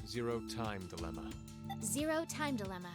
Zero time dilemma. Zero time dilemma.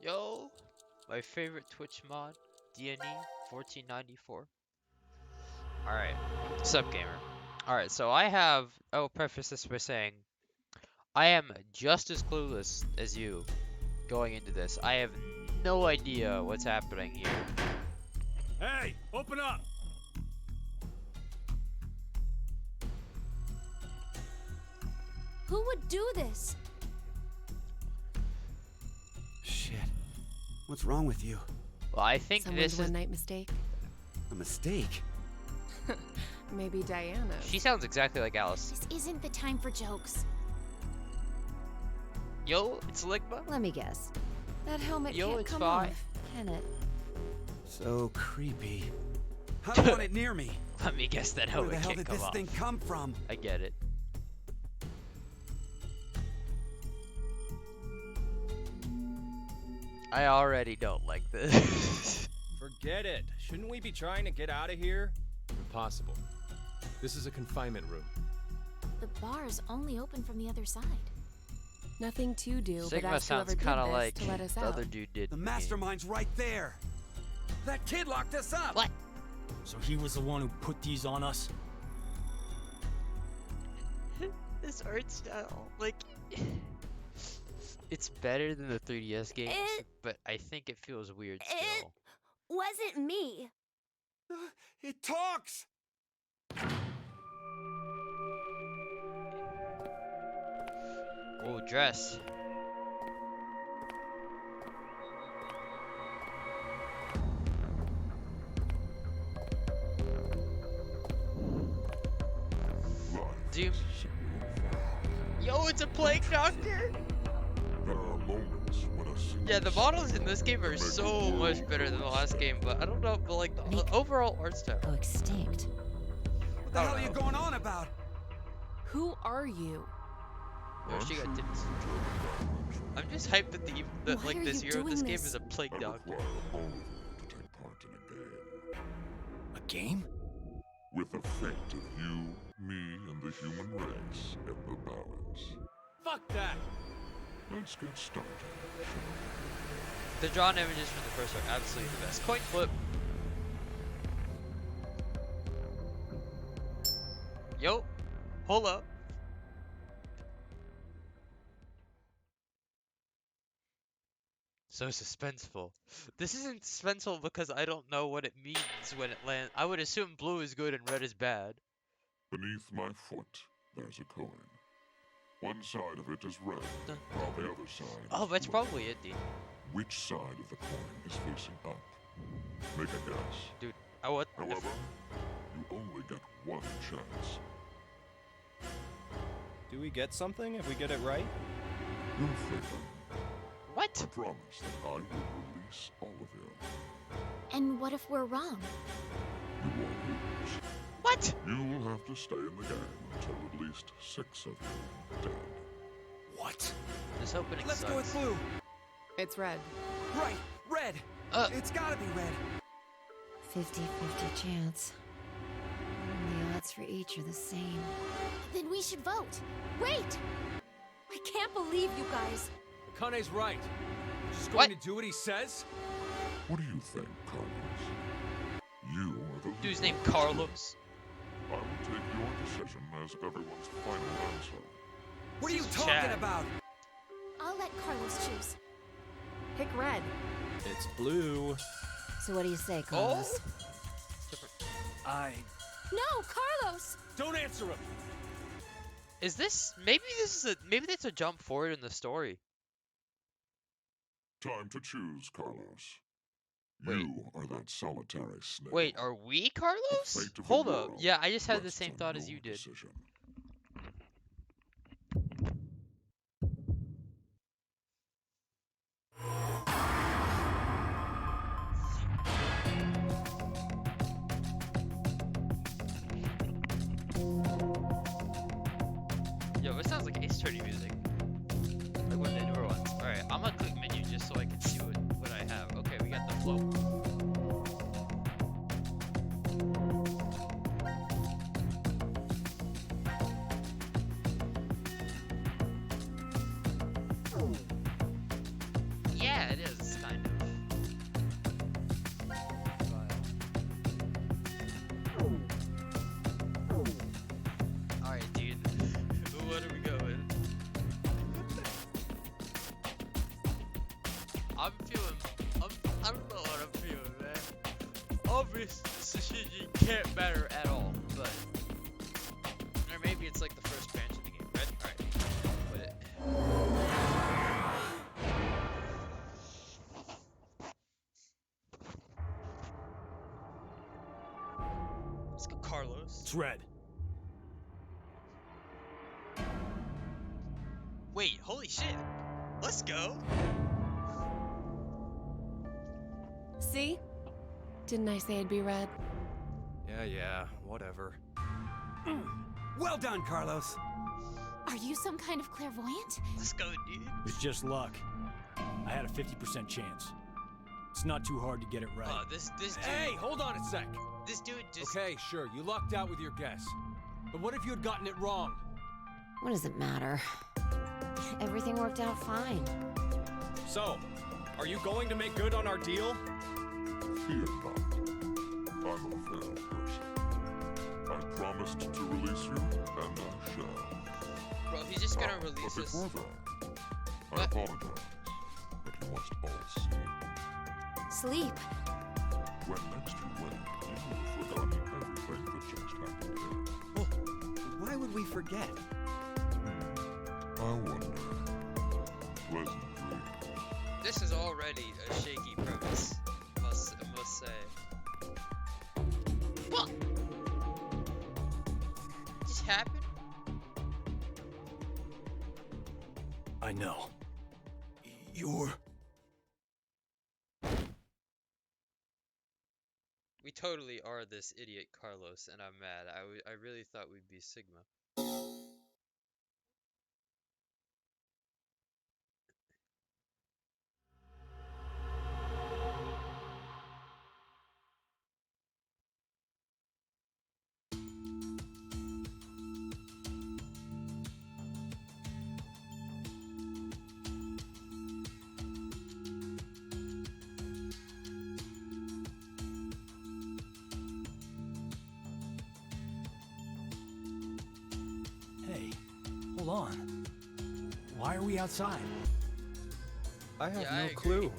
Yo, my favorite Twitch mod, DNE 1494. Alright, what's up, gamer? Alright, so I'll preface this by saying, I am just as clueless as you going into this. I have no idea what's happening here. Hey, open up! Who would do this? Shit. What's wrong with you? Well, I think Someone's this is... one-night mistake? A mistake? Maybe Diana's. She sounds exactly like Alice. This isn't the time for jokes. Yo, it's Ligma. Let me guess. That helmet Yo, can't it's come fine. off, can it? So creepy. I don't want it near me. Let me guess that Where helmet the hell can't did come this off. thing come from? I get it. I already don't like this. Forget it. Shouldn't we be trying to get out of here? Impossible. This is a confinement room. The bar is only open from the other side. Nothing to do but Sigma ask sounds whoever kind of did like this to let us the out. other dude did. The in game. mastermind's right there. That kid locked us up. What? So he was the one who put these on us? This art style, like, it's better than the 3DS games, but I think it feels weird still. Wasn't me. It talks. Oh, dress. Doom. Yo, it's a plague doctor! Yeah, the models in this game are so much better than the last game, but I don't know, but like the overall art style. Go extinct. What the hell are you going on about? Who are you? Oh, she got tits. I'm just hyped that Why like are this you hero of this doing game this? is a plague doctor. A game? With the fate of you, me, and the human race in the balance. Fuck that! Let's get started. The drawn images from the first are absolutely the best. Coin flip. Yo, hold up. So suspenseful. This isn't suspenseful because I don't know what it means when it lands. I would assume blue is good and red is bad. Beneath my foot, there's a coin. One side of it is red, while the other side Oh, is that's blue. probably it, Dean. Which side of the coin is facing up? Make a guess. Dude, I what? However, you only get one chance. Do we get something if we get it right? You'll favor. What? I promise that I will release all of you. And what if we're wrong? You won't lose. What? You'll have to stay in the game until at least 6 of you are dead. What? This opening Let's sucks. go with blue. It's red. Right, red. It's gotta be red. 50-50 chance. The odds for each are the same. Then we should vote. Wait! I can't believe you guys. Akane's right. Just What? going to do what he says? What do you think, Carlos? You are the Dude's leader. named Carlos. I will take your decision as everyone's final answer. What are you This is talking Chad. about? I'll let Carlos choose. Pick red. It's blue. So what do you say, Carlos? I... No, Carlos! Don't answer him! Is this maybe that's a jump forward in the story? Time to choose, Carlos. Wait. You are that solitary snake. Wait, are we Carlos? The fate of the Hold up. world Yeah, I just had the rests same on thought as your you did. decision. Yo, it sounds like Ace Attorney music. Like one of the newer ones. Alright, I'm gonna click menu just so I can see what I have. Okay, we got the flow. Yeah, it is, kind of. Alright, dude. What are we going? I don't know what I'm feeling, man. Obviously, this decision can't matter at all, but... Or maybe it's like the first branch of the game, right? Alright. Put it. Let's go, Carlos. It's red. Wait, holy shit. Let's go. See? Didn't I say it'd be red? Yeah, whatever. Well done, Carlos. Are you some kind of clairvoyant? Let's go, dude. It's just luck. I had a 50% chance. It's not too hard to get it right. This dude. Hey, hold on a sec. This dude just. Okay, sure, you lucked out with your guess. But what if you had gotten it wrong? What does it matter? Everything worked out fine. So, are you going to make good on our deal? Fear not. I'm a fair person. I promised to release you, and I shall. Bro, he's just gonna But release us. before that, I What? apologize, but you must all sleep. Sleep. When next you wake, you will have forgotten everything that just happened here. Why would we forget? I wonder. Pleasant dreams. This is already a shaky premise. Must say. What? Just happened? I know. You're... We totally are this idiot Carlos, and I'm mad. I really thought we'd be Sigma. Hey, hold on. Why are we outside? I have Yeah, I no agree. clue.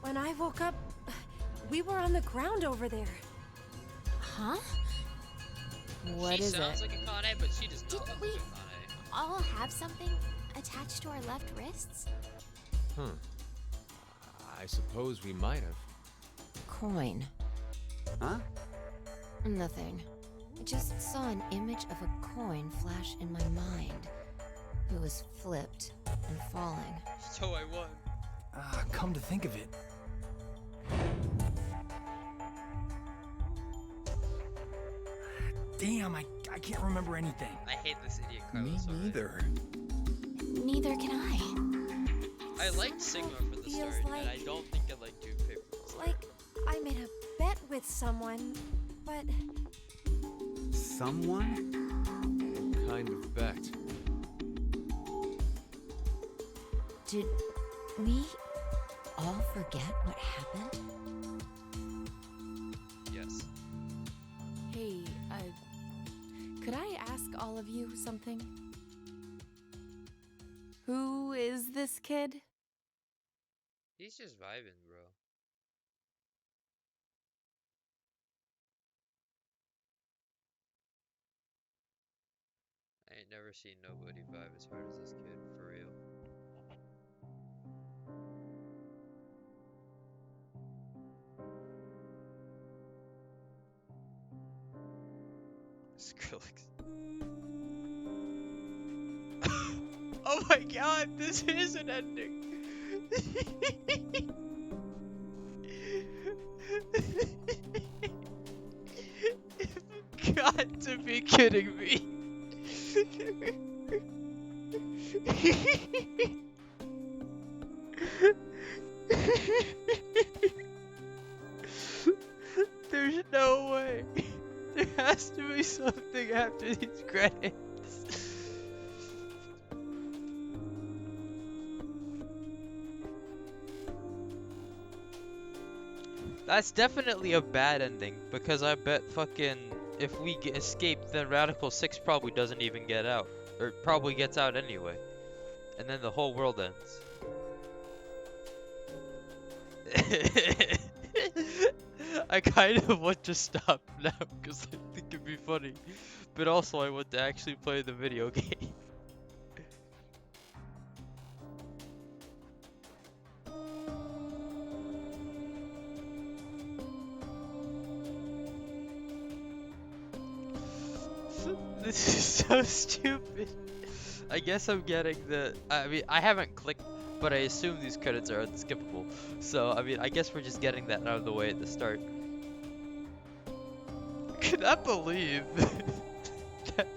When I woke up, we were on the ground over there. Huh? What she is sounds it? like Akane, but she does not Didn't look we- like Akane. All have something attached to our left wrists? I suppose we might have. Coin. Huh? Nothing. I just saw an image of a coin flash in my mind. It was flipped and falling. So I won. Come to think of it. Damn, I can't remember anything. I hate this idiot Me Carlos already. neither. neither can I. I liked Sigma for the Feels start, and I like- don't think I like Doom Paper from the start. Like I made a bet with someone, but Someone? What kind of bet? Did we all forget what happened? Yes. Hey, could I ask all of you something? Who is this kid? He's just vibing, bro. I ain't never seen nobody vibe as hard as this kid, for real. Skrillex. Oh my god, this is an ending! You've got to be kidding me! There's no way. There has to be something after these credits. That's definitely a bad ending, because I bet fucking if we escape, then Radical 6 probably doesn't even get out. Or probably gets out anyway. And then the whole world ends. I kind of want to stop now, because I think it'd be funny. But also I want to actually play the video game. This is so stupid. I guess I'm getting the... I mean, I haven't clicked, but I assume these credits are unskippable. So, I mean, I guess we're just getting that out of the way at the start. I cannot believe that...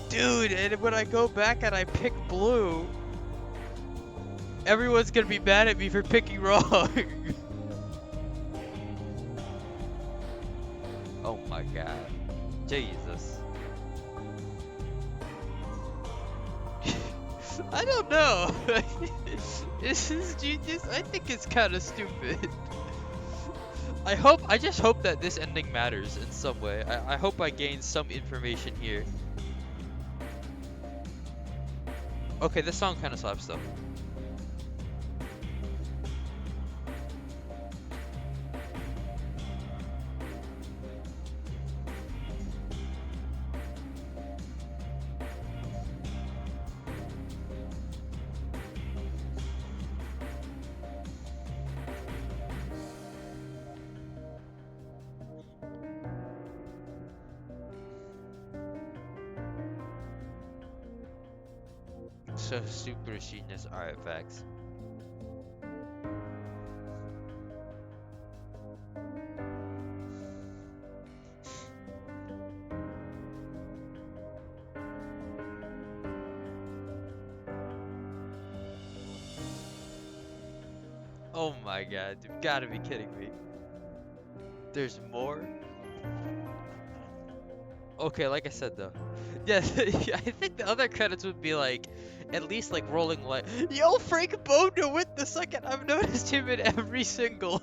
Dude, and when I go back and I pick blue, everyone's gonna be mad at me for picking wrong. Oh my god. Jesus. I don't know. This is genius. I think it's kind of stupid. I just hope that this ending matters in some way. I hope I gain some information here. Okay, this song kind of slaps though. So super genius artifacts. Oh my god, you've got to be kidding me. There's more? Okay, like I said though. Yeah, I think the other credits would be like, at least like rolling like, yo, Frank Bono with the second. I've noticed him in every single,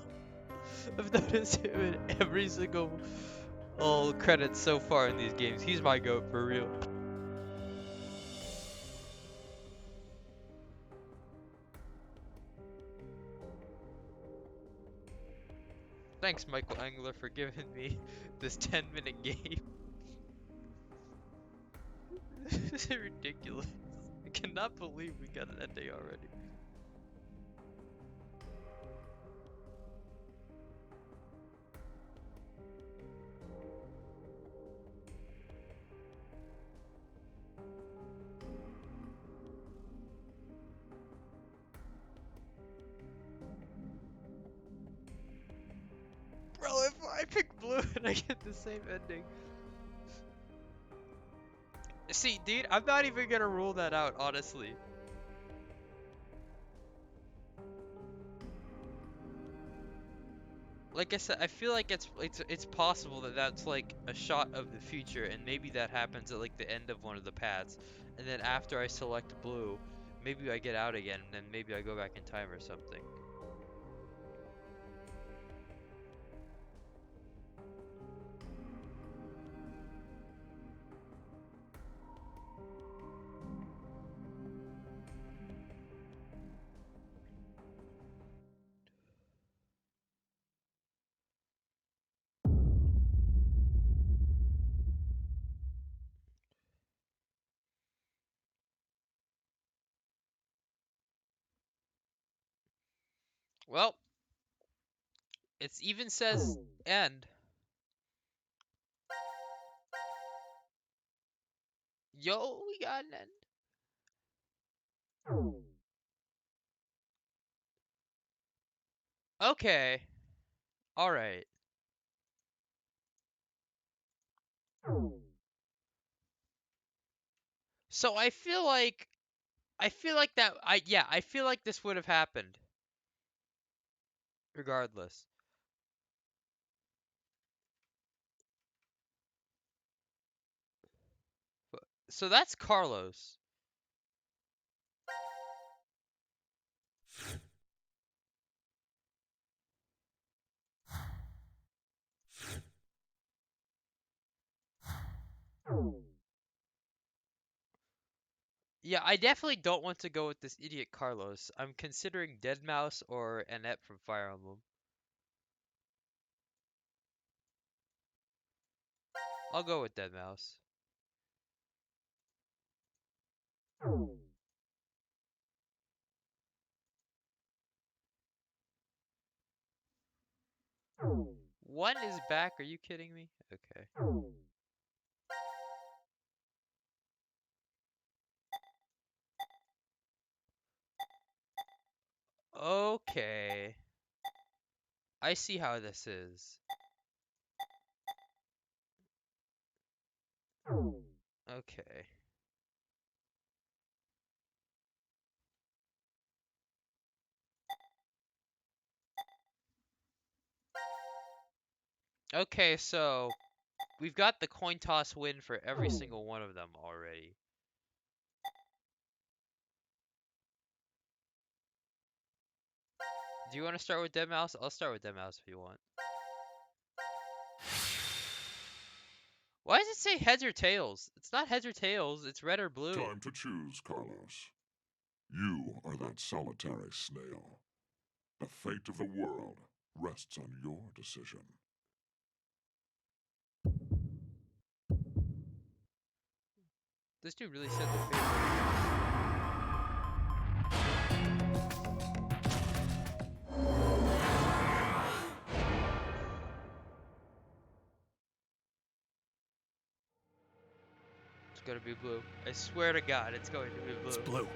credits so far in these games. He's my goat for real. Thanks, Michael Angler, for giving me this 10-minute game. This is ridiculous. I cannot believe we got an ending already. Bro, if I pick blue and I get the same ending. See, dude, I'm not even gonna rule that out, honestly. Like I said, I feel like it's possible that that's like a shot of the future, and maybe that happens at like the end of one of the paths, and then after I select blue, maybe I get out again, and then maybe I go back in time or something. Well, it even says end. Yo, we got an end. Okay. Alright. So I feel like I feel like this would have happened regardless. So that's Carlos. Yeah, I definitely don't want to go with this idiot Carlos. I'm considering Deadmau5 or Annette from Fire Emblem. I'll go with Deadmau5. One is back, are you kidding me? Okay. Okay. I see how this is. Okay. Okay, so we've got the coin toss win for every single one of them already. Do you want to start with Deadmau5? I'll start with Deadmau5 if you want. Why does it say heads or tails? It's not heads or tails, it's red or blue. Time to choose, Carlos. You are that solitary snail. The fate of the world rests on your decision. This dude really said the fate. It's gonna be blue. I swear to God, it's going to be blue. It's blue.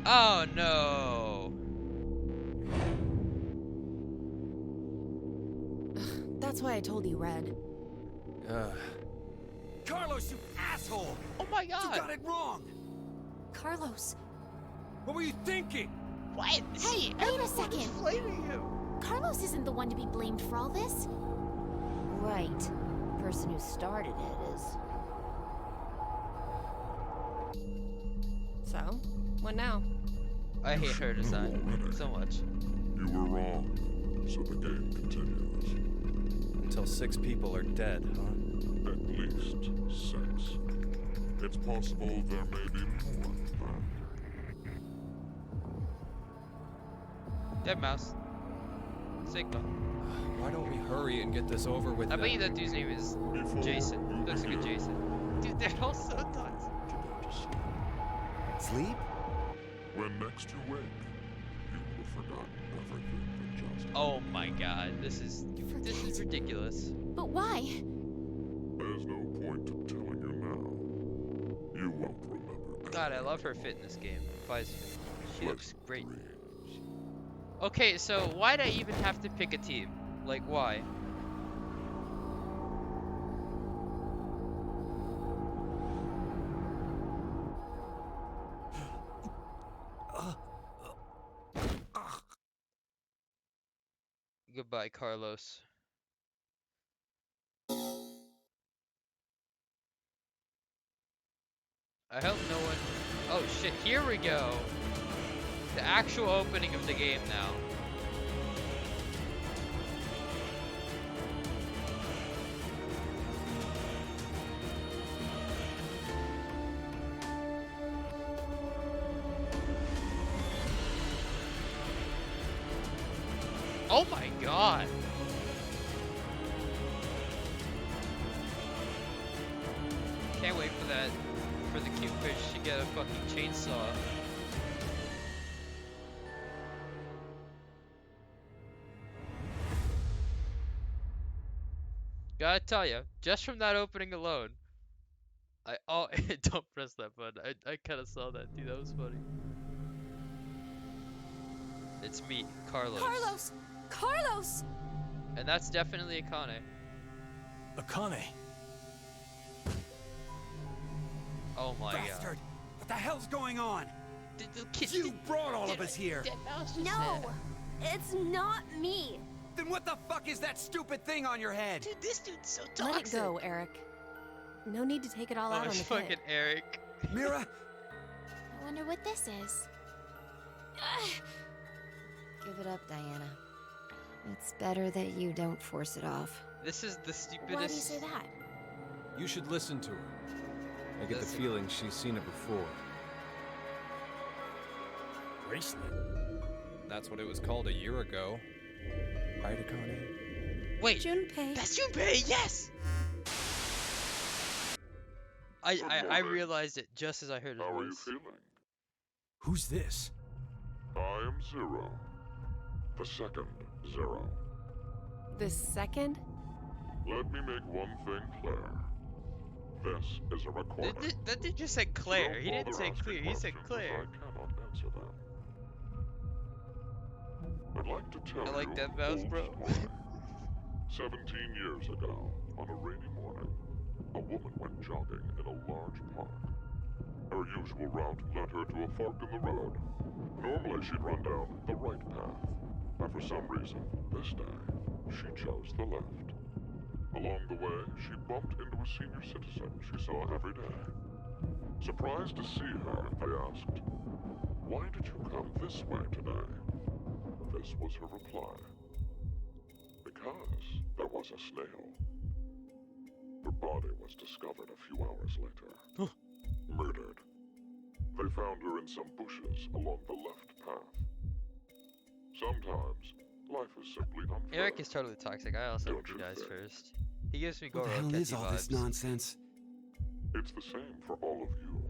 Oh no! That's why I told you red. Carlos, you asshole! Oh my God! You got it wrong! Carlos. What were you thinking? What? Hey, See, wait a everyone's second. blaming him. Carlos isn't the one to be blamed for all this. Right. The person who started it is. So, what now? I hate her design already. so much. You were wrong, so the game continues. Until 6 people are dead, huh? At least 6. It's possible there may be more than Deadmau5. Sigma. Why don't we hurry and get this over with? I bet you that dude's name is Before Jason. you Looks like a begin, Jason. Dude, they're all so toxic. to go to sleep. Sleep? When next you wake, you will have forgotten everything that just Oh my God, this is ridiculous. But why? There's no point to telling you now. You won't remember. God, I love her fit in this game. Vice. She looks great. Dreams. Okay, so why'd I even have to pick a team? Like, why? Goodbye, Carlos. I hope no one... Oh shit, here we go! The actual opening of the game now. Oh my god! Can't wait for that, for the cute fish to get a fucking chainsaw. Gotta tell you, just from that opening alone, don't press that button. I kind of saw that, dude. That was funny. It's me, Carlos. Carlos! Carlos! And that's definitely Akane. Akane. Oh my Bastard! What the hell's going on? god. You brought all of us here! No! It's not me! Then what the fuck is that stupid thing on your head? Dude, this dude's so toxic. Let it go, Eric. No need to take it all Oh, out on it's the fucking kid. Eric. Mira? I wonder what this is. Give it up, Diana. It's better that you don't force it off. This is the stupidest. Why do you say that? You should listen to her. I get the Listen. feeling she's seen it before. Bracelet. That's what it was called a year ago. Right, Akane? Wait, Junpei. that's Junpei, yes! I realized it just as I heard his How are you voice. feeling? Who's this? I am Zero. The second Zero. The second? Let me make one thing clear. This is a recording. That dude just said Claire. Don't He didn't bother say asking Clear. He said questions, Claire. I cannot answer them. I'd like to tell I like you that an mouse, old bro. story. 17 years ago, on a rainy morning, a woman went jogging in a large park. Her usual route led her to a fork in the road. Normally she'd run down the right path, but for some reason, this day, she chose the left. Along the way, she bumped into a senior citizen she saw every day. Surprised to see her, they asked, "Why did you come this way today?" This was her reply. "Because there was a snail." Her body was discovered a few hours later. Murdered. They found her in some bushes along the left path. Sometimes, life is simply unfair. Eric is totally toxic. I also hope Don't he you dies think? first. He gives me What Goro the hell is Ketty all this vibes. nonsense? It's the same for all of you.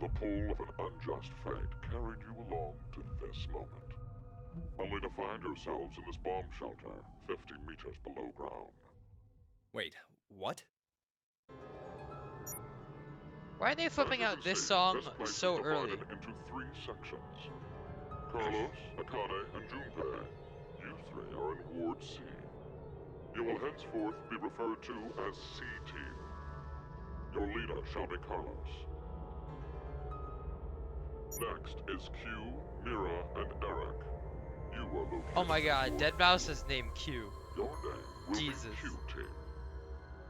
The pull of an unjust fate carried you along to this moment. Only to find yourselves in this bomb shelter 50 meters below ground. Wait, what? Why are they flipping As you out can this see, song this place is so early? divided into 3 sections. Carlos, Akane, and Junpei. You 3 are in Ward C. You will henceforth be referred to as C-Team. Your leader shall be Carlos. Next is Q, Mira, and Eric. You are located Oh my in god, Ward Dead Mouse is named Q. Your name will Jesus. be Q-Team.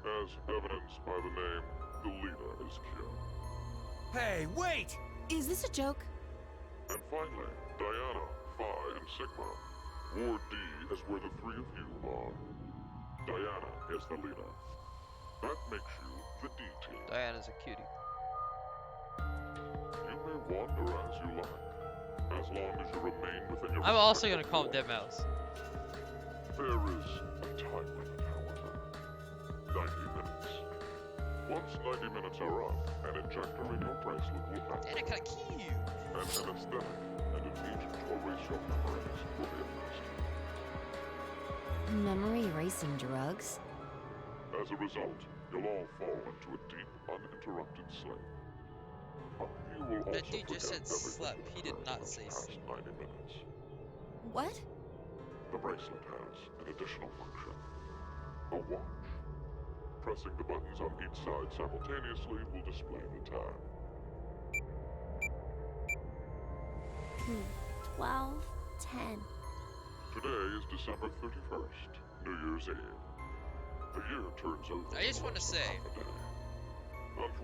As evidenced by the name, the leader is Q. Hey, wait! Is this a joke? And finally, Diana, Phi, and Sigma. Ward D is where the 3 of you are. Diana is the leader. That makes you the D team. Diana's a cutie. You may wander as you like, as long as you remain within your I'm also gonna respective call him Dead walls. Mouse. There is a time limit, however. 90 minutes. Once 90 minutes are up, an injector in your bracelet will act, Dana kinda cute. and an anesthetic and an agent to erase your memories will be administered. Memory erasing drugs? As a result, you'll all fall into a deep, uninterrupted sleep. But you will That also dude just forget said everything slept. that He did occurred not in those say past sleep. 90 minutes. What? The bracelet has an additional function. A watch. Pressing the buttons on each side simultaneously will display the time. 12, 10. Today is December 31st, New Year's Eve. The year turns over. I just want to say,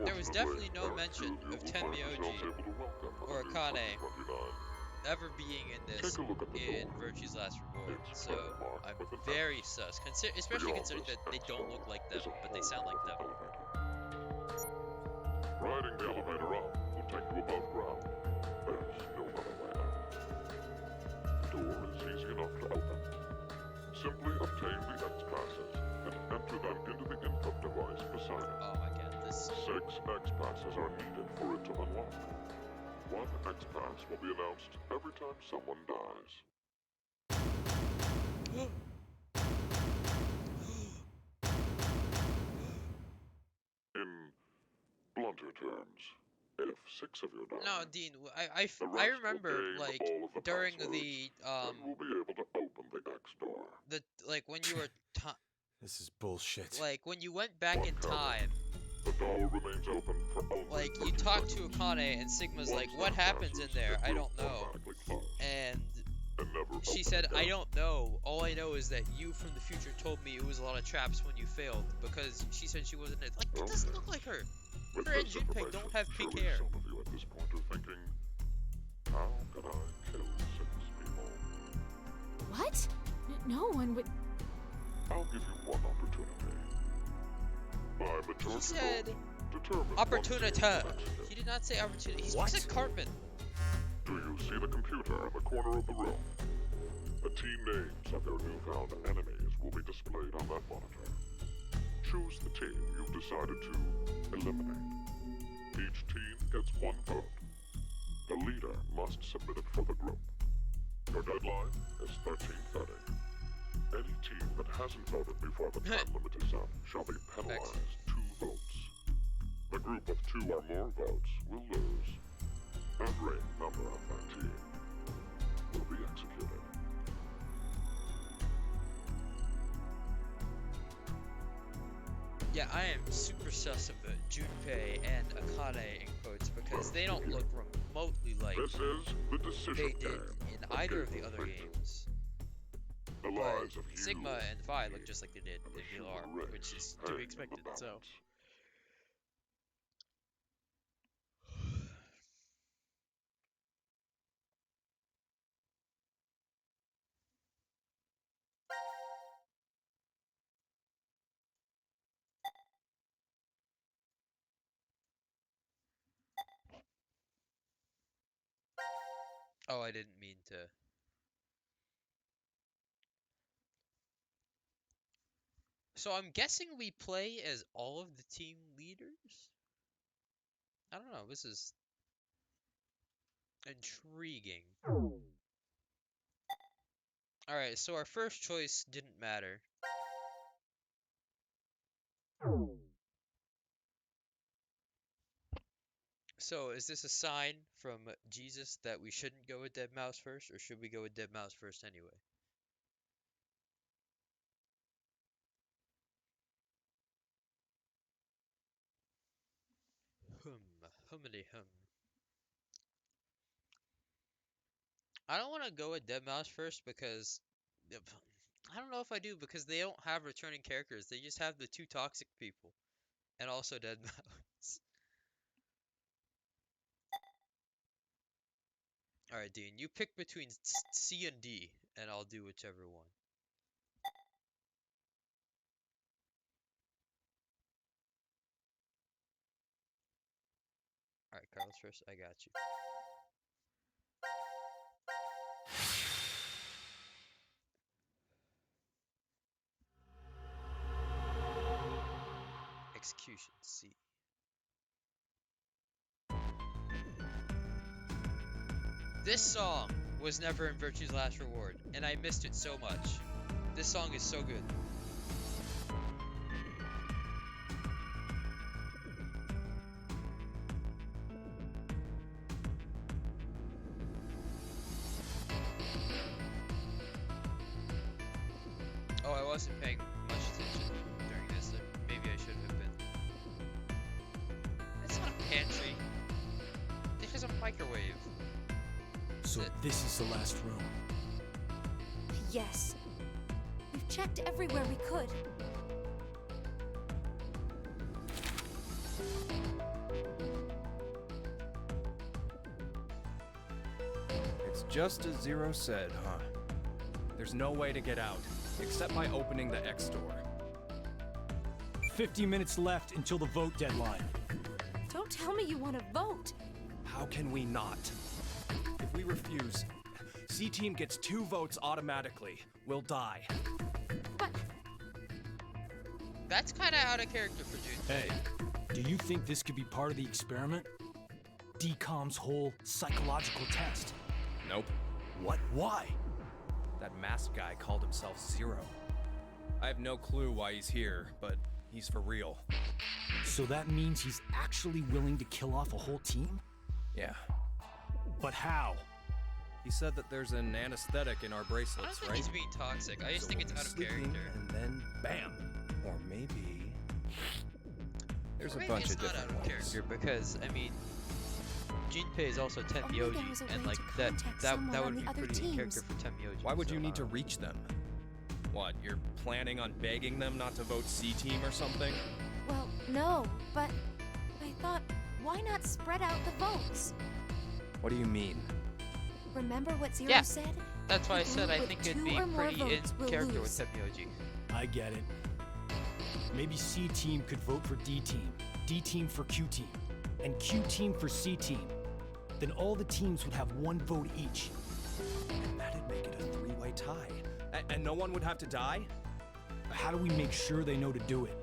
there was definitely no mention of Tenmyoji or Akane ever being in this in Virtue's Last Reward, so I'm very sus, especially considering that they don't look like them, but they sound like them. Riding the elevator up will take you above ground. There's no other way out. The door is easy enough to open. Simply obtain the X-passes and enter them into the input device beside it. Oh my god, this... 6 X-passes are needed for it to unlock. 1 X-pass will be announced every time someone dies. In blunter terms, if 6 of you die, No, Dean, I remember, like, during the, we'll be able to open the X door. like, when you were, This is bullshit. like, when you went back in time, The door remains open for only like, you talk to Akane, and Sigma's like, what happens in there? I don't know. And she said, I don't know. All I know is that you from the future told me it was a lot of traps when you failed, because she said she wasn't it. Like, it doesn't look like her. Her and Junpei don't have pink hair. Some of you at this point are thinking, how can I kill 6 people? What? No one would. I'll give you one opportunity. My mature He said determine opportunity. He did not say opportunity. He What? said Cartman. Do you see the computer in the corner of the room? The team names of your newfound enemies will be displayed on that monitor. Choose the team you've decided to eliminate. Each team gets 1 vote. The leader must submit it for the group. Your deadline is 13:30. Any team that hasn't voted before the time limit is up shall be penalized 2 votes. The group with 2 or more votes will lose. Every member of that team will be executed. Yeah, I am super sus of Junpei and Akane in quotes because they don't look remotely like This is the decision they did game. in either of the other games. The But lives of you Sigma and Vi look just like they did and the in human VR, race which is to hang be in the expected, so. balance. Oh, I didn't mean to. So I'm guessing we play as all of the team leaders? I don't know, this is intriguing. Alright, so our first choice didn't matter. So is this a sign from Jesus that we shouldn't go with Dead Mouse first, or should we go with Dead Mouse first anyway? Hummity hum. I don't want to go with Dead Mouse first because I don't know if I do because they don't have returning characters. They just have the 2 toxic people and also Dead Mouse. Alright, Dean, you pick between C and D, and I'll do whichever one. Alright, Carlos first, I got you. Execution, C. This song was never in Virtue's Last Reward, and I missed it so much. This song is so good. Oh, I wasn't paying much attention during this. Maybe I should have been. It's not a pantry. It has a microwave. So this is the last room. Yes. We've checked everywhere we could. It's just as Zero said, huh? There's no way to get out, except by opening the X door. 50 minutes left until the vote deadline. Don't tell me you want to vote. How can we not? If we refuse, C-Team gets 2 votes automatically. We'll die. But That's kind of out of character for June. Hey, do you think this could be part of the experiment? DCOM's whole psychological test. Nope. What? Why? That masked guy called himself Zero. I have no clue why he's here, but he's for real. So that means he's actually willing to kill off a whole team? Yeah. But how? He said that there's an anesthetic in our I don't bracelets, think right? he's being toxic. I just think it's we'll out be of sleeping, character. And then bam. Or maybe there's Or a maybe bunch it's of not different out of ones. character because I mean, Junpei is also Only there Tenmyoji, was a and way like to that contact that someone that on would the be other pretty in character teams. for Tenmyoji. Why would so you I need to don't know. reach them? What, you're planning on begging them not to vote C-Team or something? well, no, but I thought, why not spread out the votes? What do you mean? Remember what Zero Yeah. said? That's why I The said group I with think it'd 2 be or more pretty in votes will character lose. with Tenmyoji. I get it. Maybe C team could vote for D team, D team for Q team, and Q team for C team. Then all the teams would have 1 vote each. And that'd make it a 3-way tie. And no one would have to die? How do we make sure they know to do it?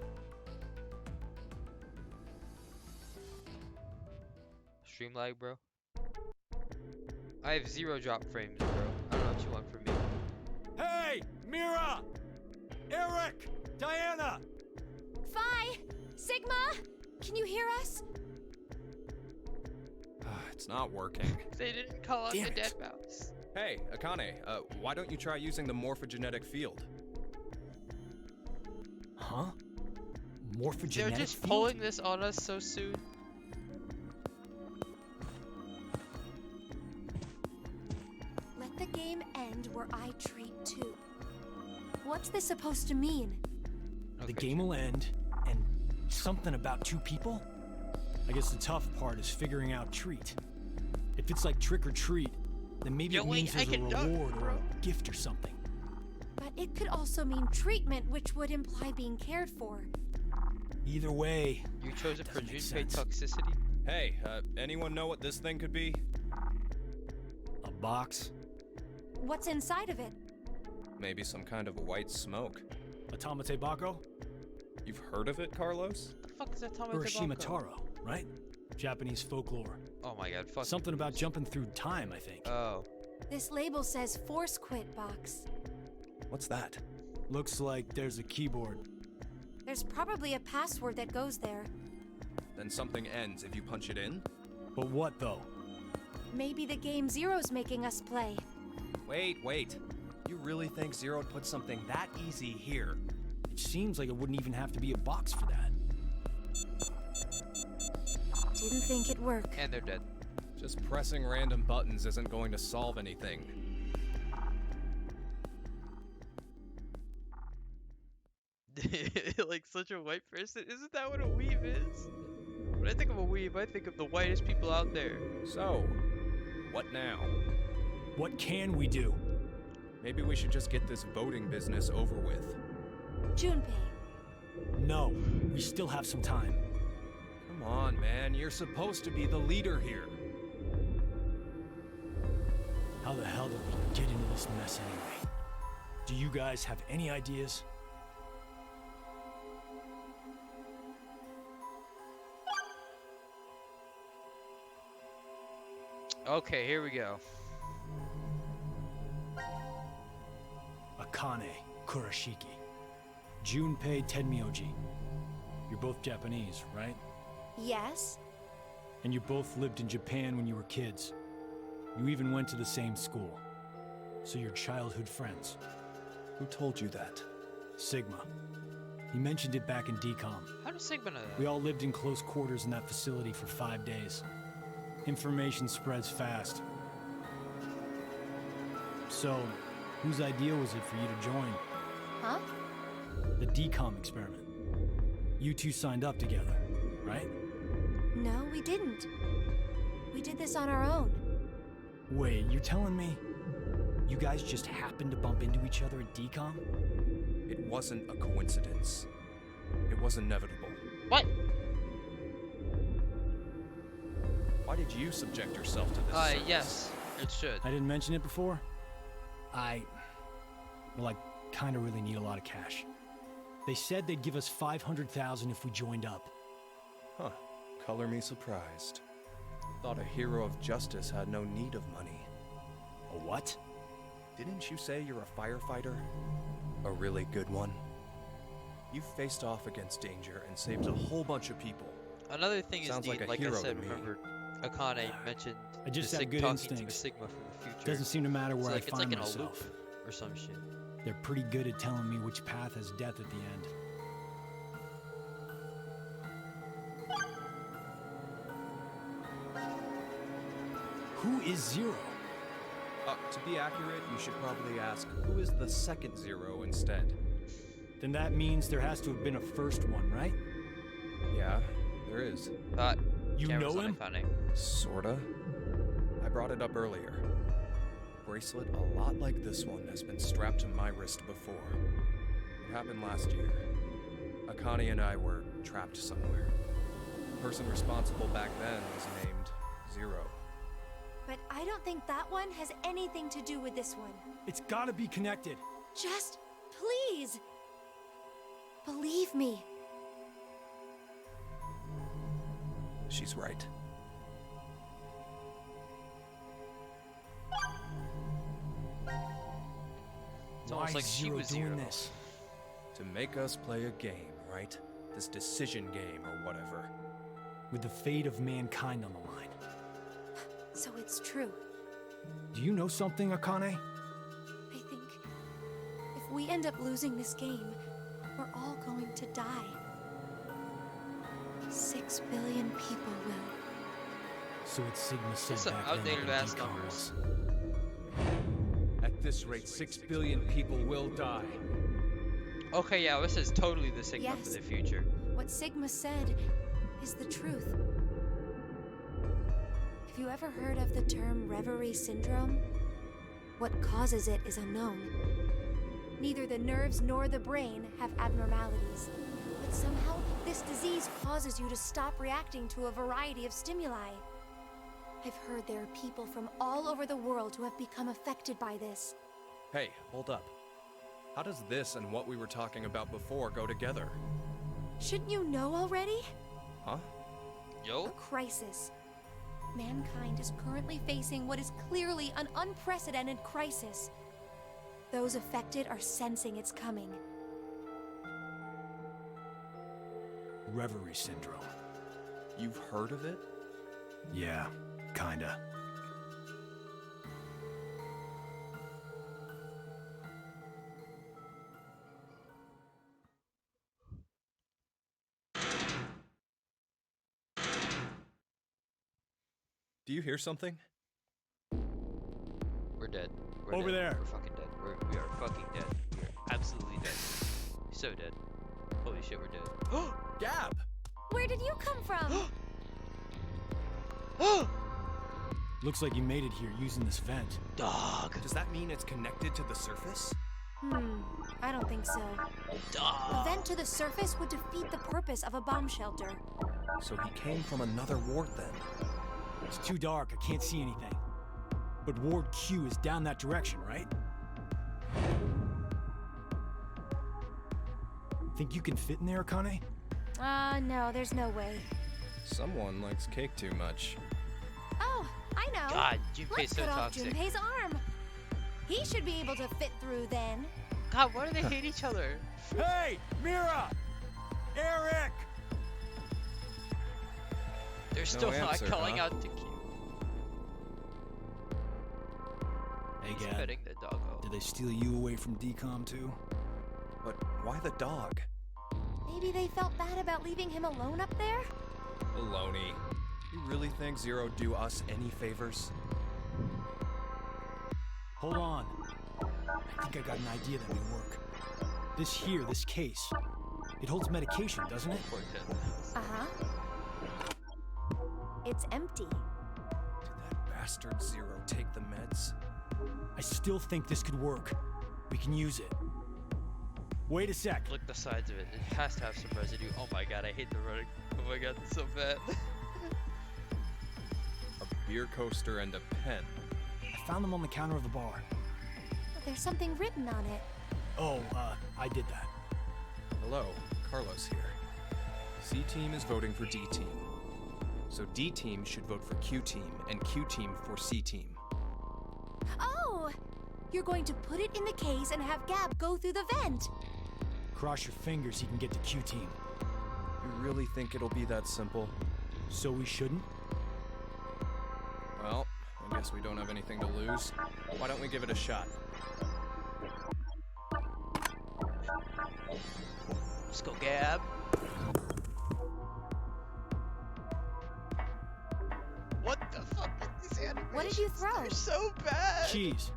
Stream lag, bro. I have 0 drop frames, bro. I don't know what you want from me. Hey! Mira! Eric! Diana! Phi! Sigma! Can you hear us? It's not working. They didn't call out the Damn dead it. mouse. Hey, Akane, why don't you try using the morphogenetic field? Huh? Morphogenetic They're just field? pulling this on us so soon. Let the game end where I treat 2. What's this supposed to mean? The game will end, and something about 2 people? I guess the tough part is figuring out treat. If it's like trick or treat, then maybe Yo, it wait, means I there's a can duck, reward or bro. a gift or something. But it could also mean treatment, which would imply being cared for. Either way, You chose it for doesn't make Junpei sense. toxicity? Hey, anyone know what this thing could be? A box, What's inside of it? Maybe some kind of white smoke. Automate Bako, You've heard of it, Carlos? What the fuck is that Urashima Bako? Taro, right? Japanese folklore. Oh my god, fuck. Something about jumping through time, I think. Oh. This label says Force Quit Box. What's that? Looks like there's a keyboard. There's probably a password that goes there. Then something ends if you punch it in? But what though? Maybe the game Zero's making us play. Wait. You really think Zero would put something that easy here? It seems like it wouldn't even have to be a box for that. Didn't think it'd work. And they're dead. Just pressing random buttons isn't going to solve anything. Like such a white person? Isn't that what a weeb is? When I think of a weeb, I think of the whitest people out there. So, what now? What can we do? Maybe we should just get this voting business over with. Junpei. No, we still have some time. Come on, man. You're supposed to be the leader here. How the hell did we get into this mess anyway? Do you guys have any ideas? Okay, here we go. Akane Kurashiki. Junpei Tenmyoji. You're both Japanese, right? Yes? And you both lived in Japan when you were kids. You even went to the same school. So you're childhood friends. Who told you that? Sigma. He mentioned it back in DCOM. How does Sigma know that? We all lived in close quarters in that facility for 5 days. Information spreads fast. So, Whose idea was it for you to join? Huh? The DCOM experiment. You two signed up together, right? No, we didn't. We did this on our own. Wait, you're telling me you guys just happened to bump into each other at DCOM? It wasn't a coincidence. It was inevitable. What? Why did you subject yourself to this service? Yes, it should. I didn't mention it before. Well, I kind of really need a lot of cash. They said they'd give us $500,000 if we joined up. Huh. Color me surprised. Thought a hero of justice had no need of money. A what? Didn't you say you're a firefighter? A really good one? You faced off against danger and saved a whole bunch of people. Another thing is Sounds neat, like a like I hero said, to me. remember Akane mentioned I just the have good talking instincts. to Sigma from the future. Doesn't seem to matter So, where like, I it's find like in myself. a loop or some shit. They're pretty good at telling me which path has death at the end. Who is Zero? To be accurate, you should probably ask, who is the second Zero instead? Then that means there has to have been a first one, right? Yeah, there is. You Camera's know on him? Akane. Sorta. I brought it up earlier. Bracelet a lot like this one has been strapped to my wrist before. It happened last year. Akane and I were trapped somewhere. The person responsible back then was named Zero. But I don't think that one has anything to do with this one. It's gotta be connected. Just, please, believe me. She's right. It's Why almost like is she Zero was doing Zero. this? To make us play a game, right? This decision game or whatever. With the fate of mankind on the line. So it's true. Do you know something, Akane? I think if we end up losing this game, we're all going to die. 6 billion people will. So it's Sigma said It's some back then outdated that ass DCOM numbers. was. At this rate, 6 billion people will die. Okay, yeah, this is totally the Sigma for Yes. the future. What Sigma said is the truth. Have you ever heard of the term Reverie Syndrome? What causes it is unknown. Neither the nerves nor the brain have abnormalities. But somehow, this disease causes you to stop reacting to a variety of stimuli. I've heard there are people from all over the world who have become affected by this. Hey, hold up. How does this and what we were talking about before go together? Shouldn't you know already? Huh? A Yo? crisis. Mankind is currently facing what is clearly an unprecedented crisis. Those affected are sensing it's coming. Reverie Syndrome. You've heard of it? Yeah, kinda. Do you hear something? We're dead. We're Over dead. there. We're fucking dead. We are fucking dead. We are absolutely dead. So dead. Holy shit, we're dead. Gab! Where did you come from? Looks like you made it here using this vent. Dog. Does that mean it's connected to the surface? I don't think so. A Dog. vent to the surface would defeat the purpose of a bomb shelter. So he came from another ward then. It's too dark, I can't see anything. But Ward Q is down that direction, right? Think you can fit in there, Akane? No, there's no way. Someone likes cake too much. Oh, I know. God, Junpei's Let's so cut off toxic. Junpei's arm. He should be able to fit through then. God, why do they hate each other? Hey, Mira! Eric! They're still not answer, calling huh? out to Q. Hey, He's Gab. petting the doggo. Did they steal you away from DCOM too? But why the dog? Maybe they felt bad about leaving him alone up there? Baloney. You really think Zero do us any favors? Hold on. I think I got an idea that may work. This case, it holds medication, doesn't it? Poor kid. Uh-huh. It's empty. Did that bastard Zero take the meds? I still think this could work. We can use it. Wait a sec. Look the sides of it. It has to have some residue. Oh my god, I hate the running. Oh my god, it's so bad. A beer coaster and a pen. I found them on the counter of the bar. There's something written on it. Oh, I did that. Hello, Carlos here. C-Team is voting for D-Team. So D-Team should vote for Q-Team, and Q-Team for C-Team. Oh! You're going to put it in the case and have Gab go through the vent. Cross your fingers he can get to Q-Team. You really think it'll be that simple? So we shouldn't? Well, I guess we don't have anything to lose. Why don't we give it a shot? Let's go, Gab. What the fuck is this animation? What did you throw? They're so bad. Cheese.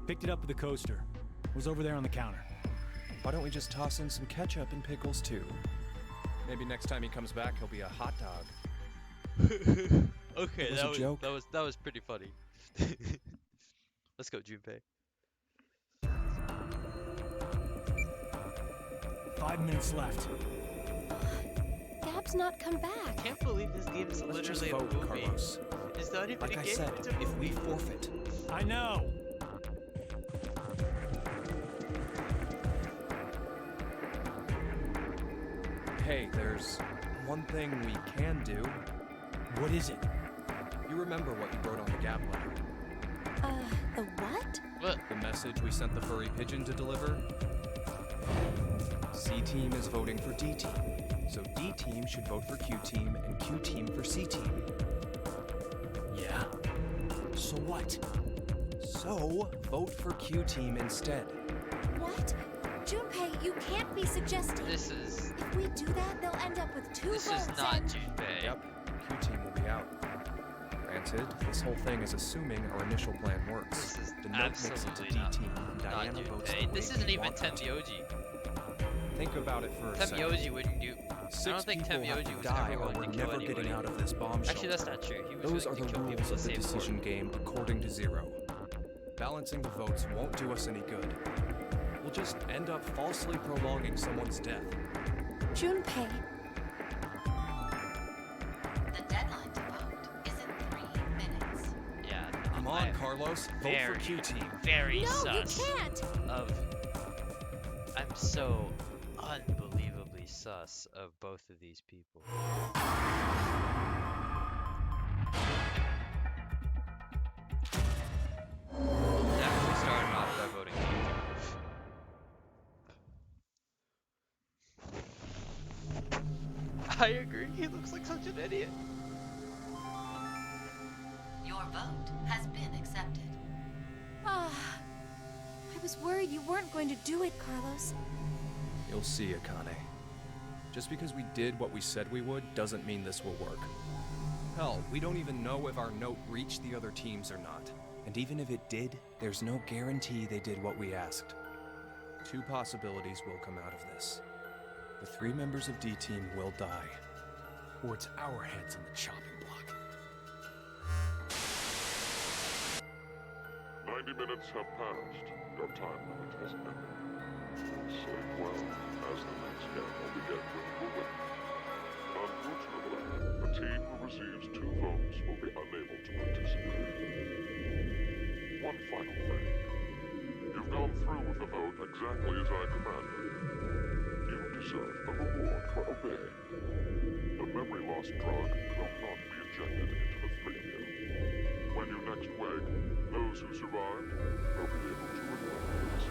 Picked it up with the coaster. Was over there on the counter. Why don't we just toss in some ketchup and pickles too? Maybe next time he comes back, he'll be a hot dog. Okay, It was a joke. that was pretty funny. Let's go, Junpei. 5 minutes left. Gab's not come back. I can't believe this game is Let's just literally a vote, movie. Carlos. It's not even Like a I game. said, It's a if we movie. forfeit, I know. hey, there's one thing we can do. What is it? You remember what you wrote on the Gab letter? The what? What? The message we sent the furry pigeon to deliver? C-Team is voting for D-Team, so D-Team should vote for Q-Team and Q-Team for C-Team. Yeah? So what? So, vote for Q-Team instead. What? Junpei, you can't be suggesting. This is If we do that, they'll end up with 2 this votes is not and... Junpei. Yep, Q-Team will be out. Granted, this whole thing is assuming our initial plan works. This is The note makes it to absolutely not, D-Team, and not Diana votes the Junpei. way This isn't we even want her to. Temyoji. Think about it for a second. Temyoji wouldn't do. I 6 don't think people have Temyoji to was die ever or willing we're to kill never anybody. getting out of this bomb Actually, shelter. that's not true. He was Those willing are to the kill people rules to of the save decision Ford. game according to Zero. Balancing the votes won't do us any good. We'll just end up falsely prolonging someone's death. Junpei, The deadline to vote is in 3 minutes. Yeah. Come on, Carlos. Vote for Very, Q-Team. very no, sus you can't. of. I'm so unbelievably sus of both of these people. Definitely started off by voting Q-Team. I agree. He looks like such an idiot. Your vote has been accepted. Ah, I was worried you weren't going to do it, Carlos. You'll see, Akane. Just because we did what we said we would doesn't mean this will work. Hell, we don't even know if our note reached the other teams or not. And even if it did, there's no guarantee they did what we asked. 2 possibilities will come out of this. The 3 members of D-Team will die. Or it's our heads on the chopping block. 90 minutes have passed. Your time limit has ended. Save well, as the next game will begin with you will win. Unfortunately, the team who receives 2 votes will be unable to participate. One final thing. You've gone through with the vote exactly as I commanded. You deserve the reward for obeying. The memory loss drug will not be injected into the 3 of you. When you next wake, those who survived will be able to remember this.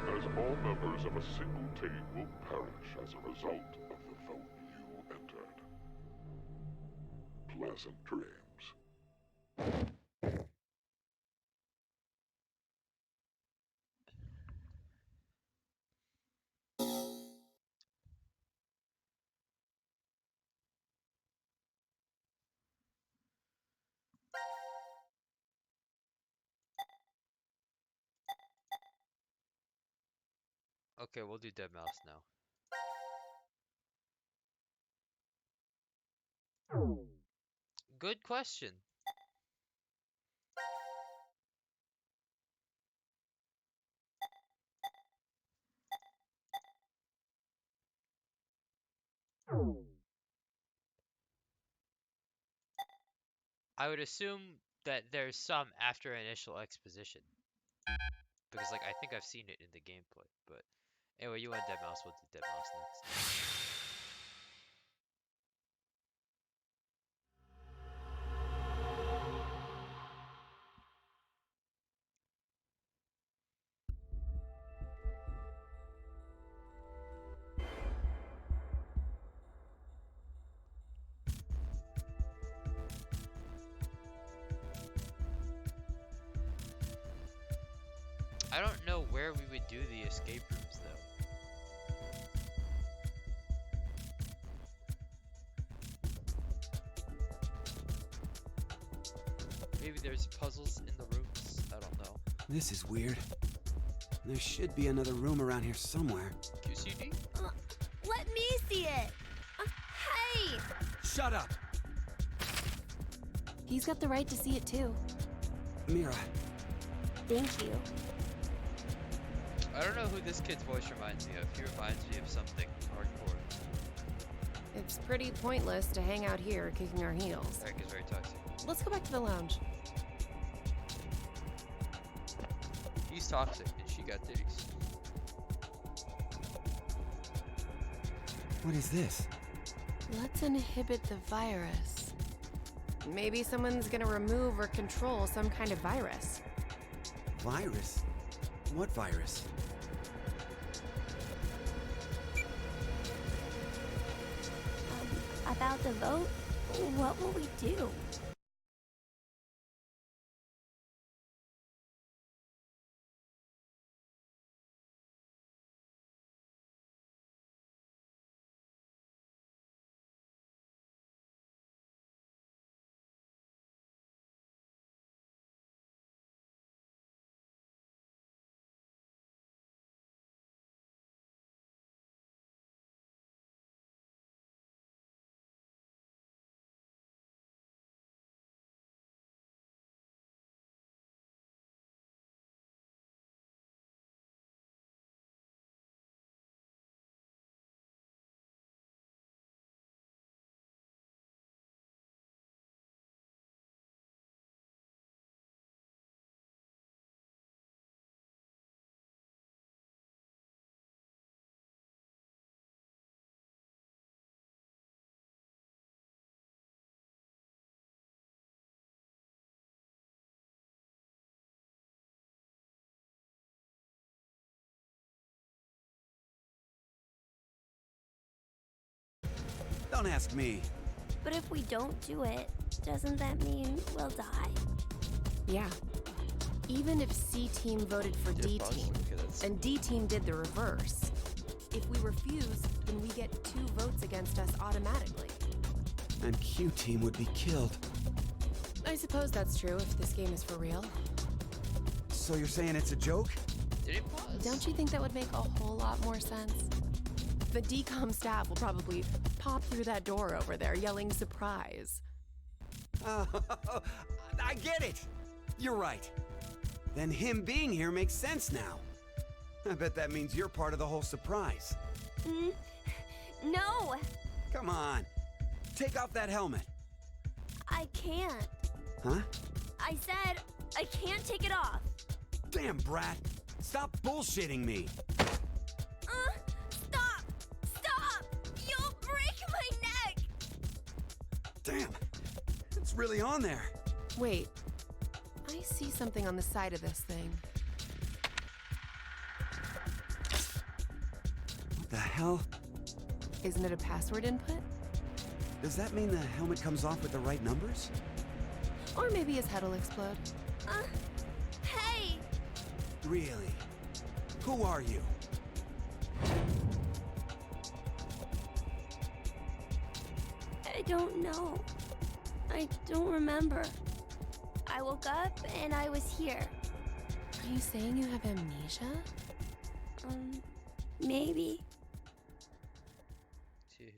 As all members of a single team will perish as a result of the vote you entered. Pleasant dreams. Okay, we'll do dead mouse now. Good question. I would assume that there's some after initial exposition. Because, like, I think I've seen it in the gameplay. But anyway, you want dead mouse, we'll do dead mouse next. I don't know where we would do the escape rooms, though. Maybe there's puzzles in the rooms. I don't know. This is weird. There should be another room around here somewhere. QCD? Let me see it. Hey! Shut up! He's got the right to see it too. Mira. Thank you. I don't know who this kid's voice reminds me of. He reminds me of something hardcore. It's pretty pointless to hang out here kicking our heels. Eric is very toxic. Let's go back to the lounge. He's toxic, and she got titties. What is this? Let's inhibit the virus. Maybe someone's gonna remove or control some kind of virus. Virus? What virus? About the vote, what will we do? Don't ask me. But if we don't do it, doesn't that mean we'll die? Yeah. Even if C team voted for D team, and D team did the reverse, if we refuse, then we get 2 votes against us automatically. And Q team would be killed. I suppose that's true if this game is for real. So you're saying it's a joke? Did it pause? Don't you think that would make a whole lot more sense? The DCOM staff will probably pop through that door over there yelling surprise. I get it! You're right. Then him being here makes sense now. I bet that means you're part of the whole surprise. No! Come on. Take off that helmet. I can't. Huh? I said I can't take it off. Damn, Brat. Stop bullshitting me. Stop! Stop! You'll break my neck! Damn. It's really on there. Wait. I see something on the side of this thing. What the hell? Isn't it a password input? Does that mean the helmet comes off with the right numbers? Or maybe his head will explode. Hey! Really? Who are you? I don't know. I don't remember. I woke up and I was here. Are you saying you have amnesia? Maybe. Titties.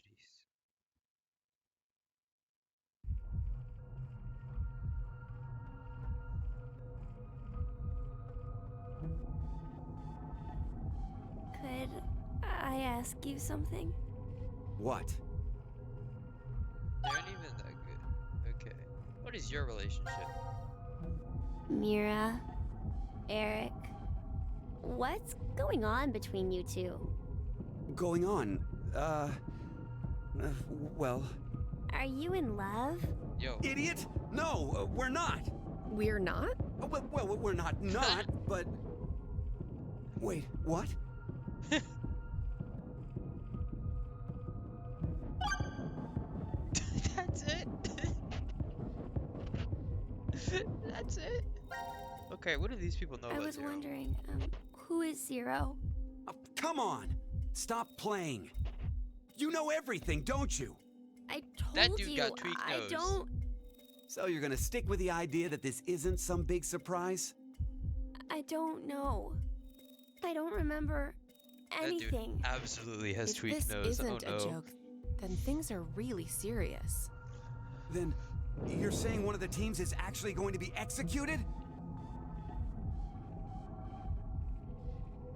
Could I ask you something? What? They aren't even that good. Okay. What is your relationship? Mira, Eric, what's going on between you two? Going on? Well... Are you in love? Yo. Idiot! No, we're not! We're not? Well, we're not, but... Wait, what? That's it? That's it? Okay, what do these people know I about was Zero? wondering, who is Zero? Oh, come on! Stop playing! You know everything, don't you? I told That dude you, got tweaked I nose. don't... So you're gonna stick with the idea that this isn't some big surprise? I don't know. I don't remember anything. That dude absolutely has If tweaked this nose. isn't Oh no. a joke, then things are really serious. Then you're saying one of the teams is actually going to be executed?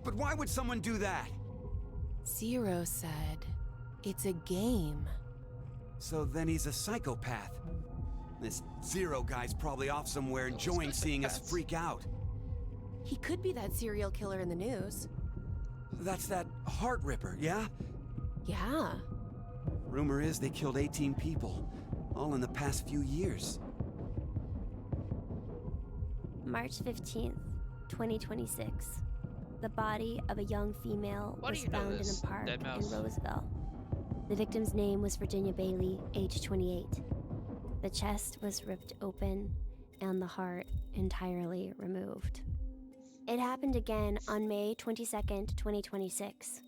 But why would someone do that? Zero said, it's a game. So then he's a psychopath. This Zero guy's probably off somewhere enjoying seeing us freak out. He could be that serial killer in the news. That's that Heart Ripper, yeah? Yeah. Rumor is they killed 18 people, all in the past few years. March 15th, 2026. The body of a young female Why do was you know found in this, a park in Deadmau5? Roseville. The victim's name was Virginia Bailey, age 28. The chest was ripped open and the heart entirely removed. It happened again on May 22nd, 2026.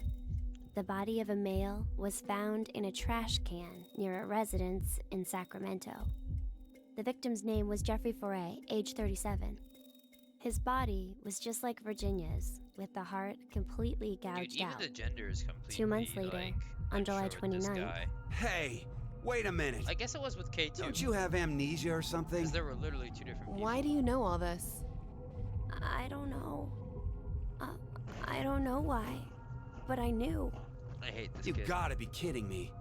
The body of a male was found in a trash can near a residence in Sacramento. The victim's name was Jeffrey Foray, age 37. His body was just like Virginia's, with the heart completely Dude, gouged even out. the gender is completely 2 months later, like, on July unsure with this 29th. guy. Hey, wait a minute. I guess it was with K2. Don't you have amnesia or something? Because there were literally two different people. Why do you know all this? I don't know. I don't know why, but I knew. I hate this You kid. gotta be kidding me.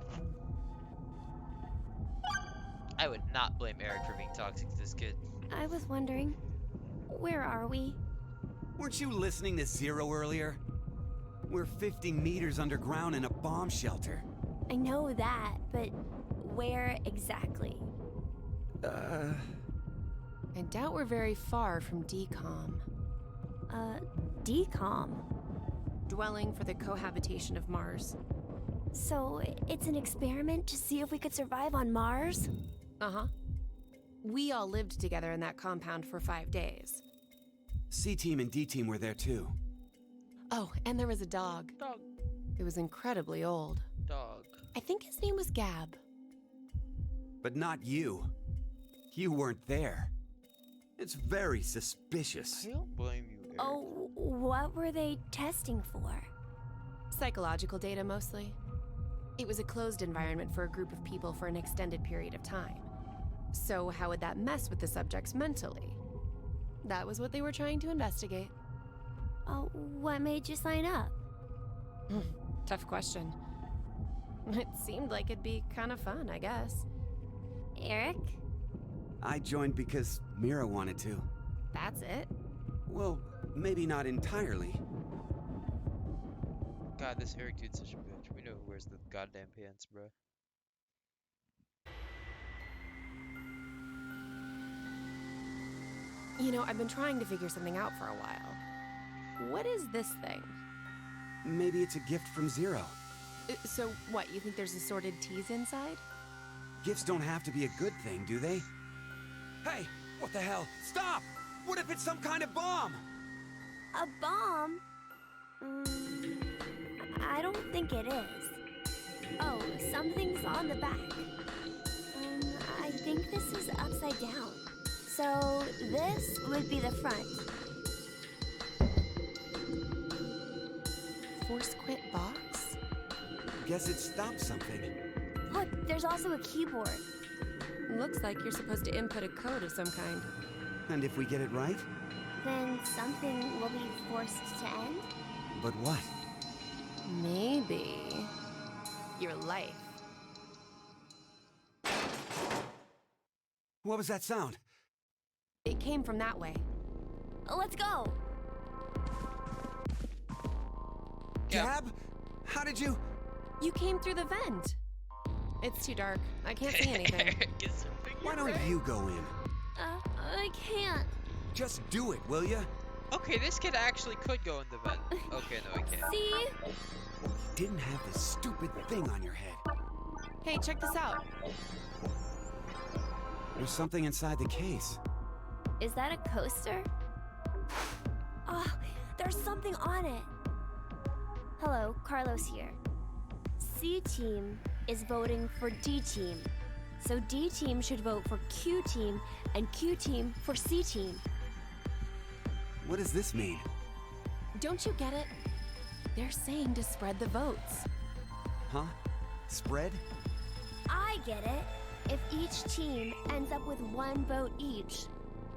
I would not blame Eric for being toxic to this kid. I was wondering, where are we? Weren't you listening to Zero earlier? We're 50 meters underground in a bomb shelter. I know that, but where exactly? I doubt we're very far from DCOM. DCOM. Dwelling for the cohabitation of Mars. So, it's an experiment to see if we could survive on Mars? Uh-huh. We all lived together in that compound for 5 days. C-Team and D-Team were there too. Oh, and there was a dog. Dog. It was incredibly old. Dog. I think his name was Gab. But not you. You weren't there. It's very suspicious. I don't blame you, Eric. Oh, what were they testing for? Psychological data, mostly. It was a closed environment for a group of people for an extended period of time. So how would that mess with the subjects mentally? That was what they were trying to investigate. Oh, what made you sign up? Tough question. It seemed like it'd be kind of fun, I guess. Eric? I joined because Mira wanted to. That's it. Well, maybe not entirely. God, this Eric dude's such a bitch. We know who wears the goddamn pants, bro. You know, I've been trying to figure something out for a while. What is this thing? Maybe it's a gift from Zero. So what, you think there's assorted teas inside? Gifts don't have to be a good thing, do they? Hey, what the hell? Stop! What if it's some kind of bomb? A bomb? I don't think it is. Oh, something's on the back. I think this is upside down. So this would be the front. force quit box? Guess it stopped something. Look, there's also a keyboard. Looks like you're supposed to input a code of some kind. And if we get it right? Then something will be forced to end? But what? Maybe your life. What was that sound? It came from that way. Let's go! Gab? How did you... You came through the vent. It's too dark. I can't see anything. Why don't you go in? I can't. Just do it, will ya? Okay, this kid actually could go in the vent. Okay, no, he can't. See? You didn't have this stupid thing on your head. Hey, check this out. There's something inside the case. Is that a coaster? Oh, there's something on it. Hello, Carlos here. C-Team is voting for D-Team. So D-Team should vote for Q-Team, and Q-Team for C-Team. What does this mean? Don't you get it? They're saying to spread the votes. Huh? Spread? I get it. If each team ends up with 1 vote each,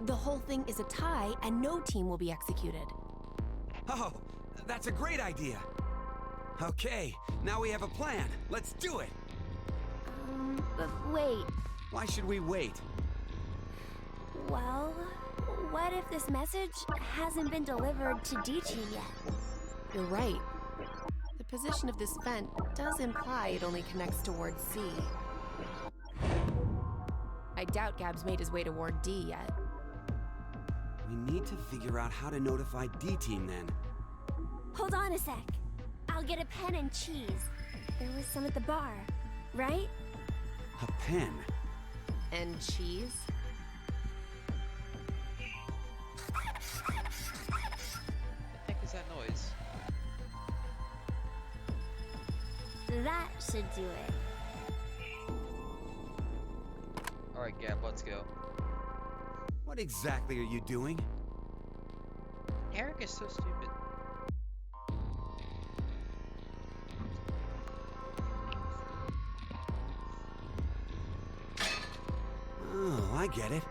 The whole thing is a tie, and no team will be executed. Oh, that's a great idea. Okay, now we have a plan. Let's do it. But wait. Why should we wait? Well, what if this message hasn't been delivered to D-Team yet? You're right. The position of this vent does imply it only connects toward C. I doubt Gab's made his way toward D yet. We need to figure out how to notify D-Team then. Hold on a sec. I'll get a pen and cheese. There was some at the bar, right? A pen? And cheese? What the heck is that noise? That should do it. Alright, Gab, let's go. What exactly are you doing? Eric is so stupid. Oh, I get it.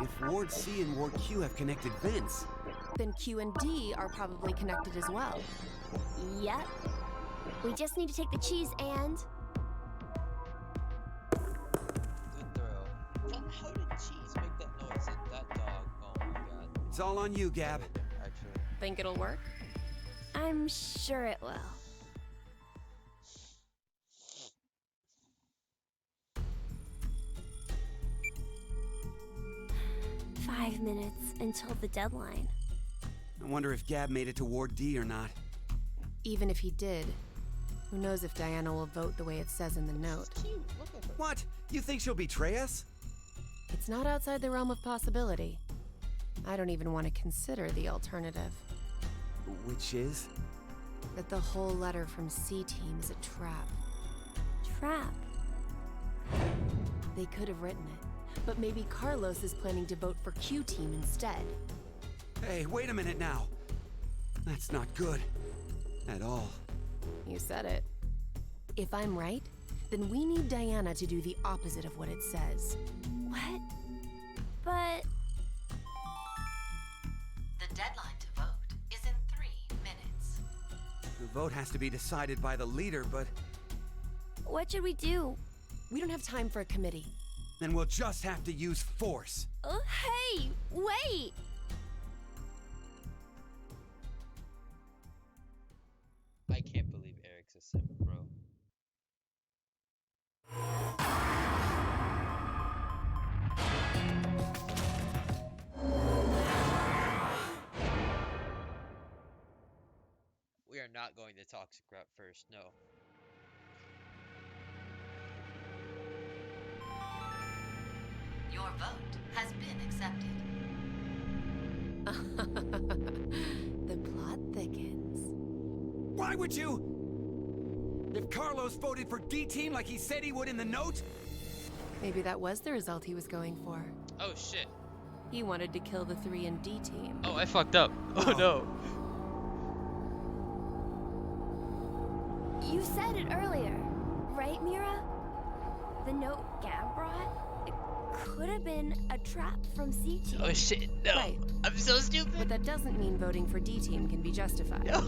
If Ward C and Ward Q have connected vents, Then Q and D are probably connected as well. Yep. We just need to take the cheese and... Good throw. How did cheese make that noise and that dog? Oh my god. it's all on you, Gab. Actually. Think it'll work? I'm sure it will. "5 minutes until the deadline." I wonder if Gab made it to Ward D or not. Even if he did, who knows if Diana will vote the way it says in the note. Cute. Look at her. What? You think she'll betray us? It's not outside the realm of possibility. I don't even want to consider the alternative. Which is? That the whole letter from C-Team is a trap. Trap. They could have written it, but maybe Carlos is planning to vote for Q-Team instead. Hey, wait a minute now. That's not good. At all. You said it. If I'm right, then we need Diana to do the opposite of what it says. What? But... The deadline to vote is in 3 minutes. The vote has to be decided by the leader, but what should we do? We don't have time for a committee. then we'll just have to use force. Hey! Wait! I can't believe Eric's a simp, bro. We are not going to toxic route first, no. Your vote has been accepted. The plot thickens. Why would you? If Carlos voted for D-Team like he said he would in the note? Maybe that was the result he was going for. Oh shit. He wanted to kill the 3 and D team. Oh, I fucked up. Oh no. You said it earlier, right, Mira? The note Gab brought? It could have been a trap from C Team. Oh shit, no. Right. I'm so stupid. But that doesn't mean voting for D Team can be justified. No.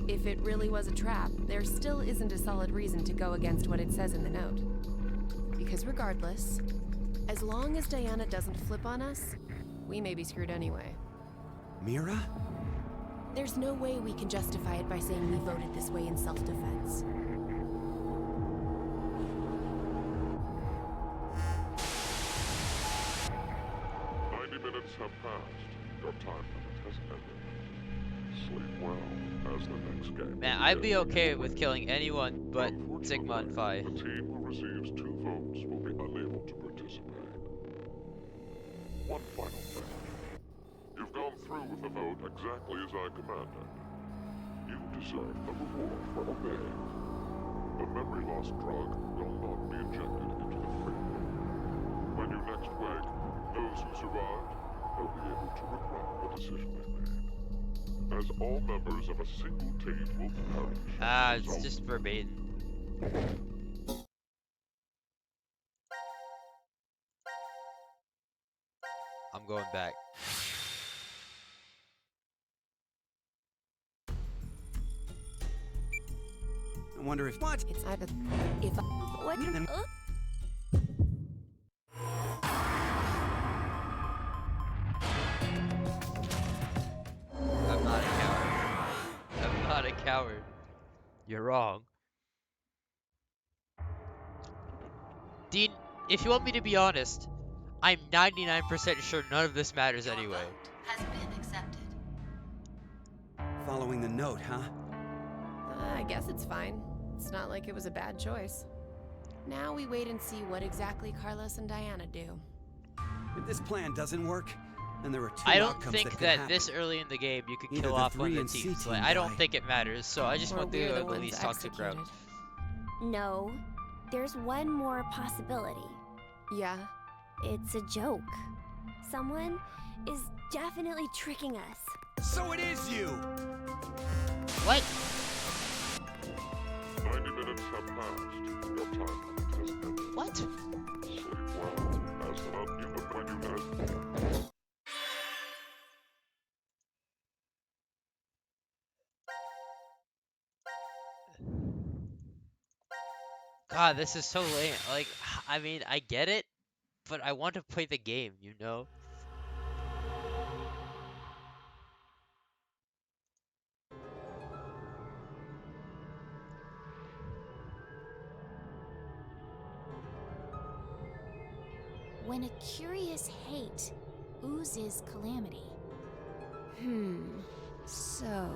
If it really was a trap, there still isn't a solid reason to go against what it says in the note. Because regardless, as long as Diana doesn't flip on us, we may be screwed anyway. Mira? There's no way we can justify it by saying we voted this way in self-defense. Minutes have passed. Your time limit has ended. Sleep well as the next game. Man, I'd be okay with killing anyone but Sigma and Phi. The team who receives 2 votes will be unable to participate. One final thing. You've gone through with the vote exactly as I commanded. You deserve a reward for obeying. The memory loss drug will not be injected into the brain. When you next wake, those who survived will be able to regret the decision they made. As all members of a single team will perish. Ah, it's just verbatim. I'm going back. I wonder if what? It's either if I, What? I'm not a coward. I'm not a coward. You're wrong. Dean, if you want me to be honest, I'm 99% sure none of this matters anyway. Has been accepted. Following the note, huh? I guess it's fine. It's not like it was a bad choice. Now we wait and see what exactly Carlos and Diana do. If this plan doesn't work, then there are 2 I don't outcomes think that, that, could happen. this early in the game you could Either kill the off one 3 of and the C teams. team Like, I don't die, think it matters, so I just Or want we're to the at ones least talk to Grub. executed. No, there's one more possibility. Yeah. It's a joke. Someone is definitely tricking us. So it is you! What? 90 minutes have passed. Your time limit has ended. What? Sleep well as the unhuman when you next. God, this is so lame. Like, I mean, I get it, but I want to play the game, you know? When a curious hate oozes calamity. So,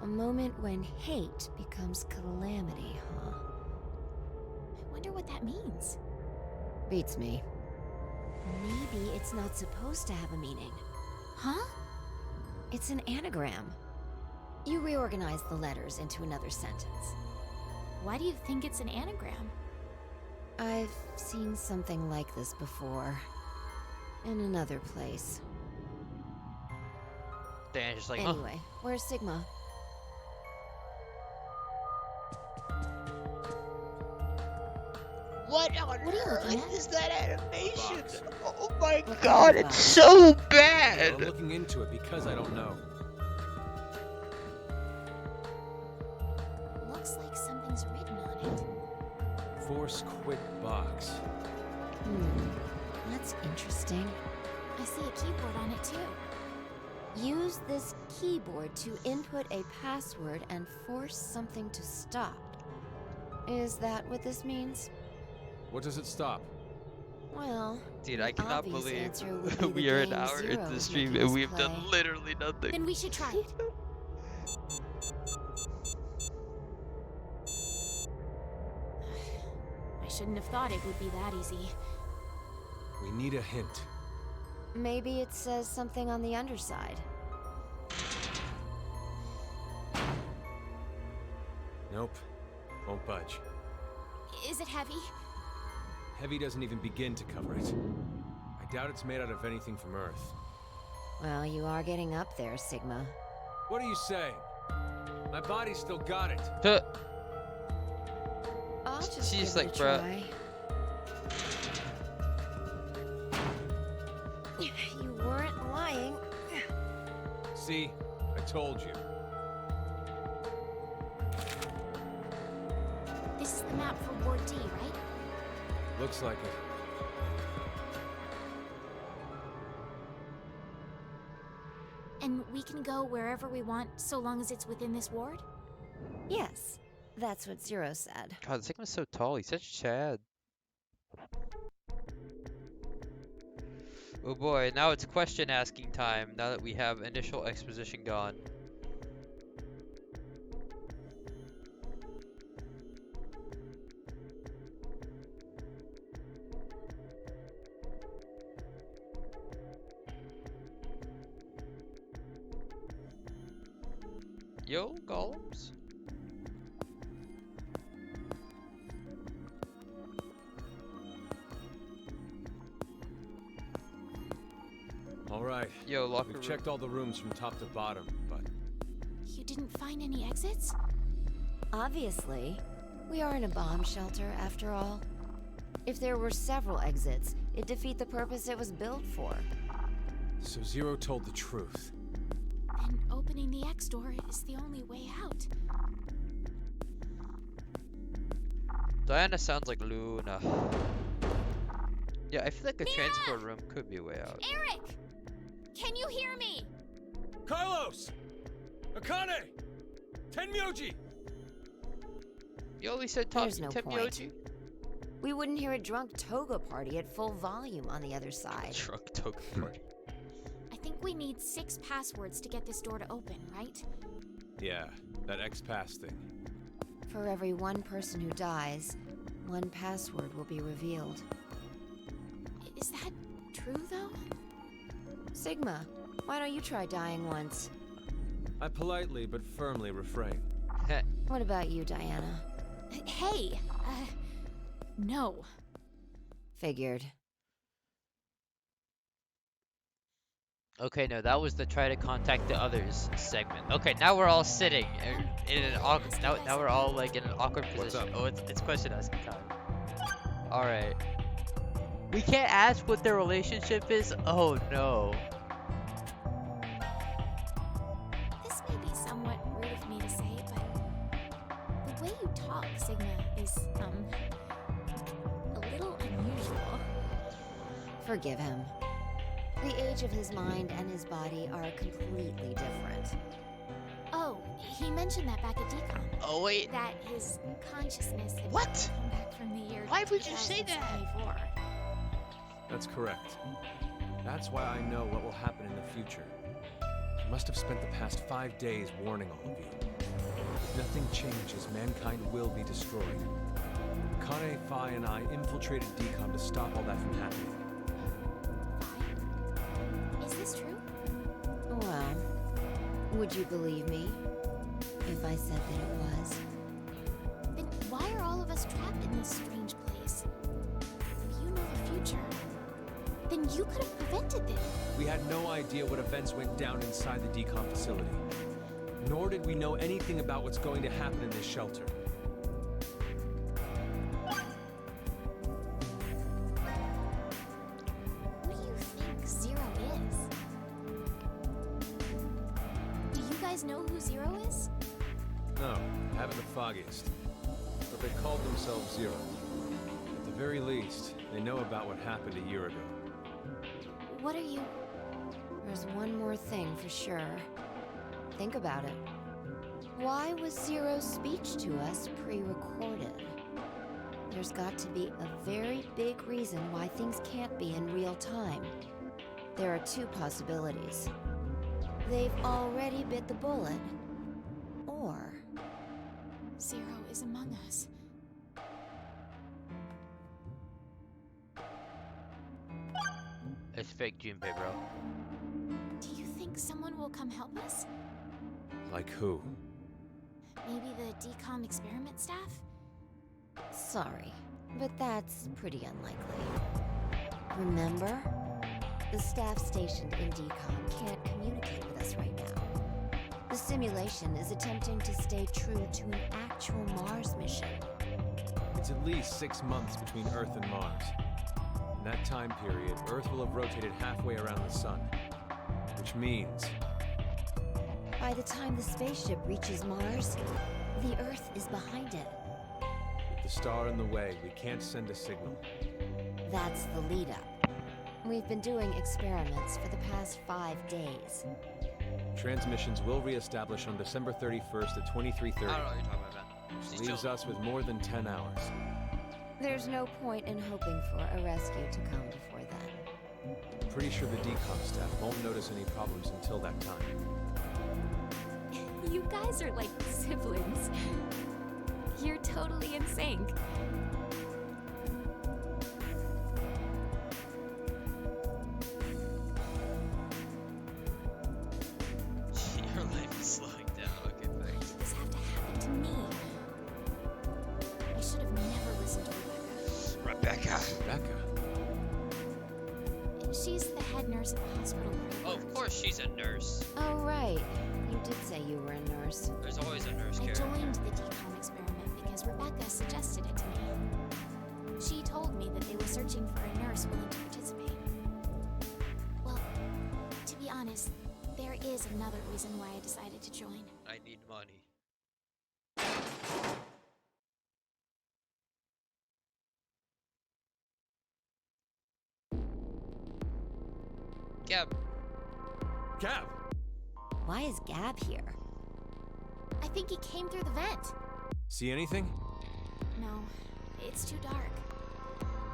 a moment when hate becomes calamity, huh? I wonder what that means. Beats me. Maybe it's not supposed to have a meaning. Huh? It's an anagram. You reorganize the letters into another sentence. Why do you think it's an anagram? I've seen something like this before. In another place. Dan's just like, huh? Anyway, where's Sigma? What on What are you looking at? is that animation? Box. Oh my What god, kind of it's box? so I'm bad! looking into it because I don't know. Looks like something's written on it. Force quit box. That's interesting. I see a keyboard on it too. Use this keyboard to input a password and force something to stop. Is that what this means? What does it stop? Well, Dude, I the cannot obvious believe answer would be we the are an game hour Zero into the is stream making and us we've done play. literally nothing. Then we should try it. I shouldn't have thought it would be that easy. We need a hint. Maybe it says something on the underside. Nope. Won't budge. Is it heavy? Heavy doesn't even begin to cover it. I doubt it's made out of anything from Earth. Well, you are getting up there, Sigma. What are you saying? My body still got it. Huh. I'll just She's give like, it a bruh. try. You weren't lying. See? I told you. This is the map for Ward D, right? Looks like it. And we can go wherever we want so long as it's within this ward? Yes, that's what Zero said. God, Sigma's so tall. He's such a Chad. Oh boy, now it's question asking time. Now that we have initial exposition gone. Yo, golems. All right. Yo, locker We've room. checked all the rooms from top to bottom, but You didn't find any exits? Obviously, we are in a bomb shelter after all. If there were several exits, it'd defeat the purpose it was built for. so Zero told the truth. Then opening the X door is the only way out. Diana sounds like Luna. Yeah, I feel like a transport room could be a way out. Eric! Can you hear me? Carlos! Akane! Tenmyoji! You always said talk There's to no Tenmyoji. We wouldn't hear a drunk toga party at full volume on the other side. Truck token party. I think we need 6 passwords to get this door to open, right? Yeah, that X-Pass thing. For every one person who dies, one password will be revealed. Is that true, though? Sigma, why don't you try dying once? I politely but firmly refrain. What about you, Diana? Hey! No. Figured. Okay, no, that was the try to contact the others segment. Okay, now we're all sitting in an awkward. Now we're all like in an awkward position. What's up? Oh, it's question asking time. All right. We can't ask what their relationship is. Oh no. This may be somewhat rude of me to say, but the way you talk, Sigma, is, a little unusual. Forgive him. The age of his mind and his body are completely different. Oh, he mentioned that back at DCOM. Oh wait. That his consciousness had What? come back from the year Why would you say that? 2024. That's correct. That's why I know what will happen in the future. I must have spent the past 5 days warning all of you. If nothing changes, mankind will be destroyed. Kane, Phi, and I infiltrated DCOM to stop all that from happening. Is this true? Well, would you believe me if I said that it was? Then why are all of us trapped in this strange place? If you know the future, then you could have prevented this. We had no idea what events went down inside the DCOM facility. Nor did we know anything about what's going to happen in this shelter. Who do you think Zero is? Do you guys know who Zero is? No, haven't the foggiest. But they called themselves Zero. At the very least, they know about what happened a year ago. What are you... There's one more thing for sure. Think about it. Why was Zero's speech to us pre-recorded? There's got to be a very big reason why things can't be in real time. There are 2 possibilities. They've already bit the bullet, or... Zero is among us. It's fake Junpei, bro. Do you think someone will come help us? Like who? Maybe the DCOM experiment staff? Sorry, but that's pretty unlikely. Remember? The staff stationed in DCOM can't communicate with us right now. The simulation is attempting to stay true to an actual Mars mission. It's at least 6 months between Earth and Mars. In that time period, Earth will have rotated halfway around the sun. Which means... By the time the spaceship reaches Mars, the Earth is behind it. with the star in the way, we can't send a signal. That's the lead-up. We've been doing experiments for the past 5 days. Transmissions will reestablish on December 31st at 23:30. I don't know what you're talking about, man. She's Leaves chilling. us with more than 10 hours. There's no point in hoping for a rescue to come before then. Pretty sure the decom staff won't notice any problems until that time. You guys are like siblings. You're totally in sync. Your life is slowing down. Okay, thanks. This have to happen to me. I should have never listened to Rebecca. Rebecca. She's the head nurse at the hospital where I Oh, work. of course she's a nurse. Oh, right. You did say you were a nurse. There's always a nurse I character. joined the decom experiment because Rebecca suggested it to me. She told me that they were searching for a nurse willing to participate. Well, to be honest, there is another reason why I decided to join. I need money. Gab. Gab! Why is Gab here? I think he came through the vent. See anything? No, it's too dark.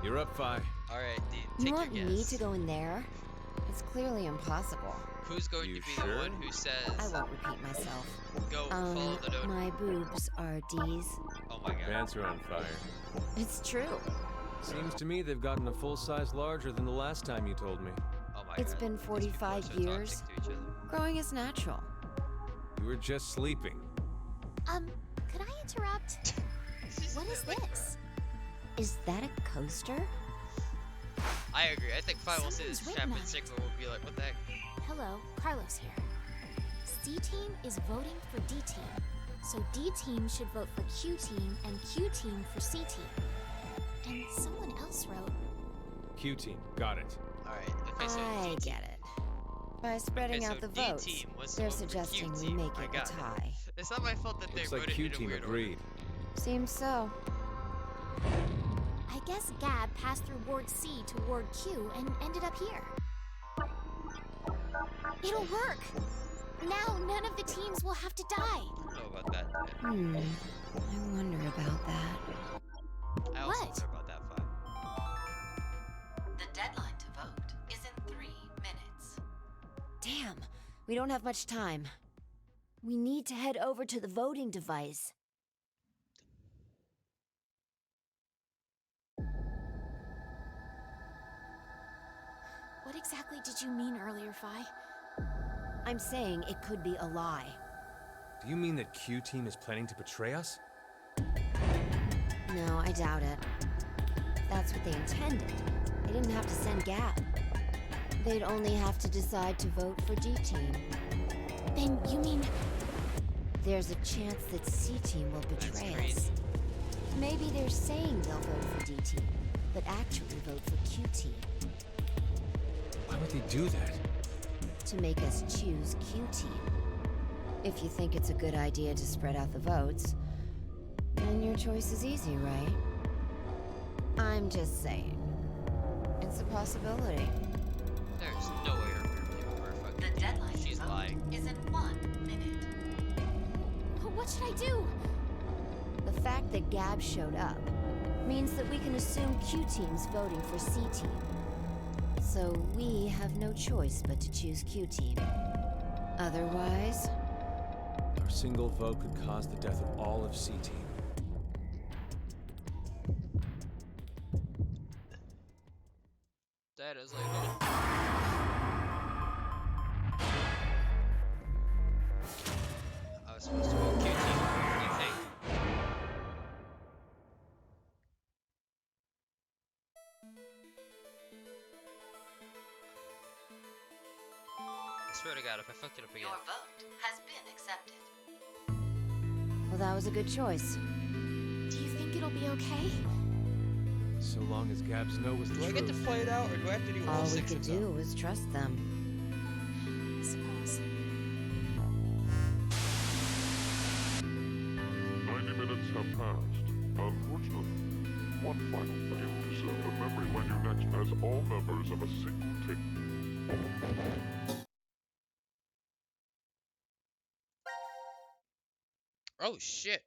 You're up, Fi. Alright, Dean, You take want your me guess. to go in there? It's clearly impossible. Who's going You to be sure? the one who says, I won't repeat myself. go follow the note? My boobs are D's. Oh my god. Pants are on fire. It's true. Seems to me they've gotten a full size larger than the last time you told me. Oh my It's god. been These people are 45 so years. toxic to each other. Growing is natural. You were just sleeping. Could I interrupt? What is this? Is that a coaster? I agree. I think Fi will see this Something's written Captain on it. Sigma will be like, what the heck? Hello, Carlos here. C-Team is voting for D-Team. So D-Team should vote for Q-Team and Q-Team for C-Team. And someone else wrote, Q team, got it. Alright, okay, so I D-Team. get it. By spreading Okay, out so the votes, D-Team was to they're vote for suggesting we Q-Team. make I it a got it. tie. It's not my fault that they Looks wrote like it Q in a team weird agreed. Seems so. I guess Gab passed through Ward C to Ward Q and ended up here. It'll work! Now none of the teams will have to die. I don't know about that. I wonder about that. I also What? wonder about that, Fi. The deadline to vote is in 3 minutes. Damn, we don't have much time. We need to head over to the voting device. What exactly did you mean earlier, Fi? I'm saying it could be a lie. Do you mean that Q team is planning to betray us? No, I doubt it. That's what they intended. They didn't have to send Gab. They'd only have to decide to vote for D-Team. Then you mean... There's a chance that C-Team will betray us. Maybe they're saying they'll vote for D-Team, but actually vote for Q-Team. Why would they do that? To make us choose Q-Team. If you think it's a good idea to spread out the votes, then your choice is easy, right? I'm just saying. It's a possibility. There's no way you're gonna believe her fucking The deadline She's to vote lying. is in 1 minute. What should I do? The fact that Gab showed up means that we can assume Q-Team's voting for C-Team. So we have no choice but to choose Q-Team. Otherwise, Our single vote could cause the death of all of C team. That is like, oh. I was supposed to vote Q team. What do you think? I swear to God, if I fucked it up again. Your vote has been accepted. well, that was a good choice. Do you think it'll be okay? So long as Gabs know was the Do I truth. get to play it out, or do I have to do all All we 6 could of them? do was trust them. I suppose. 90 minutes have passed. Unfortunately, one final failed to send the memory when you next as all members of a single team. Oh shit.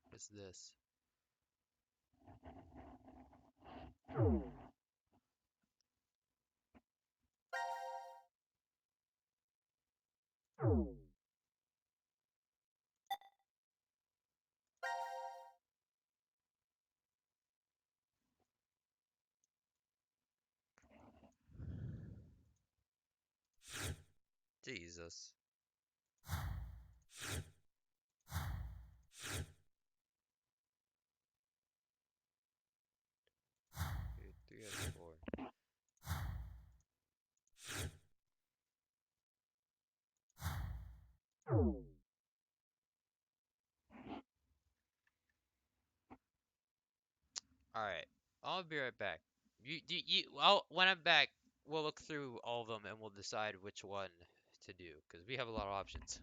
What's this? Jesus. Dude, 3 out of 4. Alright. I'll be right back. When I'm back, we'll look through all of them and we'll decide which one to do, because we have a lot of options.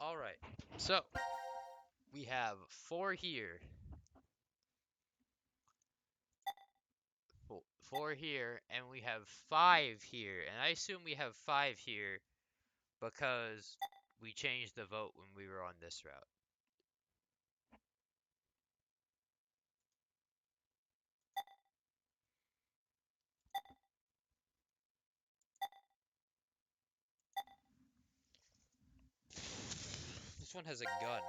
Alright. So, we have 4 here. 4 here, and we have 5 here. And I assume we have 5 here because we changed the vote when we were on this route. This one has a gun.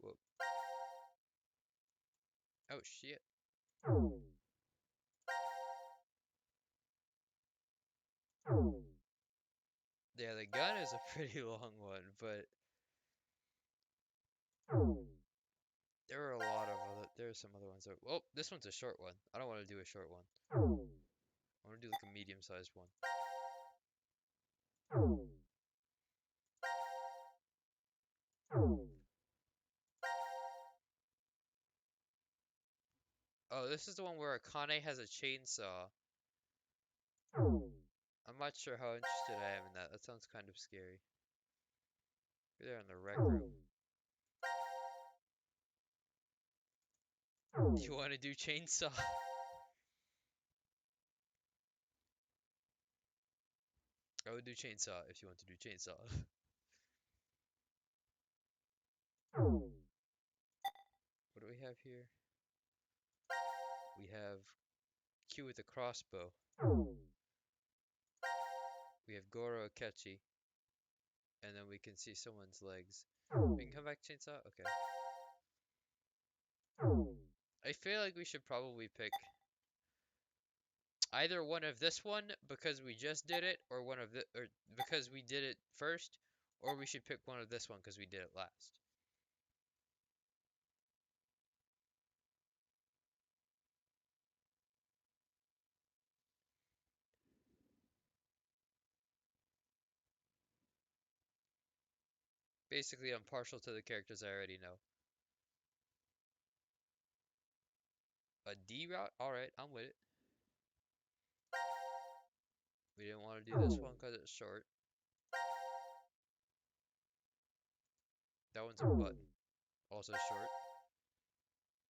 Whoop. Oh shit. Yeah, the gun is a pretty long one, but there are a lot of there are some other ones that, oh, this one's a short one. I don't want to do a short one. I want to do like a medium-sized one. Oh, this is the one where Akane has a chainsaw. I'm not sure how interested I am in that. That sounds kind of scary. You're there in the rec room. You want to do chainsaw? I would do chainsaw if you want to do chainsaw. What do we have here? We have Q with a crossbow. We have Goro Akechi. And then we can see someone's legs. We can come back chainsaw? Okay. I feel like we should probably pick either one of this one because we just did it, or one of the or because we did it first, or we should pick one of this one because we did it last. Basically, I'm partial to the characters I already know. A D route? Alright, I'm with it. We didn't want to do this one because it's short. That one's a button. Also short.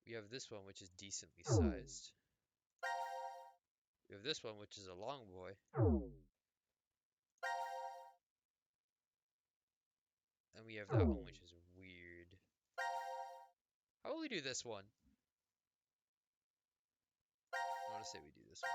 We have this one, which is decently sized. We have this one, which is a long boy. And we have that one, which is weird. How will we do this one? I want to say we do this one.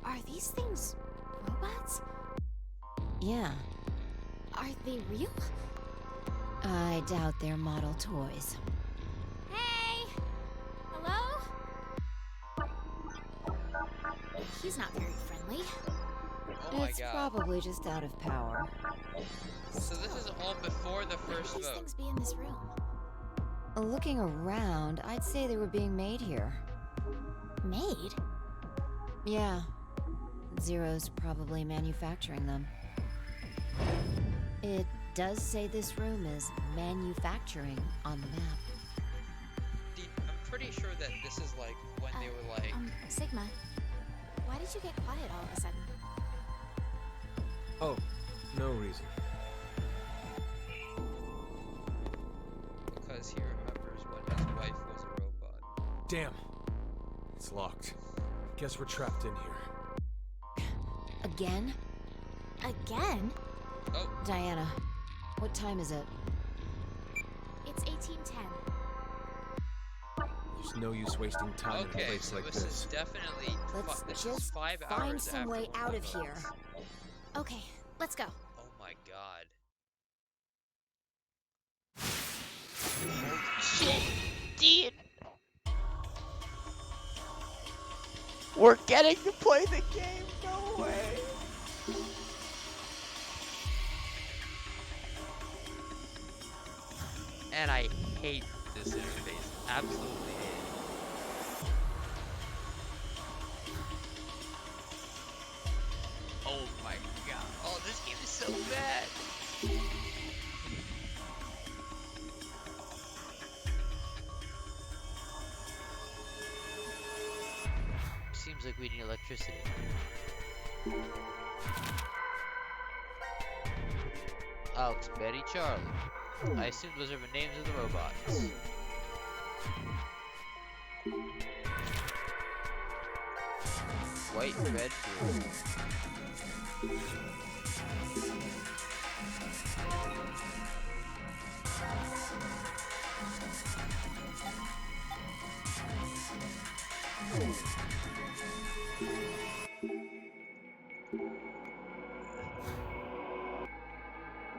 Are these things robots? Yeah, Are they real? I doubt they're model toys. Hey! Hello? He's not very friendly. Oh my It's god. probably just out of power. So this is all before the first These vote. things be in this room. Looking around, I'd say they were being made here. Made? Yeah. Zero's probably manufacturing them. It does say this room is manufacturing on the map. I'm pretty sure that this is like when they were like, Sigma, why did you get quiet all of a sudden? Oh, no reason. because he remembers when his wife was a robot. Damn. It's locked. Guess we're trapped in here. Again? Again? Oh. Diana, what time is it? It's 1810. There's no use wasting time in a place so like this this. is definitely Let's this is just 5 find hours some after way one out of of here. those. Okay, let's go. Oh my god. Holy shit, Dean! We're getting to play the game, no way! And I hate this interface, absolutely hate it. Oh my god, oh this game is so bad! Seems like we need electricity. Alex, Betty, Charlie. I assume those are the names of the robots. White, red, blue.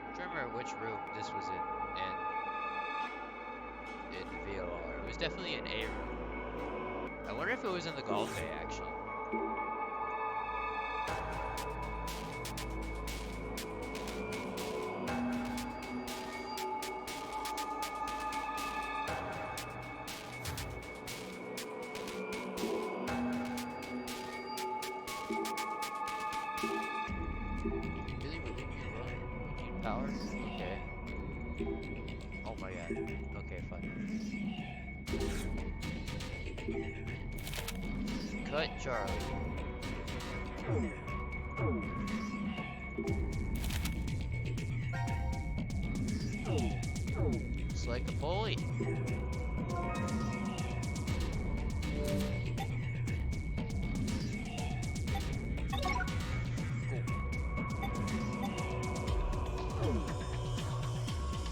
I don't remember which room this was in VLR. It was definitely an A room. I wonder if it was in the golf bay actually. fine. Cut Charlie. It's like a bully.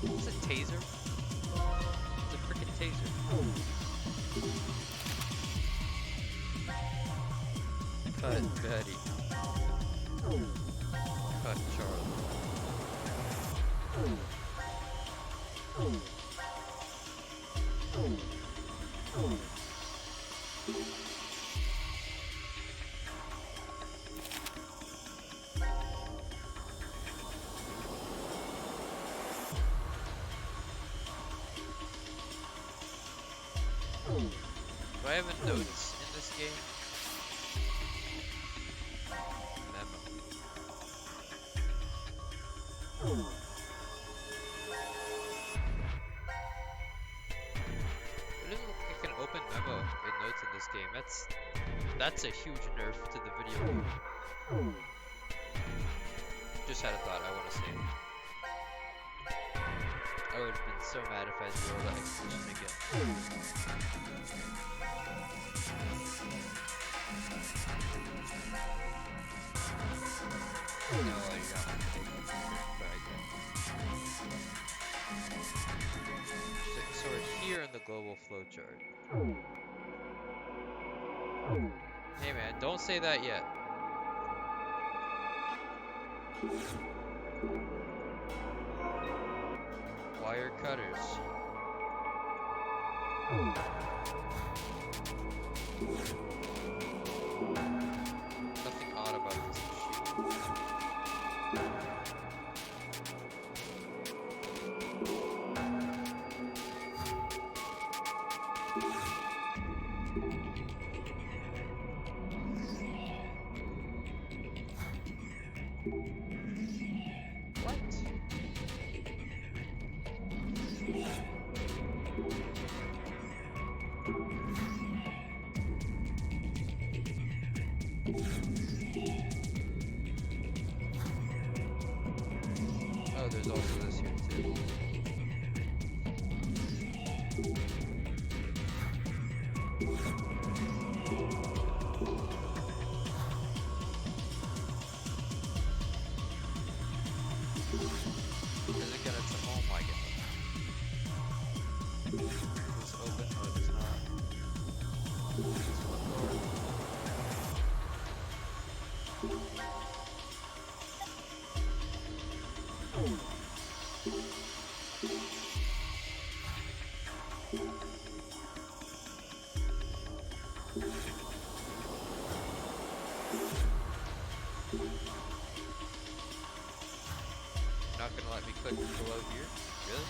It's a taser. It's a freaking taser. Cut Betty. Cut Charlie. Do I have a notes in this game? Memo. It doesn't look like an open memo in notes in this game. That's a huge nerf to the video game. Just had a thought I want to say. I would have been so mad if I had to roll that exposition again. No, you got one. But I get. So we're here in the global flowchart. Hey man, don't say that yet. Wire cutters. Nothing odd about this machine. Oh, there's also this here too. Is it gonna oh my god. Is this open? No, it is not. There's one door. Not gonna let me click below here? Really?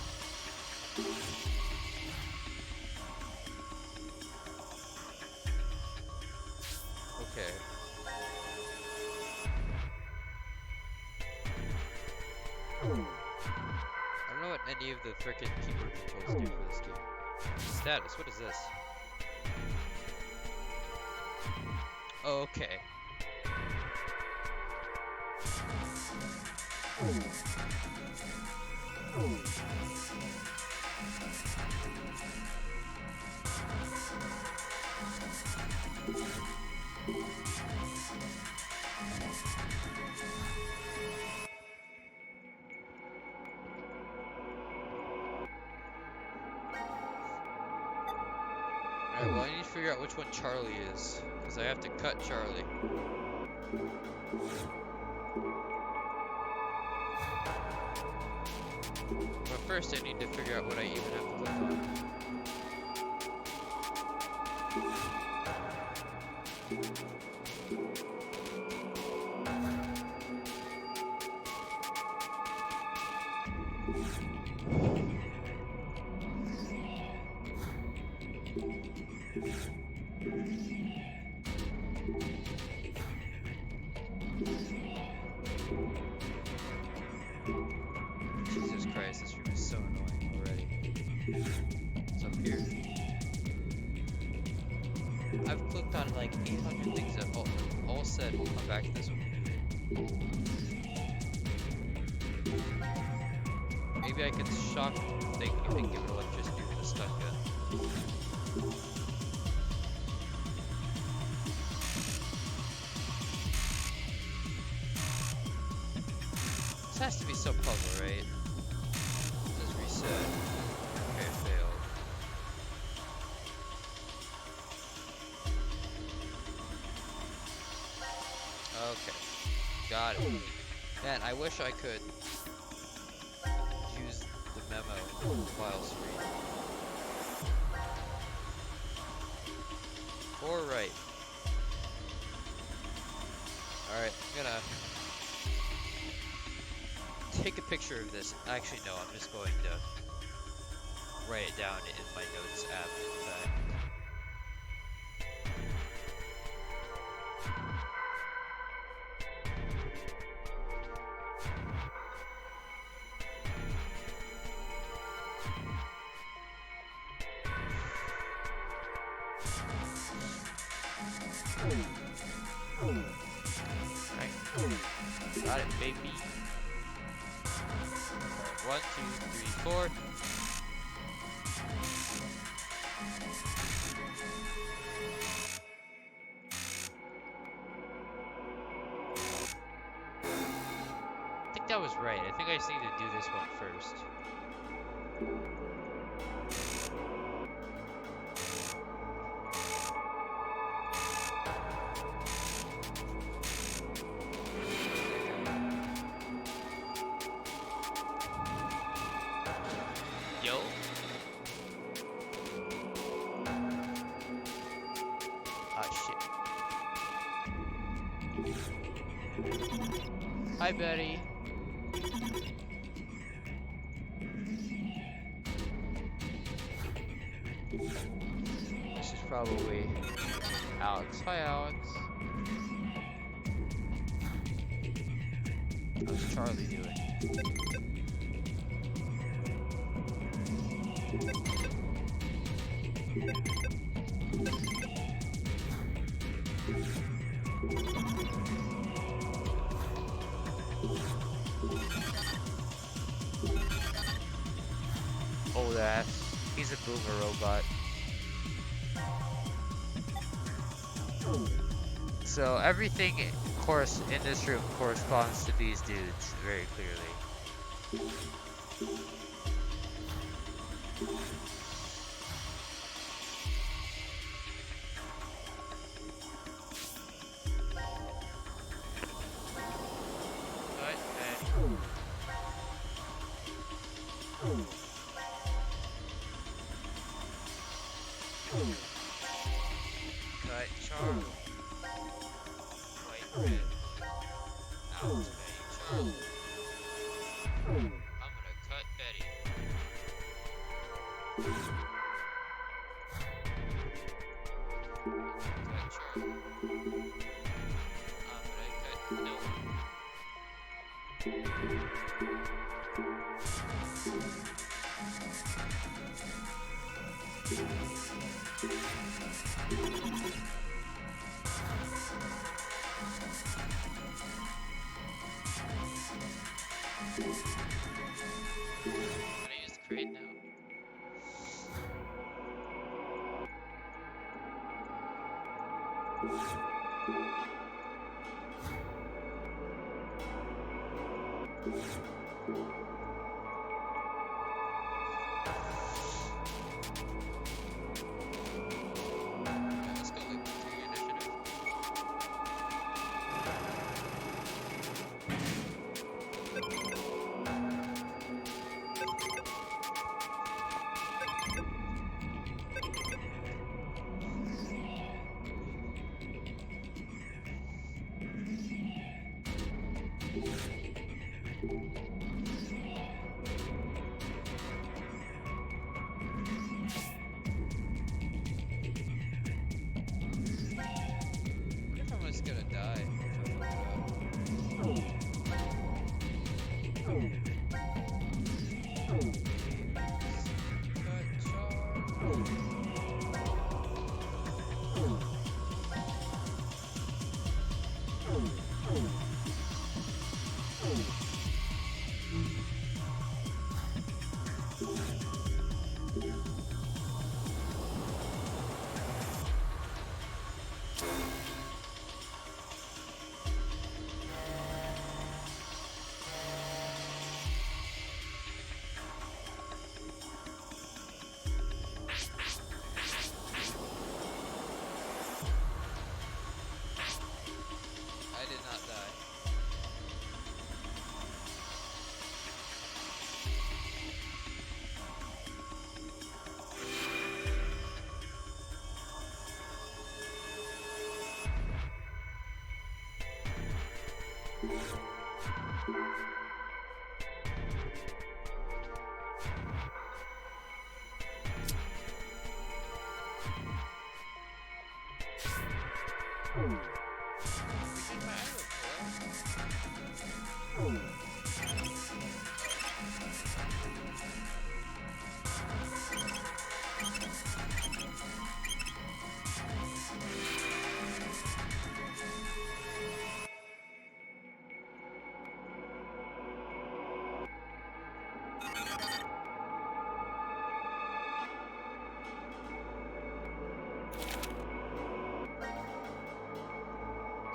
Okay. I don't know what any of the frickin' keyboard controls do for this game. Status, what is this? Oh, okay. Alright, well I need to figure out which one Charlie is, because I have to cut Charlie. But first I need to figure out what I even have to click on. Jesus Christ, this room is so annoying already. I've clicked on like 800 things that all said we'll come back to this one. Maybe I could shock the thing and give it electricity with a stun gun. This has to be some puzzle, right? Just reset. Okay, failed. Okay, got it. Man, I wish I could use the memo file screen. Or right. Alright, I'm gonna take a picture of this. Actually, no, I'm just going to write it down in my notes app, in fact. Got it, baby. 1, 2, 3, 4. I think that was right. I think I just need to do this one first. Yo. Oh shit. Hi, Betty. This is probably Alex. Hi, Alex. How's Charlie doing? Old ass. He's a boomer robot. So everything in this room corresponds to these dudes very clearly. Cut Charlie. White red. Alex Betty Charlie. I'm gonna cut Betty. Cut Charlie. I'm gonna cut Noah. I'm gonna use the crate now. Let's go look through your initiative. What if I'm just gonna die? Cut Charlie.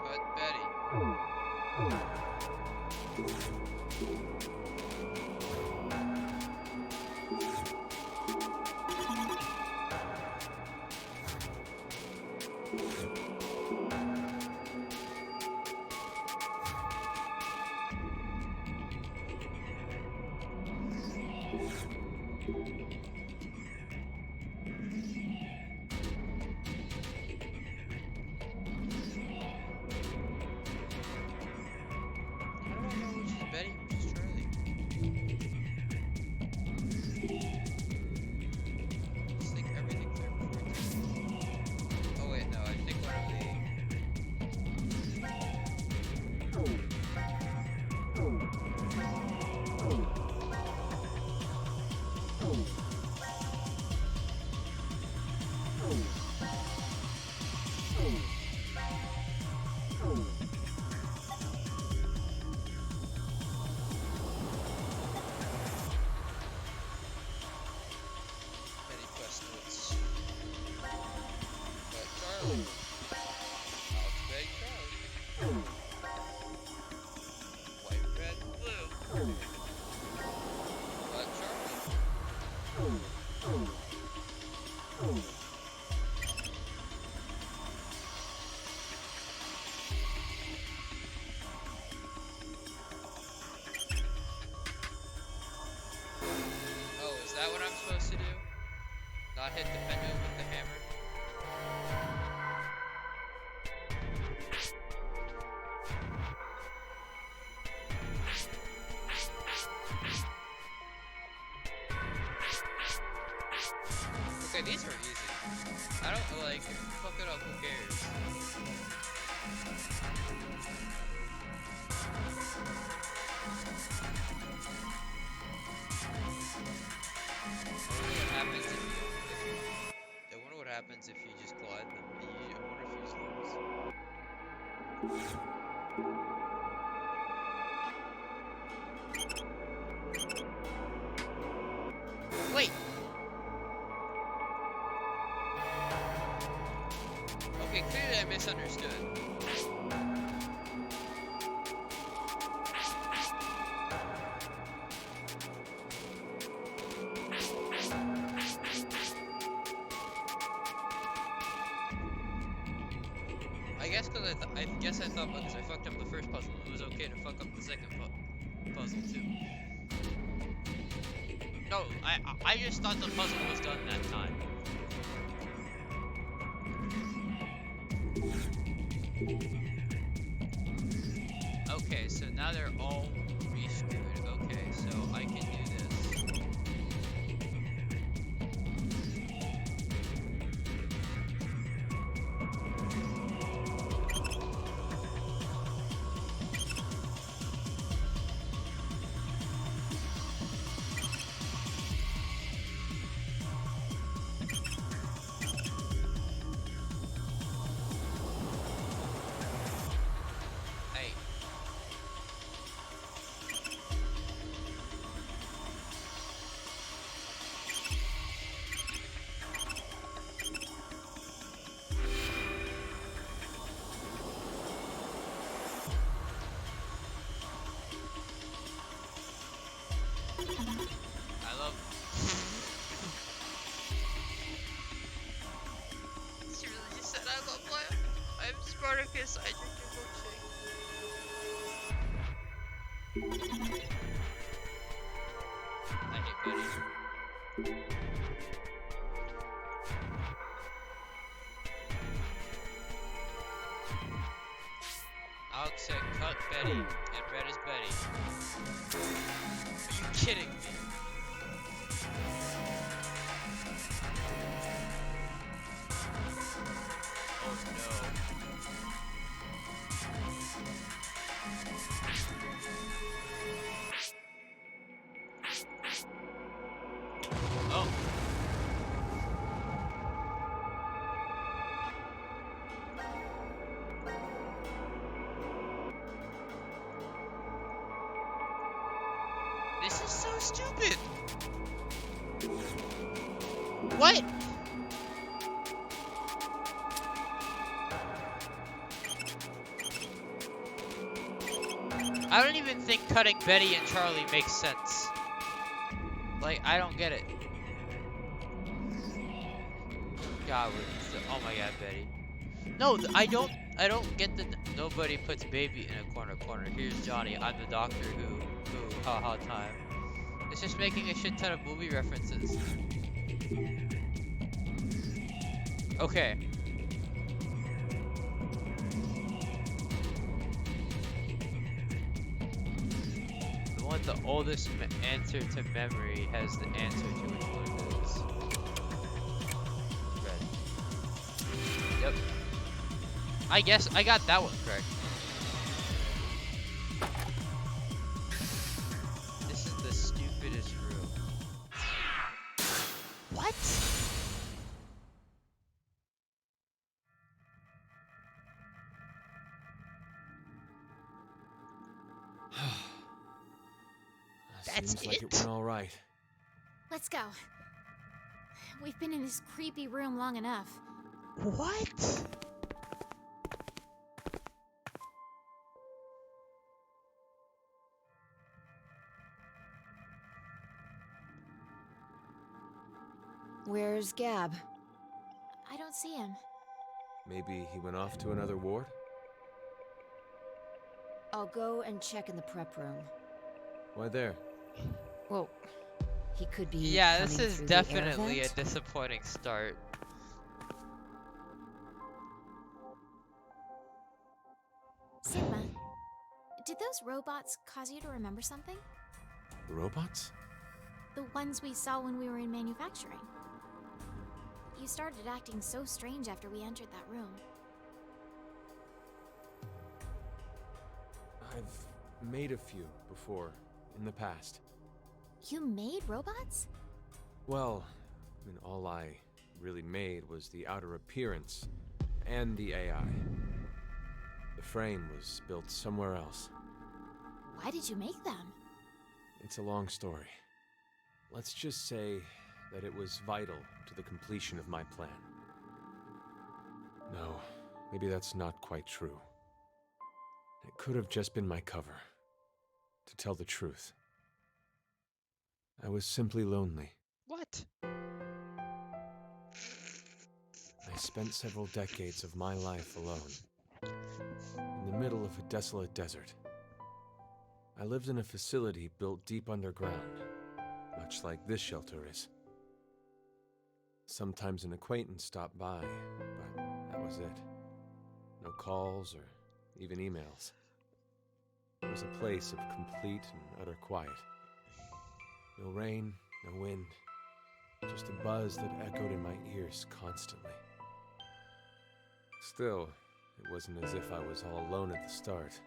Cut Betty. How do I know which is Betty, which is Charlie? Just think everything through before I do it. Oh wait, no, I think one of Betty Quest notes. But Charlie. Alex Betty Charlie. White, red, blue. But Charlie. Oh, is that what I'm supposed to do? Not hit the pendulum with the hammer? Okay, these are easy. I don't like, if you fuck it up, who cares? I wonder what happens if you just glide them. I wonder if you just lose. Wait! Okay, clearly I misunderstood. I guess because I thought because I fucked up the first puzzle, it was okay to fuck up the second puzzle too. No, I just thought the puzzle was done that time. Okay, so now they're all rescrewed. Okay, so I can do this. Hey. I love. She really just said I love life. I'm Spartacus. I drink your milkshake. I hate Betty. Alex said cut Betty, and red is Betty. Are you kidding me? Oh. This is so stupid. What? I don't even think cutting Betty and Charlie makes sense. Like, I don't get it. God, oh my God, Betty. No, I don't get the nobody puts baby in a corner. Here's Johnny. I'm the doctor who, haha time. It's just making a shit ton of movie references. Okay. The one with the oldest answer to memory has the answer to which one it is. Red. Yep. I guess I got that one correct. This is the stupidest room. What? That's Seems like it went all right. Let's go. We've been in this creepy room long enough. What? Where's Gab? I don't see him. Maybe he went off to another ward? I'll go and check in the prep room. Why there? Well, he could be. Yeah, this coming is through the air definitely a vent. disappointing start. Sigma, did those robots cause you to remember something? Robots? The ones we saw when we were in manufacturing. You started acting so strange after we entered that room. I've made a few before, in the past. You made robots? Well, I mean, all I really made was the outer appearance and the AI. The frame was built somewhere else. Why did you make them? It's a long story. Let's just say that it was vital to the completion of my plan. No, maybe that's not quite true. It could have just been my cover. To tell the truth, I was simply lonely. What? I spent several decades of my life alone, in the middle of a desolate desert. I lived in a facility built deep underground, much like this shelter is. Sometimes an acquaintance stopped by, but that was it. No calls or even emails. It was a place of complete and utter quiet. No rain, no wind, just a buzz that echoed in my ears constantly. Still, it wasn't as if I was all alone at the start.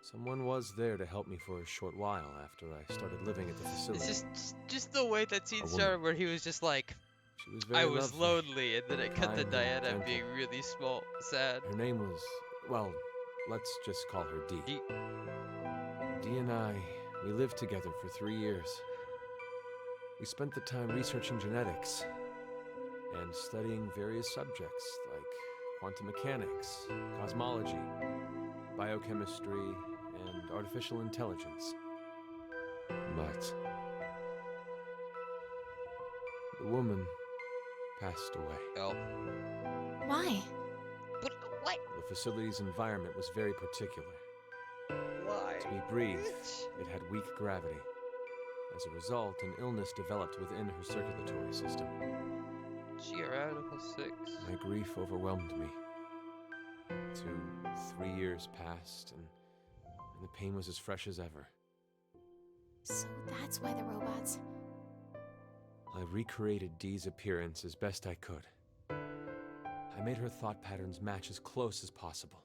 Someone was there to help me for a short while after I started living at the facility. It's just the way that scene A started woman. where he was just like, She was very I was lovely. lonely, and then it cut to Kind and Diana gentle. being really small, sad. Her name was, well, let's just call her Dee. Dee. Dee and I, we lived together for 3 years. We spent the time researching genetics and studying various subjects like quantum mechanics, cosmology, biochemistry, and artificial intelligence. But the woman passed away. Oh. Why? But what? The facility's environment was very particular. Why? To be breathed, it had weak gravity. As a result, an illness developed within her circulatory system. She got Radical 6. My grief overwhelmed me. 2, 3 years passed, and the pain was as fresh as ever. So that's why the robots... I recreated Dee's appearance as best I could. I I made her thought patterns match as close as possible.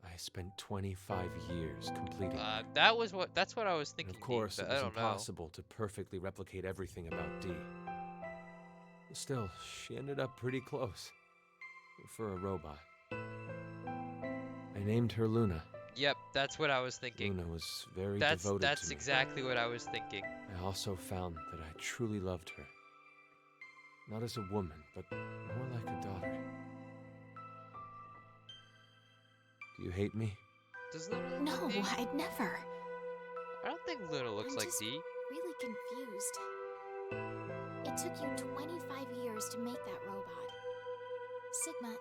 I spent 25 years completing it. That's what I was thinking. And of course, Dean, it but was I don't know. impossible to perfectly replicate everything about Dee. Still, she ended up pretty close. For a robot. I named her Luna. Yep, that's what I was thinking. Luna was very devoted to me. That's exactly what I was thinking. I also found that I truly loved her. Not as a woman, but more like a daughter. Do you hate me? Does Luna No, look like Dee? I'd never. I don't think Luna looks I'm like just Dee. really confused. It took you 25 years to make that robot. Sigma,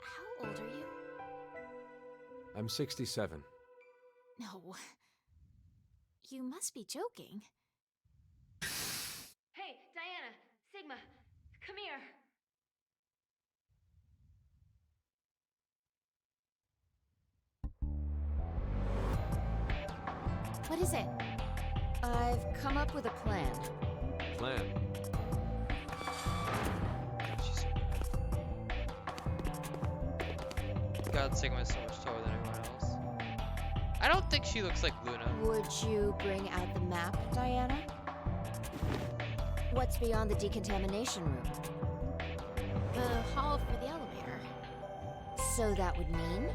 how old are you? I'm 67. No. You must be joking. Hey, Diana, Sigma, come here. What is it? I've come up with a plan. Plan. God, Sigma's so much taller than everyone else. I don't think she looks like Luna. Would you bring out the map, Diana? What's beyond the decontamination room? The hall for the elevator. So that would mean?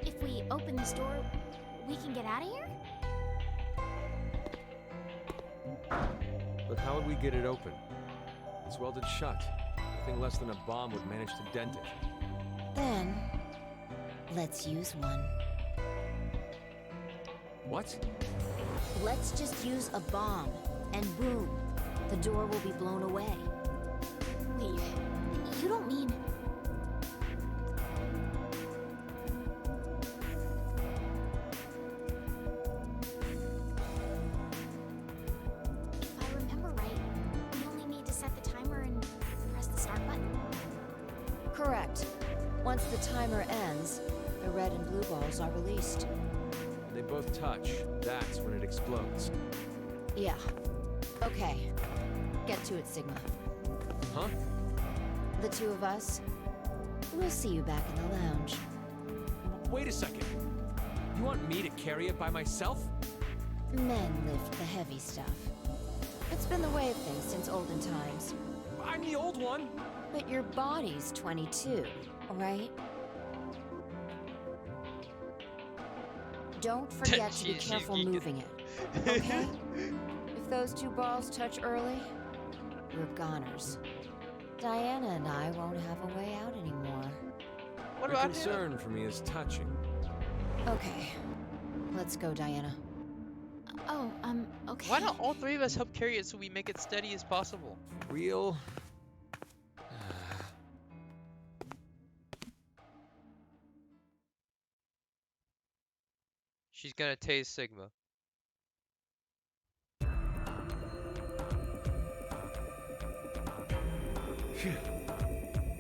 If we open this door, we can get out of here? But how would we get it open? It's welded shut. Nothing less than a bomb would manage to dent it. Then, let's use one. What? Let's just use a bomb, and boom, the door will be blown away. Wait, you don't mean... If I remember right, we only need to set the timer and press the start button? Correct. Once the timer ends, the red and blue balls are released. When they both touch, that's when it explodes. Yeah. Okay. Get to it, Sigma. Huh? The two of us, we'll see you back in the lounge. Wait a second. You want me to carry it by myself? Men lift the heavy stuff. It's been the way of things since olden times. I'm the old one. But your body's 22, right? Don't forget to be She's careful geeking. moving it, okay? If those two balls touch early, we're goners. Diana and I won't have a way out anymore. What The about him? concern for me is touching. Okay, let's go, Diana. Oh, okay. Why don't all three of us help carry it so we make it steady as possible? Real? She's gonna tase Sigma. Phew.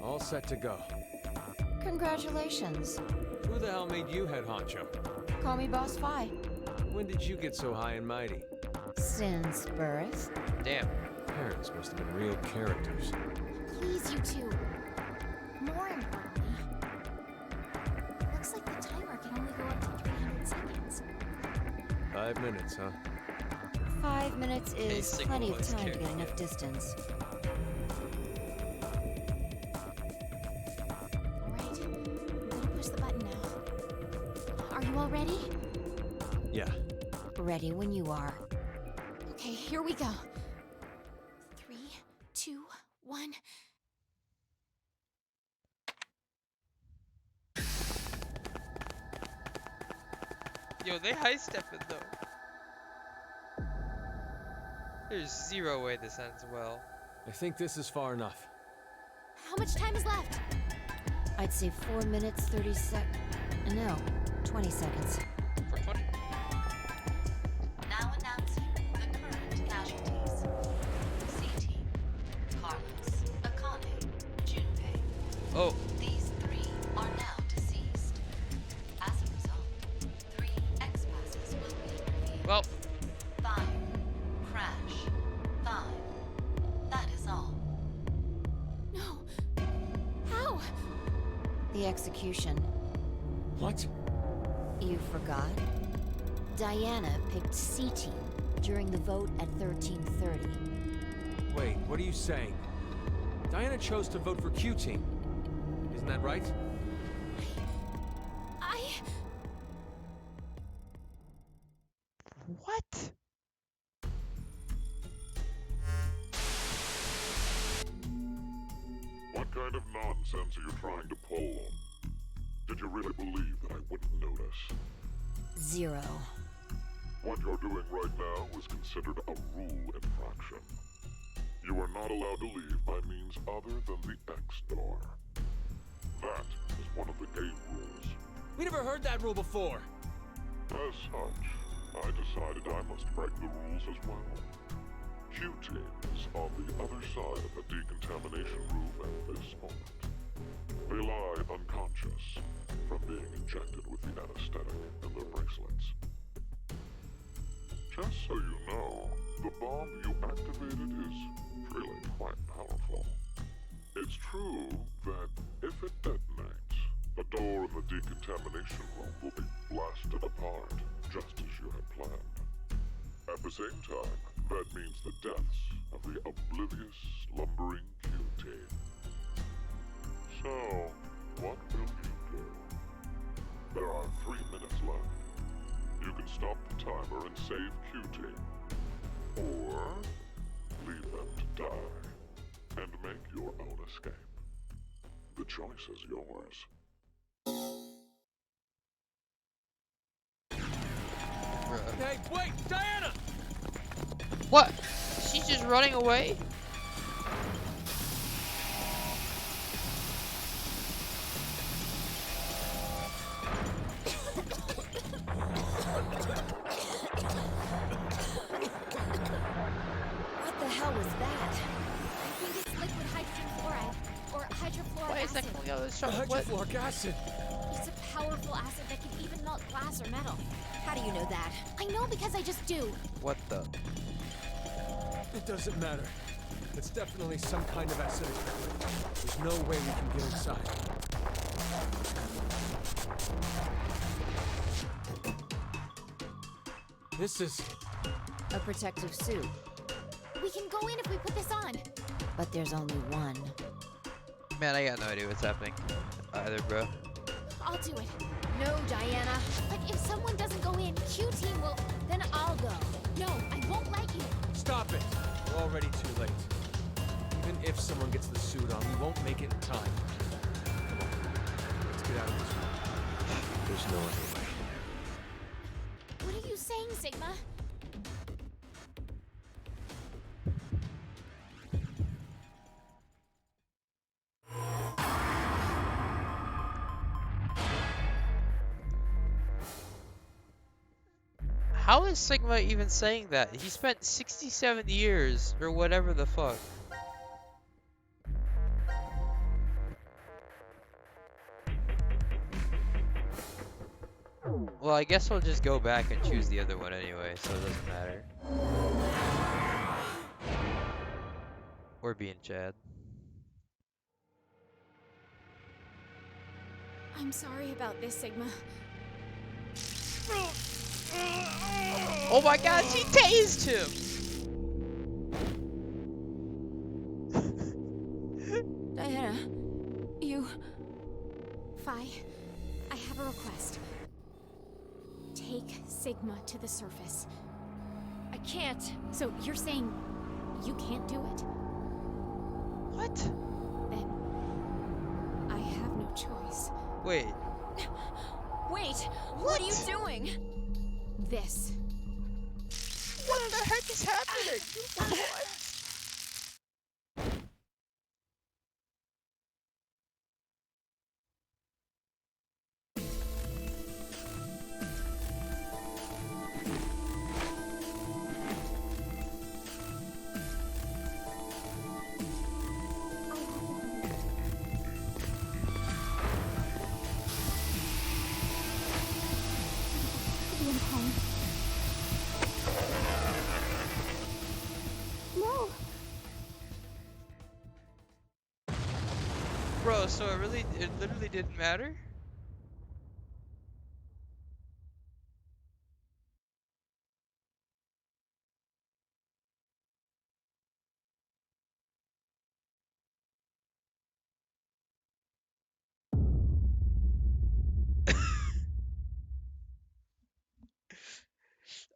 All set to go. Congratulations. Who the hell made you head honcho? Call me Boss Fi. When did you get so high and mighty? Since birth. Damn. Parents must have been real characters. Please, you two. More importantly, looks like the timer can only go up to 300 seconds. 5 minutes, huh? 5 minutes is Sigma plenty of was time to carrying get enough it. distance. Alright, I'm gonna push the button now. Are you all ready? Yeah. Ready when you are. Okay, here we go. 3, 2, 1. Yo, they high stepping though. There's zero way this ends well. I think this is far enough. How much time is left? I'd say 4 minutes, 30 no, 20 seconds. For 20. Now announcing the current casualties. C-Team, Carlos, Akane, Junpei. Oh, These 3 are now deceased. As a result, 3 X-passes will be revealed. well, 5. Crash. 5. That is all. No, The execution. What? You forgot? Diana picked C-Team during the vote at 1330. Wait, what are you saying? Diana chose to vote for Q Team. Isn't that right? What? What kind of nonsense are you trying to pull? Did you really believe that I wouldn't notice? Zero. What you're doing right now is considered a rule infraction. You are not allowed to leave by means other than the X door. That is one of the game rules. We never heard that rule before. As such, I decided I must break the rules as well. Q-Team is on the other side of the decontamination room at this moment. They lie unconscious from being injected with the anesthetic in their bracelets. Just so you know, the bomb you activated is really quite powerful. It's true that if it detonates, the door in the decontamination room will be blasted apart, just as you had planned. At the same time, that means the deaths of the oblivious, slumbering Q-Team. So, what will you do? There are 3 minutes left. You can stop the timer and save Q-Team. Or leave them to die and make your own escape. The choice is yours. Hey, wait! Diana! What? She's just running away? What the hell was that? I think it's liquid hydrogen fluoride, or hydrofluoric Wait a acid. second, we got this shot. What? Hydrofluoric acid! It's a powerful acid that can even melt glass or metal. How do you know that? I know because I just do. What the? It doesn't matter. It's definitely some kind of acidic liquid. There's no way we can get inside. This is... A protective suit. We can go in if we put this on. But there's only one. Man, I got no idea what's happening either, bro. I'll do it. No, Diana. But if someone doesn't go in, Q-Team will... Then I'll go. No, I won't let you. Stop it! We're already too late. Even if someone gets the suit on, we won't make it in time. Come on. Let's get out of this room. There's no other way. What are you saying, Sigma? How is Sigma even saying that? He spent 67 years, or whatever the fuck. Well, I guess we'll just go back and choose the other one anyway, so it doesn't matter. We're being Chad. I'm sorry about this, Sigma. Oh my god, she tased him! Diana, you... Phi, I have a request. Take Sigma to the surface. I can't. So you're saying you can't do it? What? Then I have no choice. Wait. Wait, what are you doing? This. What the heck is happening? What? No! Bro, so it literally didn't matter?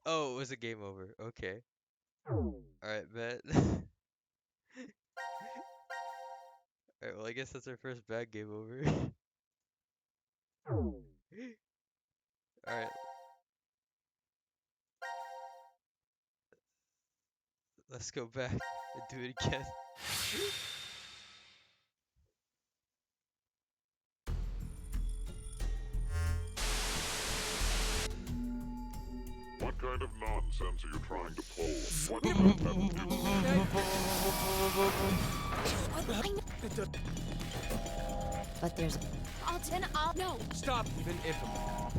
Oh, it was a game over. Okay. Alright, bet. Alright, well, I guess that's our first bad game over. Alright, let's go back and do it again. What kind of nonsense are you trying to pull? What do you have to do? But there's No! Stop even implement.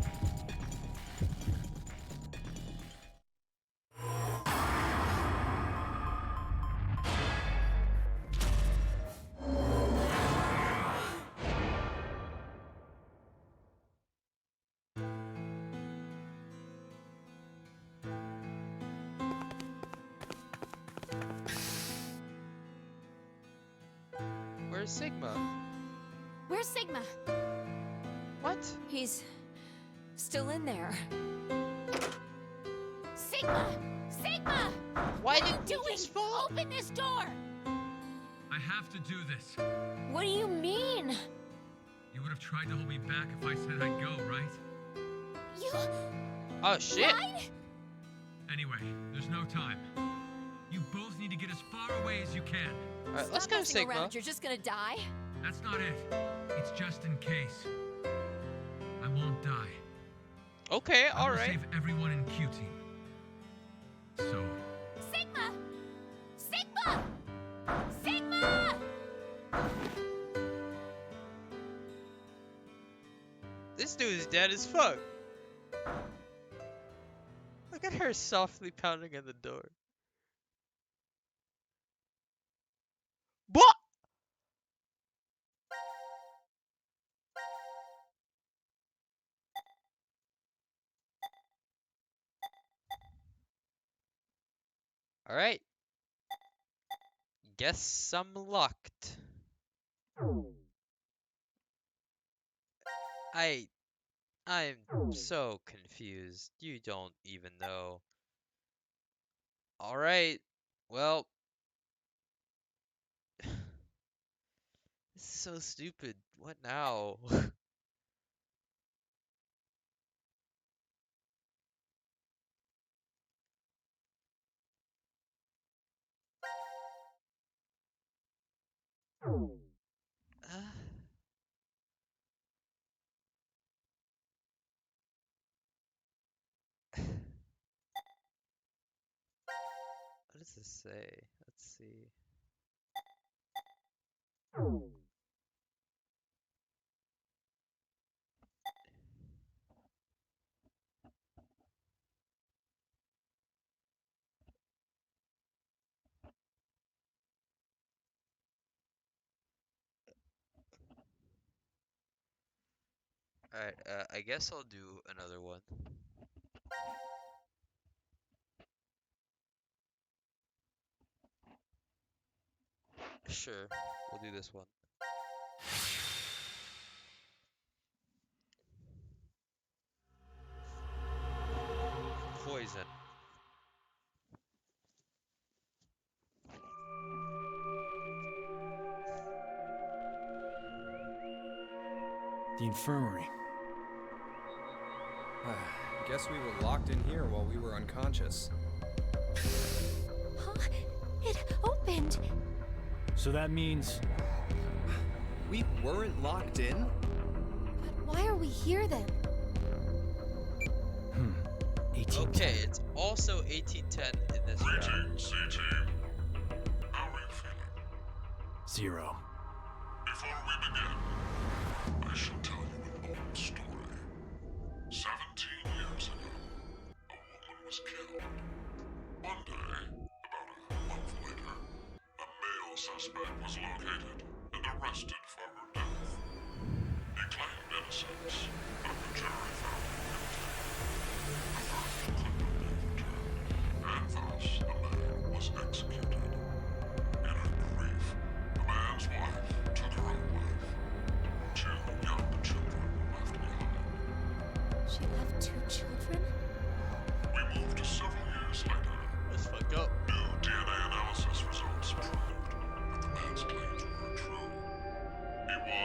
Where's Sigma? Where's Sigma? What? He's still in there. Sigma! Sigma! Why What are you didn't you doing? just fall? Open this door! I have to do this. What do you mean? You would have tried to hold me back if I said I'd go, right? You Oh shit! lied? Anyway, there's no time. You both need to get as far away as you can. Alright, let's Stop go, messing Sigma. around. You're just gonna die. That's not it. It's just in case. I won't die. Okay, I will alright. save everyone in Q Team. So, Sigma! Sigma! Sigma! This dude is dead as fuck. Look at her softly pounding on the door. What? Alright. Guess I'm locked. I'm so confused. You don't even know. Alright. Well. This is so stupid. What now? What does this say? Let's see. Alright, I guess I'll do another one. Sure, we'll do this one. Poison. The infirmary. Guess we were locked in here while we were unconscious. Huh? It opened. So that means We weren't locked in? But why are we here then? 18. Okay, it's also 1810 in this round. Greetings, C-Team. How are you feeling? 0. Before we begin, I shall tell you an old story. 17 years ago, a woman was killed. One day, about a month later, a male suspect was located and arrested for her death.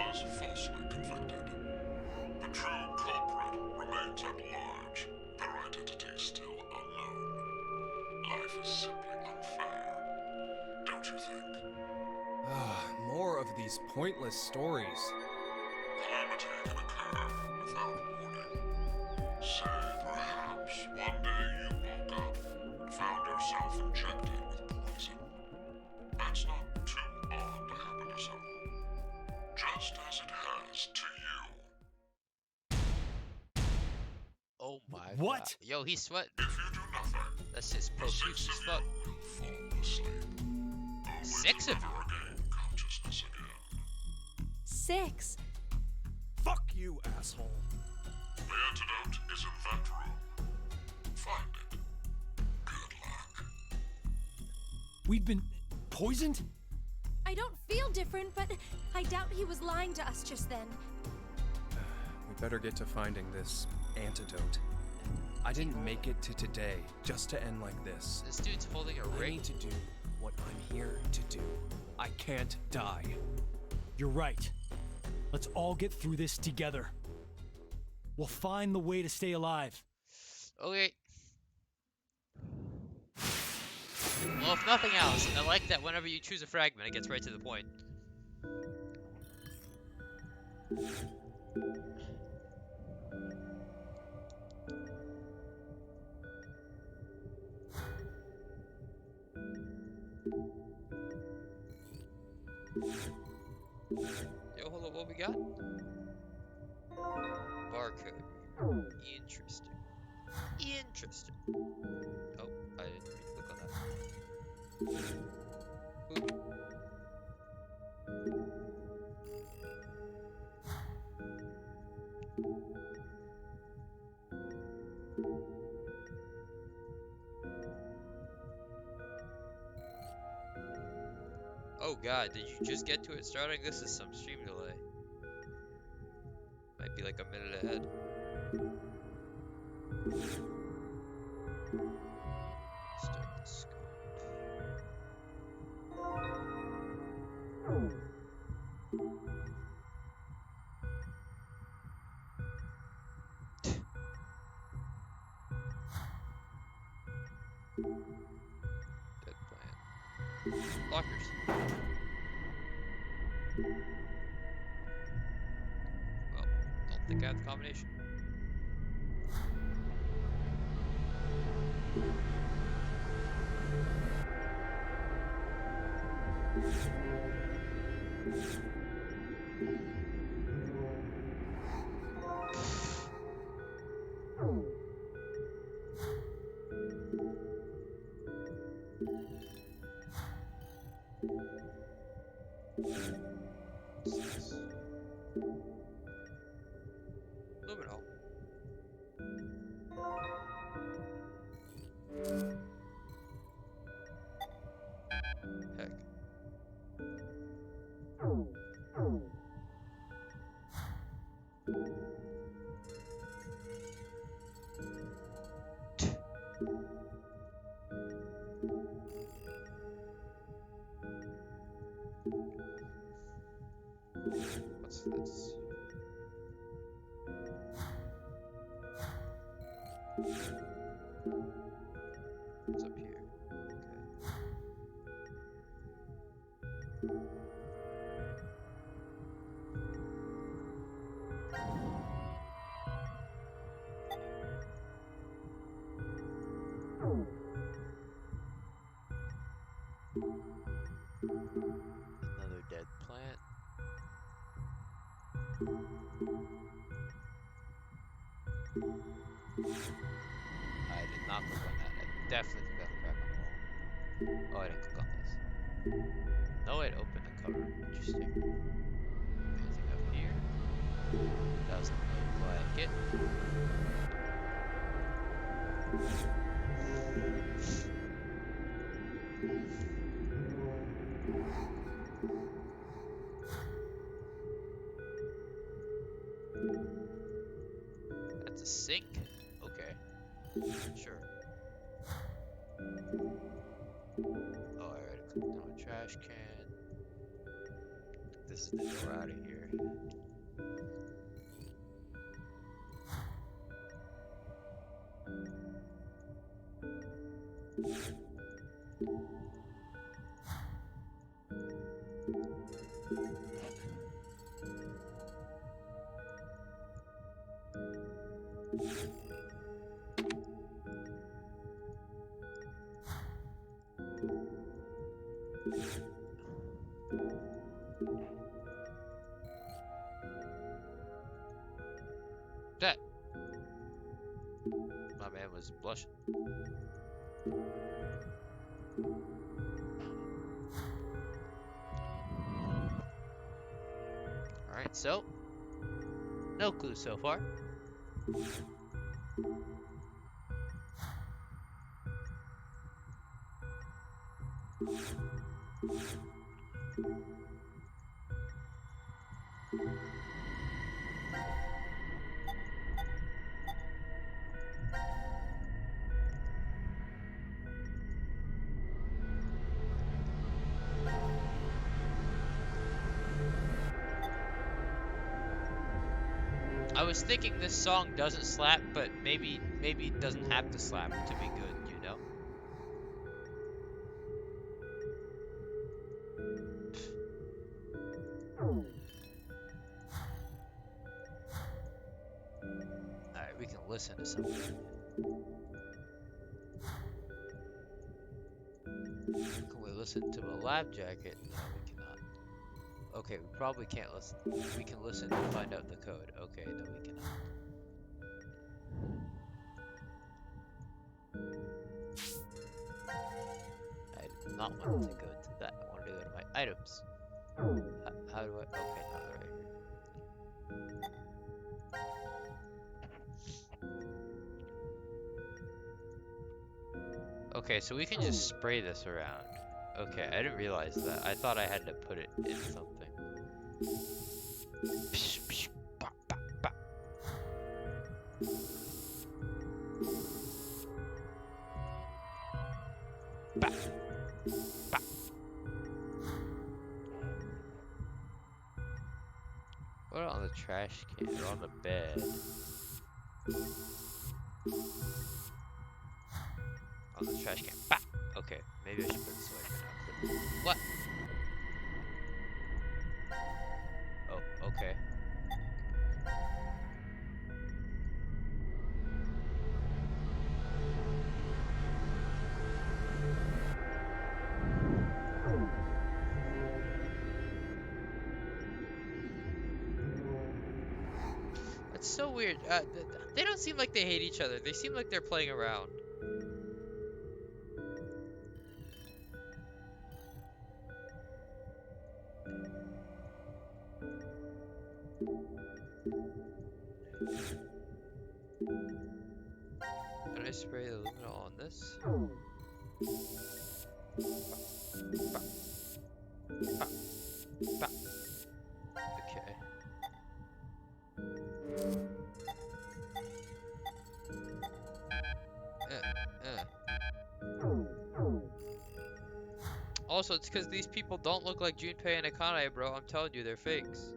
was falsely convicted. The true culprit remains at large, their identity still unknown. Life is simply unfair, don't you think? More of these pointless stories. Calamity can occur without warning. Say, perhaps, one day you woke up and found yourself injected with poison. That's not too odd to happen to someone. Just as it has to you. Oh my What? god. Yo, he's sweating. If you do nothing, That's just the six profuse as of fuck. you will fall asleep. Only 6 to of you? never regain consciousness again. 6. Fuck you, asshole. The antidote is in that room. Find it. Good luck. We've been poisoned? I don't feel different, but I doubt he was lying to us just then. We better get to finding this antidote. I didn't make it to today just to end like this. This dude's holding a I ring. need to do what I'm here to do. I can't die. You're right. Let's all get through this together. We'll find the way to stay alive. Okay. Well, if nothing else, I like that whenever you choose a fragment, it gets right to the point. Yo, hold on, what we got? Barcode. Interesting. Interesting. Oh, I didn't mean to click on that. Oop. Oh god, did you just get to it starting? This is some stream delay. Might be like a minute ahead. Start the scope. Dead plant. Blockers. Well, don't think I have the combination. Luminol. Heck. What's this? What's up here? Another dead plant. I did not click on that. I definitely clicked on the crap on the wall. Oh, I didn't click on this. No, it opened the cover. Interesting. Anything up here? Doesn't look like it. That's a sink? Okay. Sure. Oh, I already clicked on a trash can. This is the door out of here. That. My man was blushing. Alright, so. No clue so far. I was thinking this song doesn't slap, but maybe it doesn't have to slap to be good, you know? Alright, we can listen to something. Can we listen to a lab jacket? No, we cannot. Okay, we probably can't listen. We can listen to find out the code. Okay, no, we cannot. I did not want to go to that. I wanted to go to my items. How do I? Okay, not right here. Okay, so we can just spray this around. Okay, I didn't realize that. I thought I had to put it in something. Psh, psh, ba, ba, ba. Ba. Ba. Put it on the trash can or on the bed. On the trash can. Ba. Okay, maybe I should put this away for now. What? Oh, okay. That's so weird. They don't seem like they hate each other. They seem like they're playing around. Can I spray the luminol on this? Ba, ba, ba. Okay. Also, it's because these people don't look like Junpei and Akane, bro. I'm telling you, they're fakes.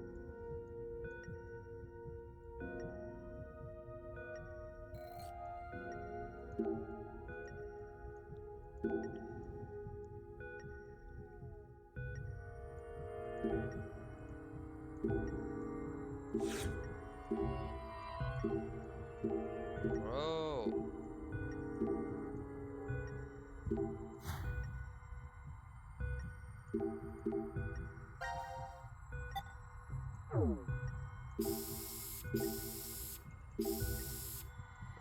Bro.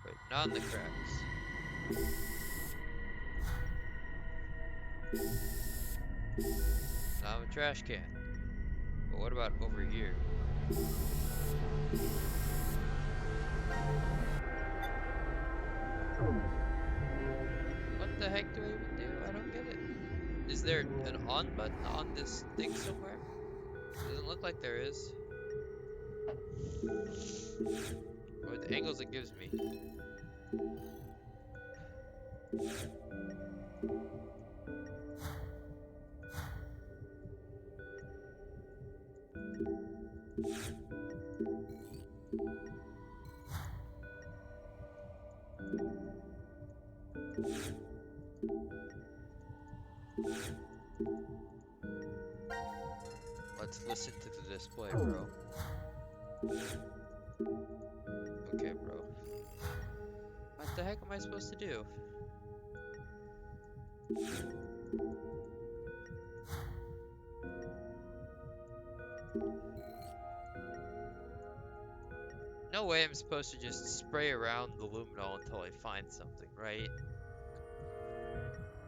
Wait, not in the cracks. Now a trash can. But what about over here? What the heck do I even do? I don't get it. Is there an on button on this thing somewhere? Doesn't look like there is. Or the angles it gives me. Let's listen to the display, bro. Okay, bro. What the heck am I supposed to do? No way I'm supposed to just spray around the luminol until I find something, right?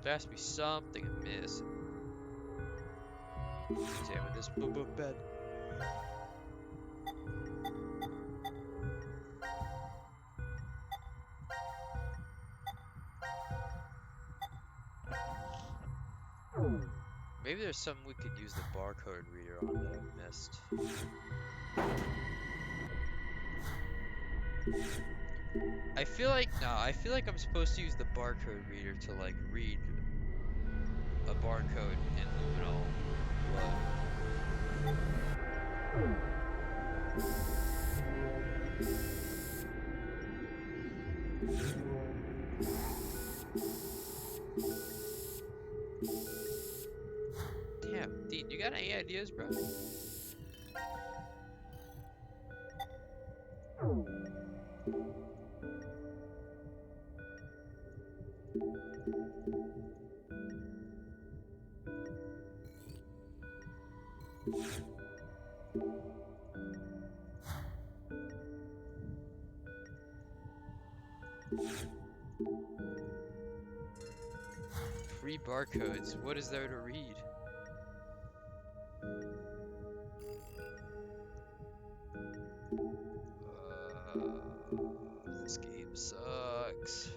There has to be something I'm missing. Examine this boom bed. Maybe there's something we could use the barcode reader on that I've missed. I feel like I'm supposed to use the barcode reader to like read a barcode in luminol, Damn, Dean, you got any ideas, bro? Free barcodes. What is there to read? This game sucks.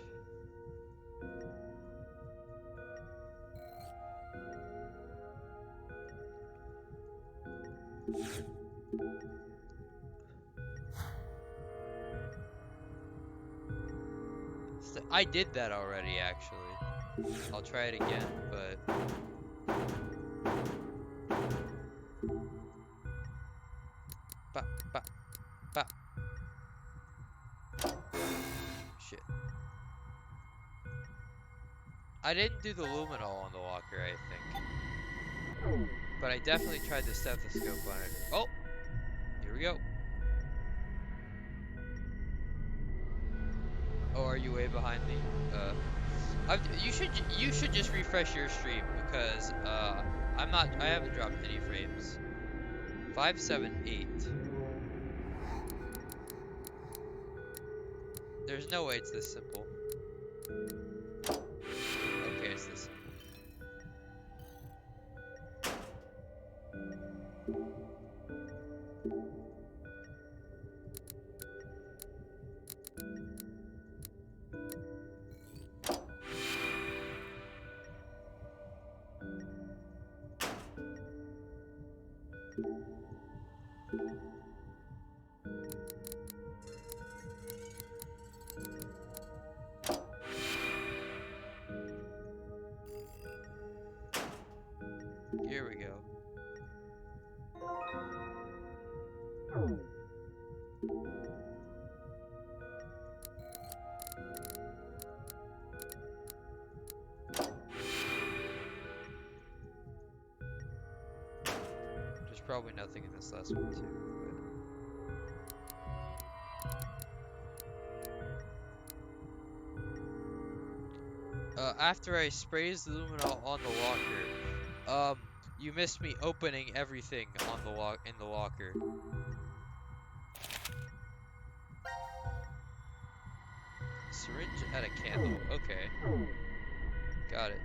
I did that already, actually. I'll try it again, but... Ba, ba, ba. Shit. I didn't do the luminol on the locker, I think. But I definitely tried the stethoscope on it. Oh! Here we go. Oh, are you way behind me? You should just refresh your stream because I haven't dropped any frames. 578. There's no way it's this simple. Okay, it's this simple. Here we go. There's probably nothing in this last one too. After I sprays the luminol on the locker, you missed me opening everything on the in the locker. Syringe at a candle. Okay. Got it.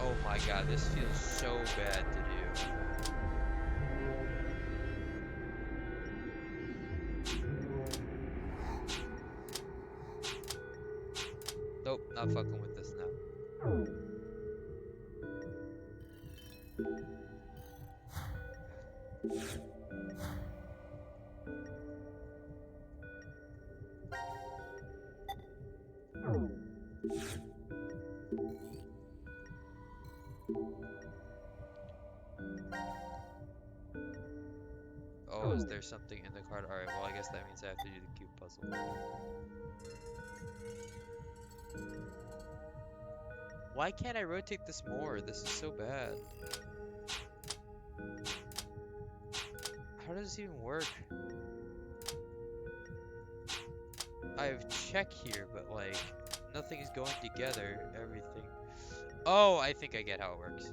Oh my god, this feels so bad to do. Nope, not fucking with this now. there's something in the card. Alright, well, I guess that means I have to do the cube puzzle. Why can't I rotate this more? This is so bad. How does this even work? I have check here, but like, nothing is going together, everything. Oh, I think I get how it works.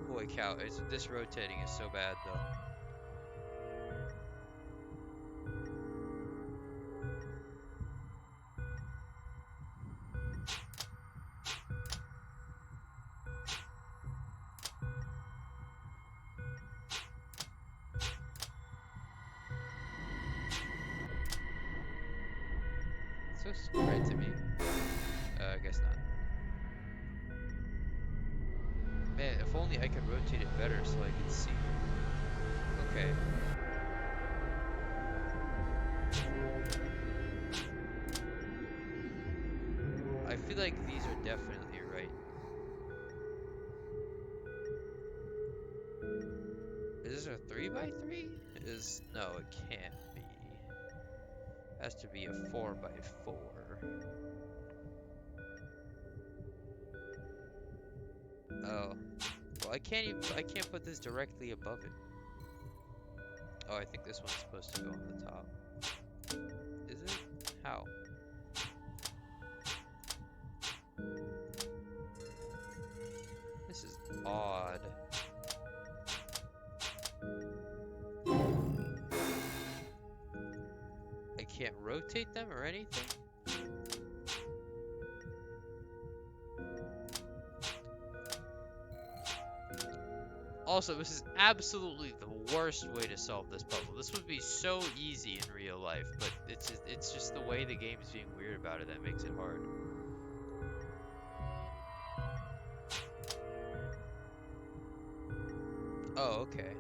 Holy cow, this rotating is so bad though. So right to me. I guess not. Man, if only I could rotate it better so I could see. Okay. I feel like these are definitely right. Is this a 3x3? No, it can't be. Has to be a 4x4. Oh. Well, I can't put this directly above it. Oh, I think this one's supposed to go on the top. Is it? How? This is odd. I can't rotate them or anything? Also, this is absolutely the worst way to solve this puzzle. This would be so easy in real life, but it's just the way the game is being weird about it that makes it hard. Oh, okay.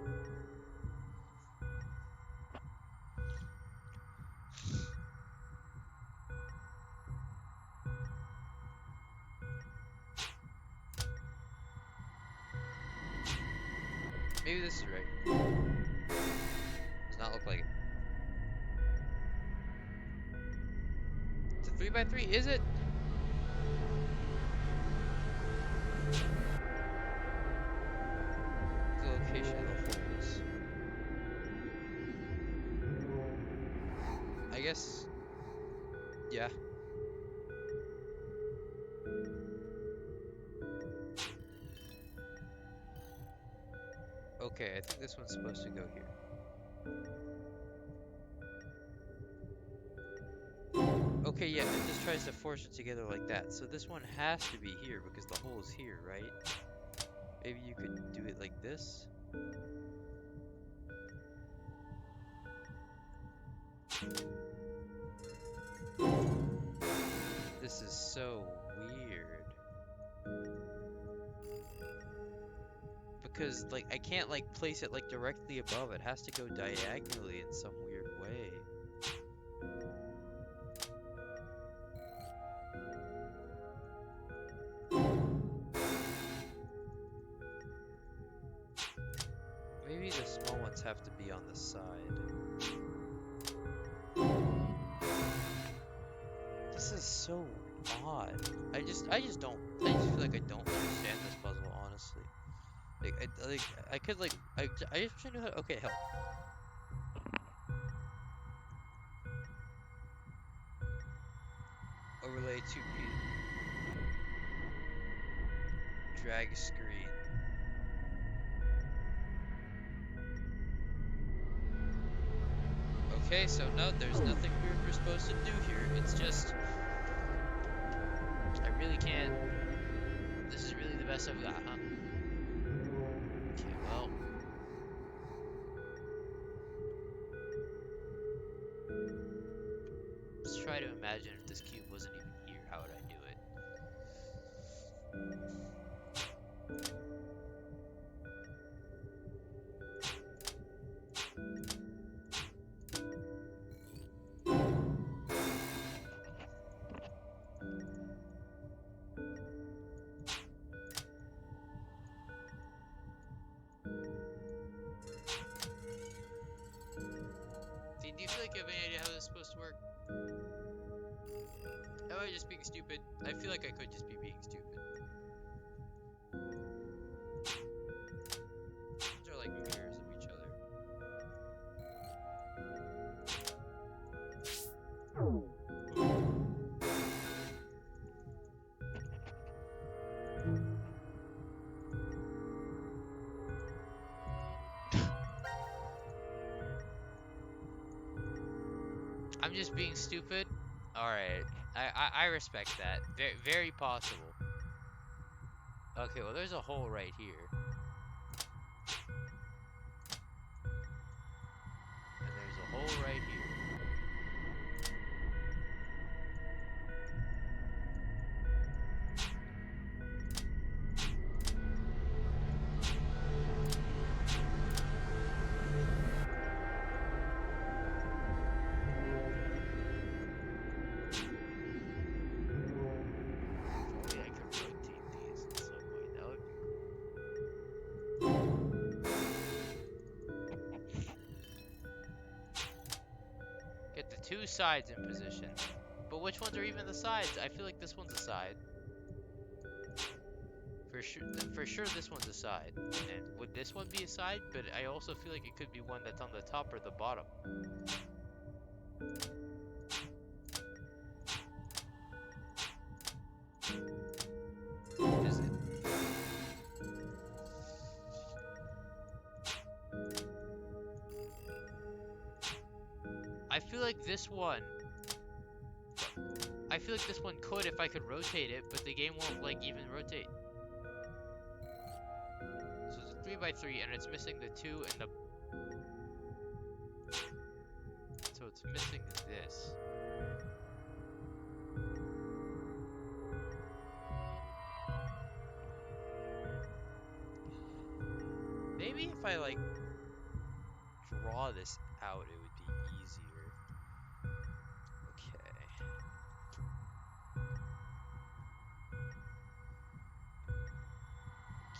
Maybe this is right. Does not look like it. It's a 3x3, is it? The location of the holes. I guess. Yeah. Okay, I think this one's supposed to go here. Okay, yeah, it just tries to force it together like that. So this one has to be here because the hole is here, right? Maybe you could do it like this? This is so weird. Because, like, I can't, like, place it, like, directly above. It has to go diagonally in some weird way. Maybe the small ones have to be on the side. This is so odd. I just feel like I don't understand this puzzle, honestly. I could like I just know how. Okay, help. Overlay 2P. Drag screen. Okay, so no, there's nothing we're supposed to do here. It's just I really can't. This is really the best I've got, huh? Okay, well. Let's try to imagine if this cube wasn't even here, how would I do it? you feel like you have any idea how this is supposed to work? Am I just being stupid? I feel like I could just be being stupid. These are like mirrors of each other. I'm just being stupid. All right, I respect that. Very possible. Okay, well there's a hole right here, and there's a hole right here. Hopefully I can rotate these in some way. That would be get the two sides in position. But which ones are even the sides? I feel like this one's a side. For sure this one's a side. And would this one be a side? But I also feel like it could be one that's on the top or the bottom. Is it? I feel like this one. I feel like this one could if I could rotate it, but the game won't like even rotate. So it's a 3x3 and it's missing the 2 and the. So it's missing this. Maybe if I like draw this out, it would be easier. Okay.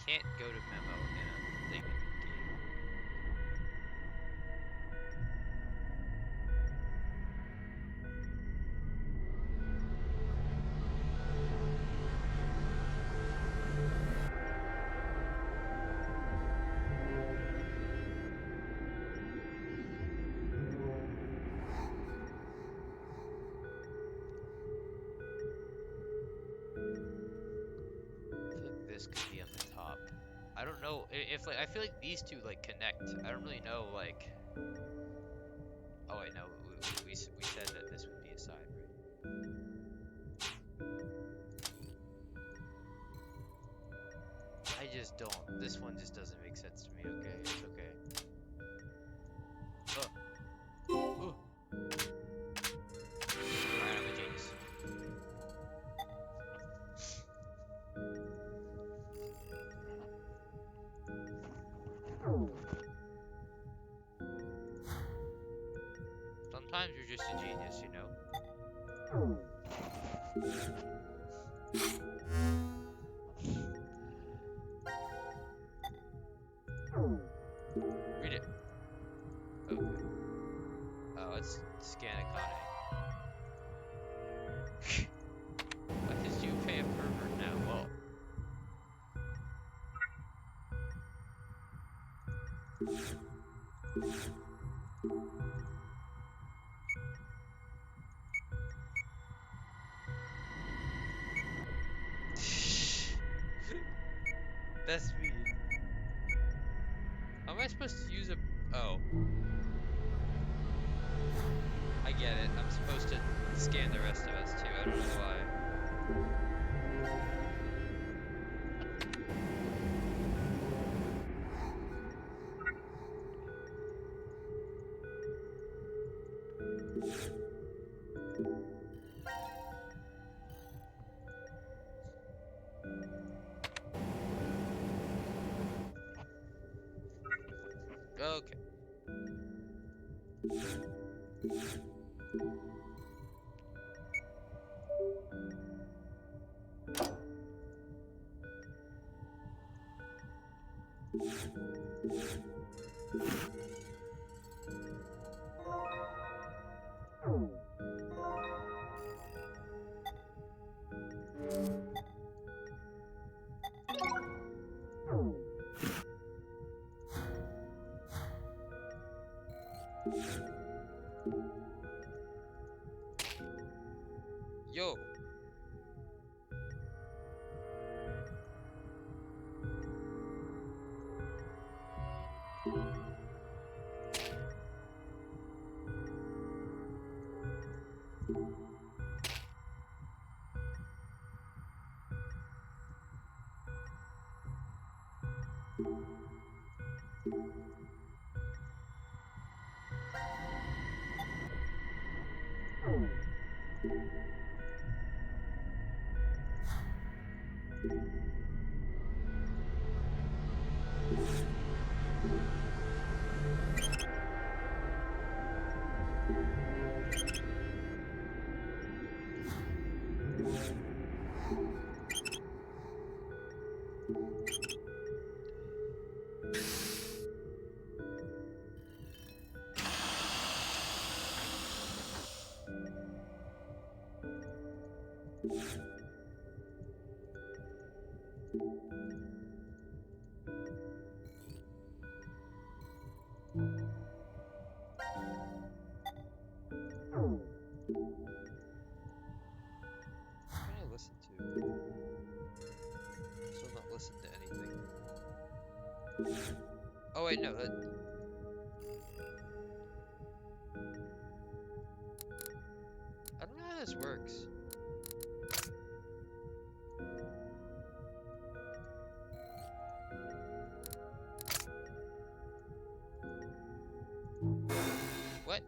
Can't go to memo in a thing in the game. I feel like this could be on the top. I don't know if like I feel like these two like connect. I don't really know like. Oh wait, no, we said that this would be a side, right? I just don't. This one just doesn't make sense to me. Okay, it's okay. Oh. Alright, I'm a genius. Sometimes you're just a genius, you know? Read it. Okay. Oh, it's scan Akane. Because you pay a pervert now. Well. That's me. How am I supposed to use a... Oh. I get it. I'm supposed to scan the rest of us too. I don't know why. Okay. Yo. What can I listen to? Still not listen to anything. Oh wait, no. I don't know how this works. What?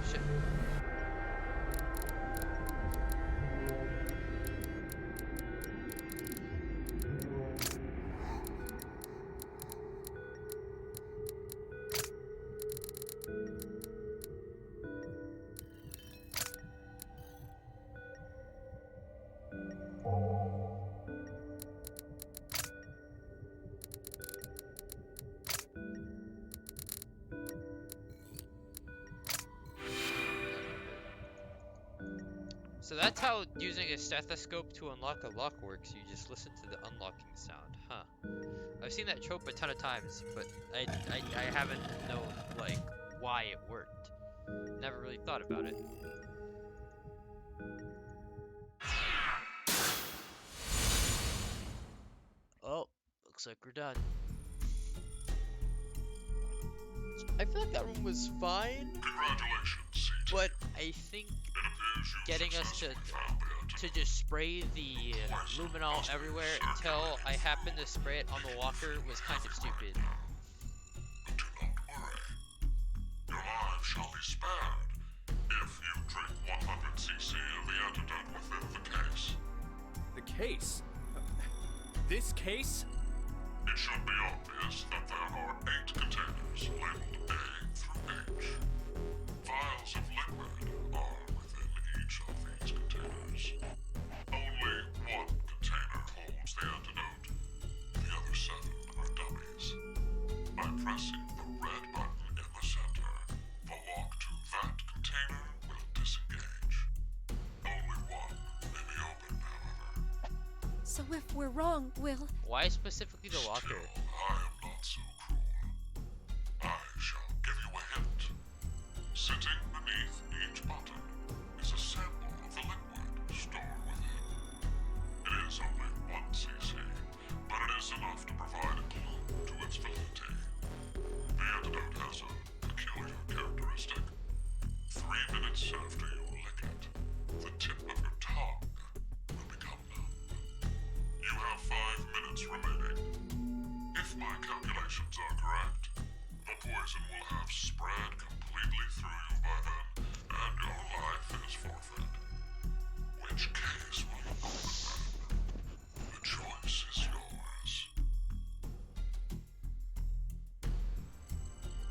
Shit. So that's how using a stethoscope to unlock a lock works. You just listen to the unlocking sound, huh? I've seen that trope a ton of times, but I haven't known like why it worked. Never really thought about it. Oh, looks like we're done. I feel like that room was fine. Congratulations, But I think getting us to just spray the luminol everywhere until I happened to spray it on the walker was kind of stupid. Do not worry. Your lives shall be spared if you drink 100 cc of the antidote within the case. The case? This case? It should be obvious that there are 8 containers labeled A through H. Vials of liquid are within each of these containers. Only one container holds the antidote. The other 7 are dummies. By pressing the red button in the center, the lock to that container will disengage. Only one may be opened, however. So if we're wrong, Will, Why specifically the locker? I am not so cruel. I shall give you a hint. Sitting beneath each button is a sample of the liquid stored within. It is only 1 cc, but it is enough to provide a clue to its validity. The antidote has a peculiar characteristic. 3 minutes after you lick it, the tip of your tongue will become numb. You have 5 minutes remaining. If my calculations are correct, the poison will have spread completely through you by then, and your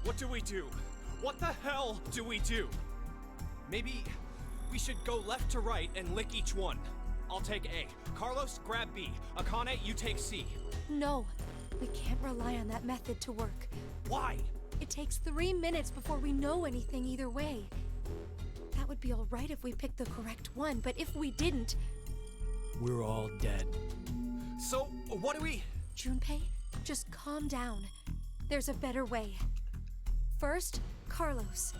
What do we do? What the hell do we do? Maybe we should go left to right and lick each one. I'll take A. Carlos, grab B. Akane, you take C. No, we can't rely on that method to work. Why? It takes 3 minutes before we know anything either way. That would be all right if we picked the correct one, but if we didn't... We're all dead. So, what do we... Junpei, just calm down. There's a better way. First, Carlos.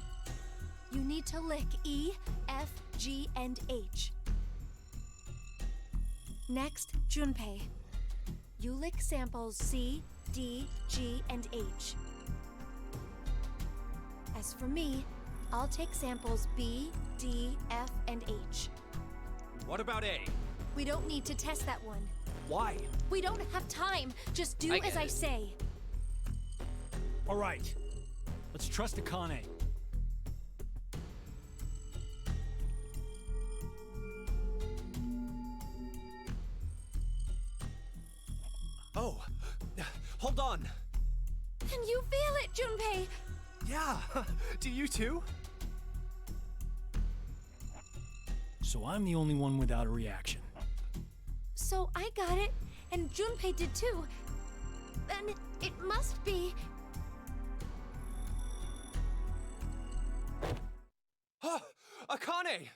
You need to lick E, F, G, and H. Next, Junpei. You lick samples C, D, G, and H. As for me, I'll take samples B, D, F, and H. What about A? We don't need to test that one. Why? We don't have time. Just do as I say. All right. Let's trust Akane. Oh, hold on. Can you feel it, Junpei? Yeah, do you too? So I'm the only one without a reaction. So I got it, and Junpei did too. Then it must be... Akane!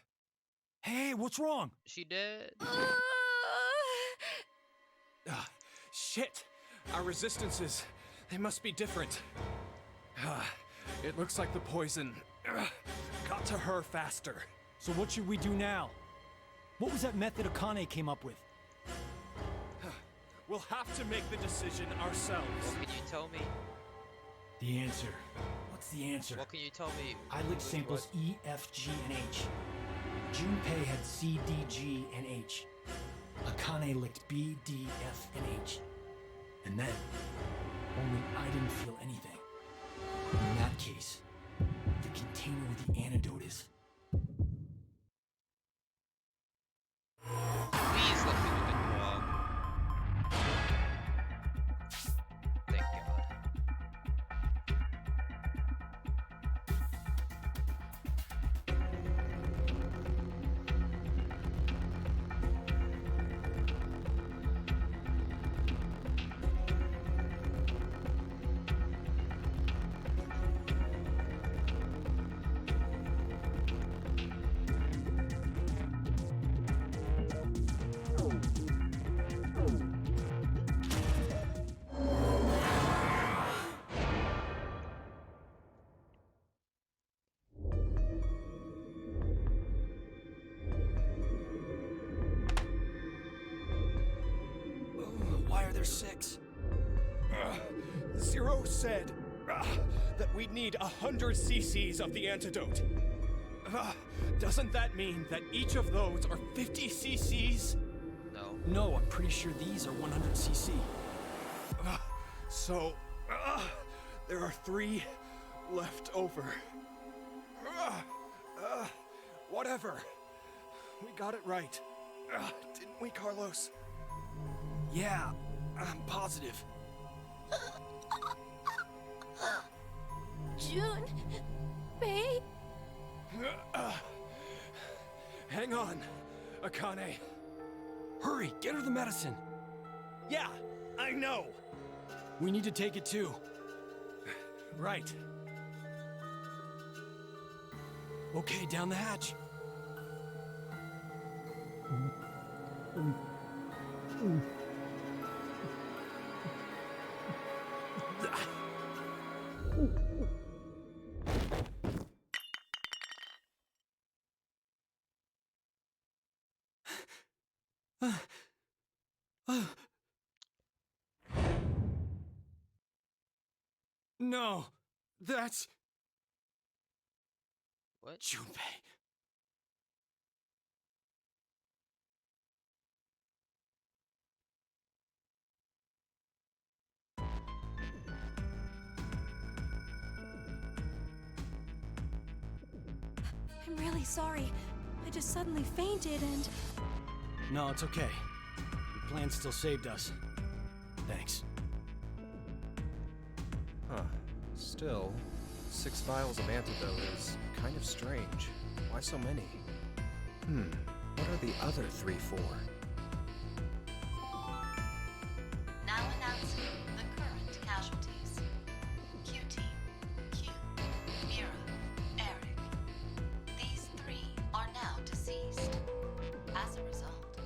Hey, what's wrong? She dead. Shit! Our resistances, they must be different. It looks like the poison got to her faster. So what should we do now? What was that method Akane came up with? We'll have to make the decision ourselves. What can you tell me? The answer. What's the answer? What can you tell me? I licked samples E, F, G, and H. Junpei had C, D, G, and H. Akane licked B, D, F, and H. And then, only I didn't feel anything. In that case, the container where the antidote is. Please let me do it wrong. Thank God. Why are there 6? Zero said that we'd need 100 cc's of the antidote. Doesn't that mean that each of those are 50 cc's? No. No, I'm pretty sure these are 100 cc. So, there are 3 left over. Whatever. We got it right. Didn't we, Carlos? Yeah, I'm positive. Junpei? Hang on, Akane. Hurry, get her the medicine. Yeah, I know. We need to take it too. Right. Okay, down the hatch. No, that's What? Junpei. I'm really sorry. I just suddenly fainted and... No, it's okay. Your plan still saved us. Thanks. Huh. Still, 6 vials of antidote is kind of strange. Why so many? What are the other 3 for? Now announcing the current casualties. Q-Team, Q, Mira, Eric. These 3 are now deceased. As a result,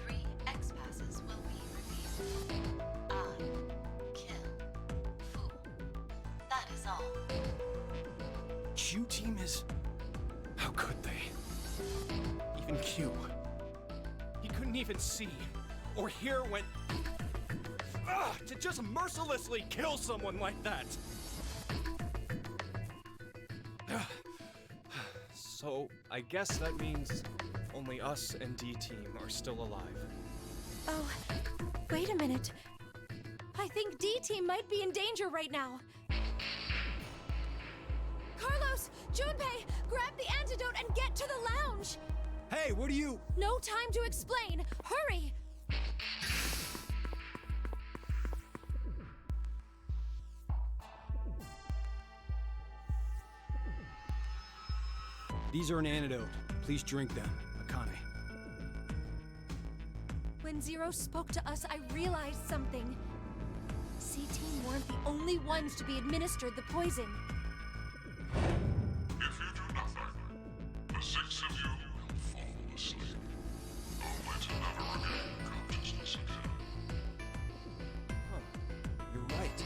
3 X-passes will be revealed. I, kill, Fu. That is all. Q-Team is... How could they? Even Q. He couldn't even see or hear when... to just mercilessly kill someone like that! So, I guess that means only us and D-Team are still alive. Oh, wait a minute. I think D-Team might be in danger right now. Carlos! Junpei! Grab the antidote and get to the lounge! Hey, what are you... No time to explain! Hurry! These are an antidote. Please drink them, Akane. When Zero spoke to us, I realized something. C-Team weren't the only ones to be administered the poison. If you do nothing, the 6 of you will fall asleep, only to never regain consciousness again. You're right.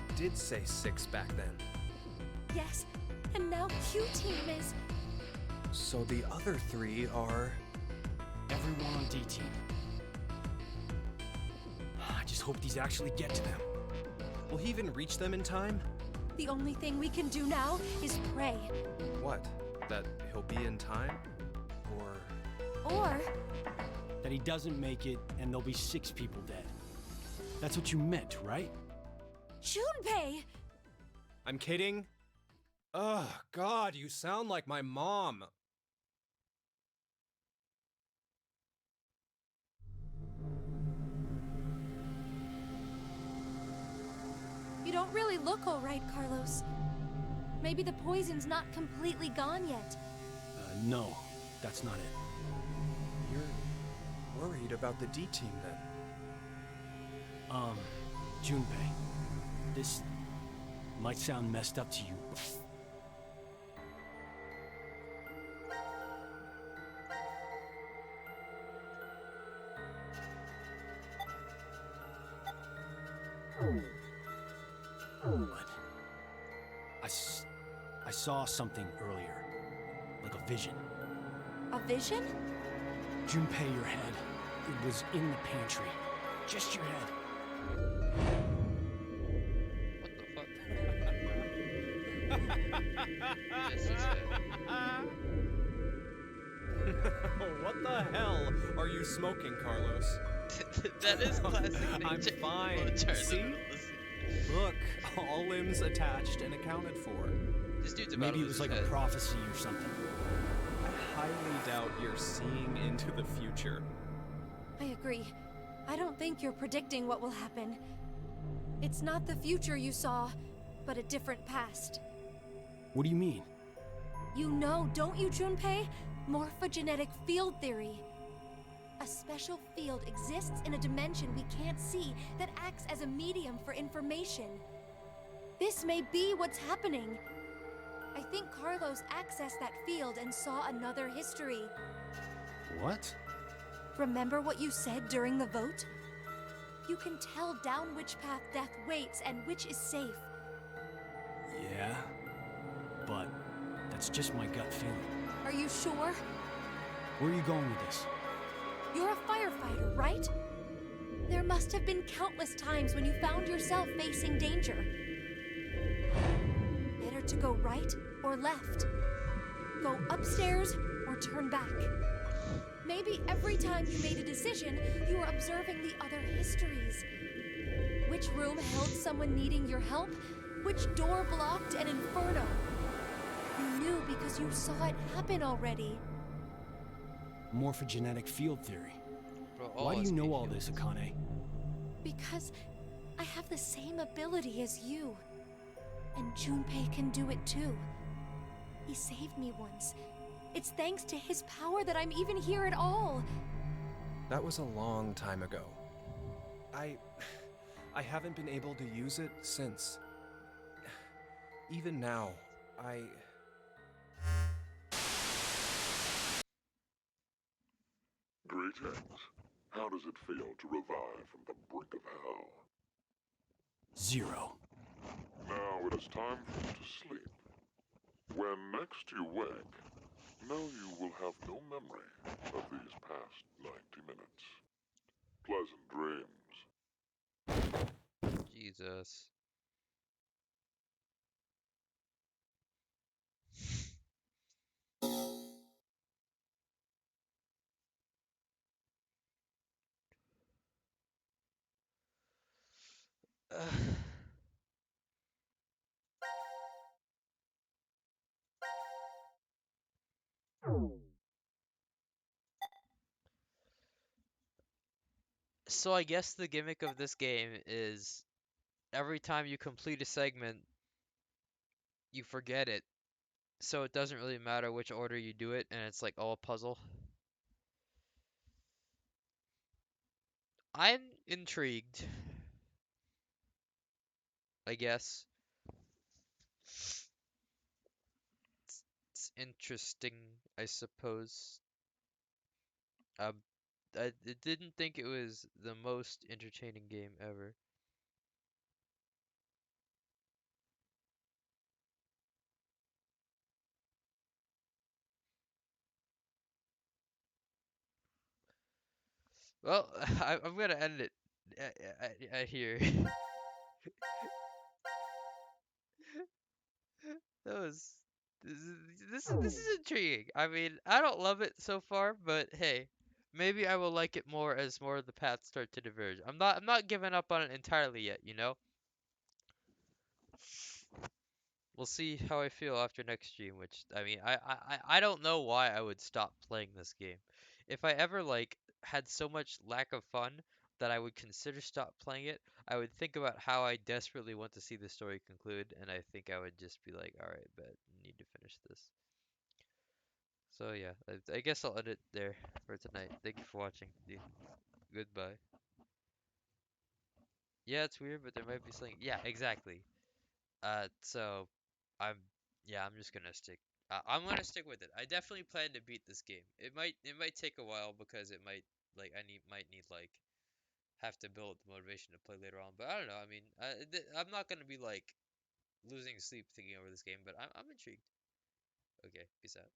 You did say 6 back then. Yes, and now Q-Team is... So the other 3 are... Everyone on D-Team. I just hope these actually get to them. Will he even reach them in time? The only thing we can do now is pray. What? That he'll be in time? Or... Or... That he doesn't make it and there'll be 6 people dead. That's what you meant, right? Junpei! I'm kidding? Ugh, God, you sound like my mom. You don't really look all right, Carlos. Maybe the poison's not completely gone yet. No, that's not it. You're worried about the D-Team then? Junpei, this might sound messed up to you. But I saw something earlier, like a vision. A vision? Junpei, your head. It was in the pantry. Just your head. What the fuck? Just his head. What the hell are you smoking, Carlos? That is classic. I'm fine. See? Look, all limbs attached and accounted for. This dude's about Maybe it was like a prophecy or something. I highly doubt you're seeing into the future. I agree. I don't think you're predicting what will happen. It's not the future you saw, but a different past. What do you mean? You know, don't you, Junpei? Morphogenetic field theory. A special field exists in a dimension we can't see that acts as a medium for information. This may be what's happening. I think Carlos accessed that field and saw another history. What? Remember what you said during the vote? You can tell down which path death waits and which is safe. Yeah, but that's just my gut feeling. Are you sure? Where are you going with this? You're a firefighter, right? There must have been countless times when you found yourself facing danger. Better to go right or left. Go upstairs or turn back. Maybe every time you made a decision, you were observing the other histories. Which room held someone needing your help? Which door blocked an inferno? You knew because you saw it happen already. Morphogenetic field theory. Bro, Why do you know all this, Akane? Because I have the same ability as you. And Junpei can do it too. He saved me once. It's thanks to his power that I'm even here at all. That was a long time ago. I haven't been able to use it since. Even now, Greetings. How does it feel to revive from the brink of hell? 0. Now it is time for you to sleep. When next you wake, know you will have no memory of these past 90 minutes. Pleasant dreams. Jesus. So I guess the gimmick of this game is every time you complete a segment, you forget it. So it doesn't really matter which order you do it, and it's like all a puzzle. I'm intrigued, I guess. It's interesting, I suppose. Um, I didn't think it was the most entertaining game ever. Well, I'm gonna end it at here. That was this is intriguing. I mean, I don't love it so far, but hey, maybe I will like it more as more of the paths start to diverge. I'm not giving up on it entirely yet, you know? We'll see how I feel after next stream, which I mean, I don't know why I would stop playing this game. If I ever like had so much lack of fun that I would consider stop playing it, I would think about how I desperately want to see the story conclude, and I think I would just be like, all right, but need to finish this. So yeah, I guess I'll end it there for tonight. Thank you for watching. Goodbye. Yeah, it's weird, but there might be something. Yeah, exactly. So I'm yeah, I'm just gonna stick. I'm gonna stick with it. I definitely plan to beat this game. It might take a while because it might like I might need like have to build the motivation to play later on. But I don't know. I mean, I'm not gonna be like losing sleep thinking over this game, but I'm intrigued. Okay, peace out.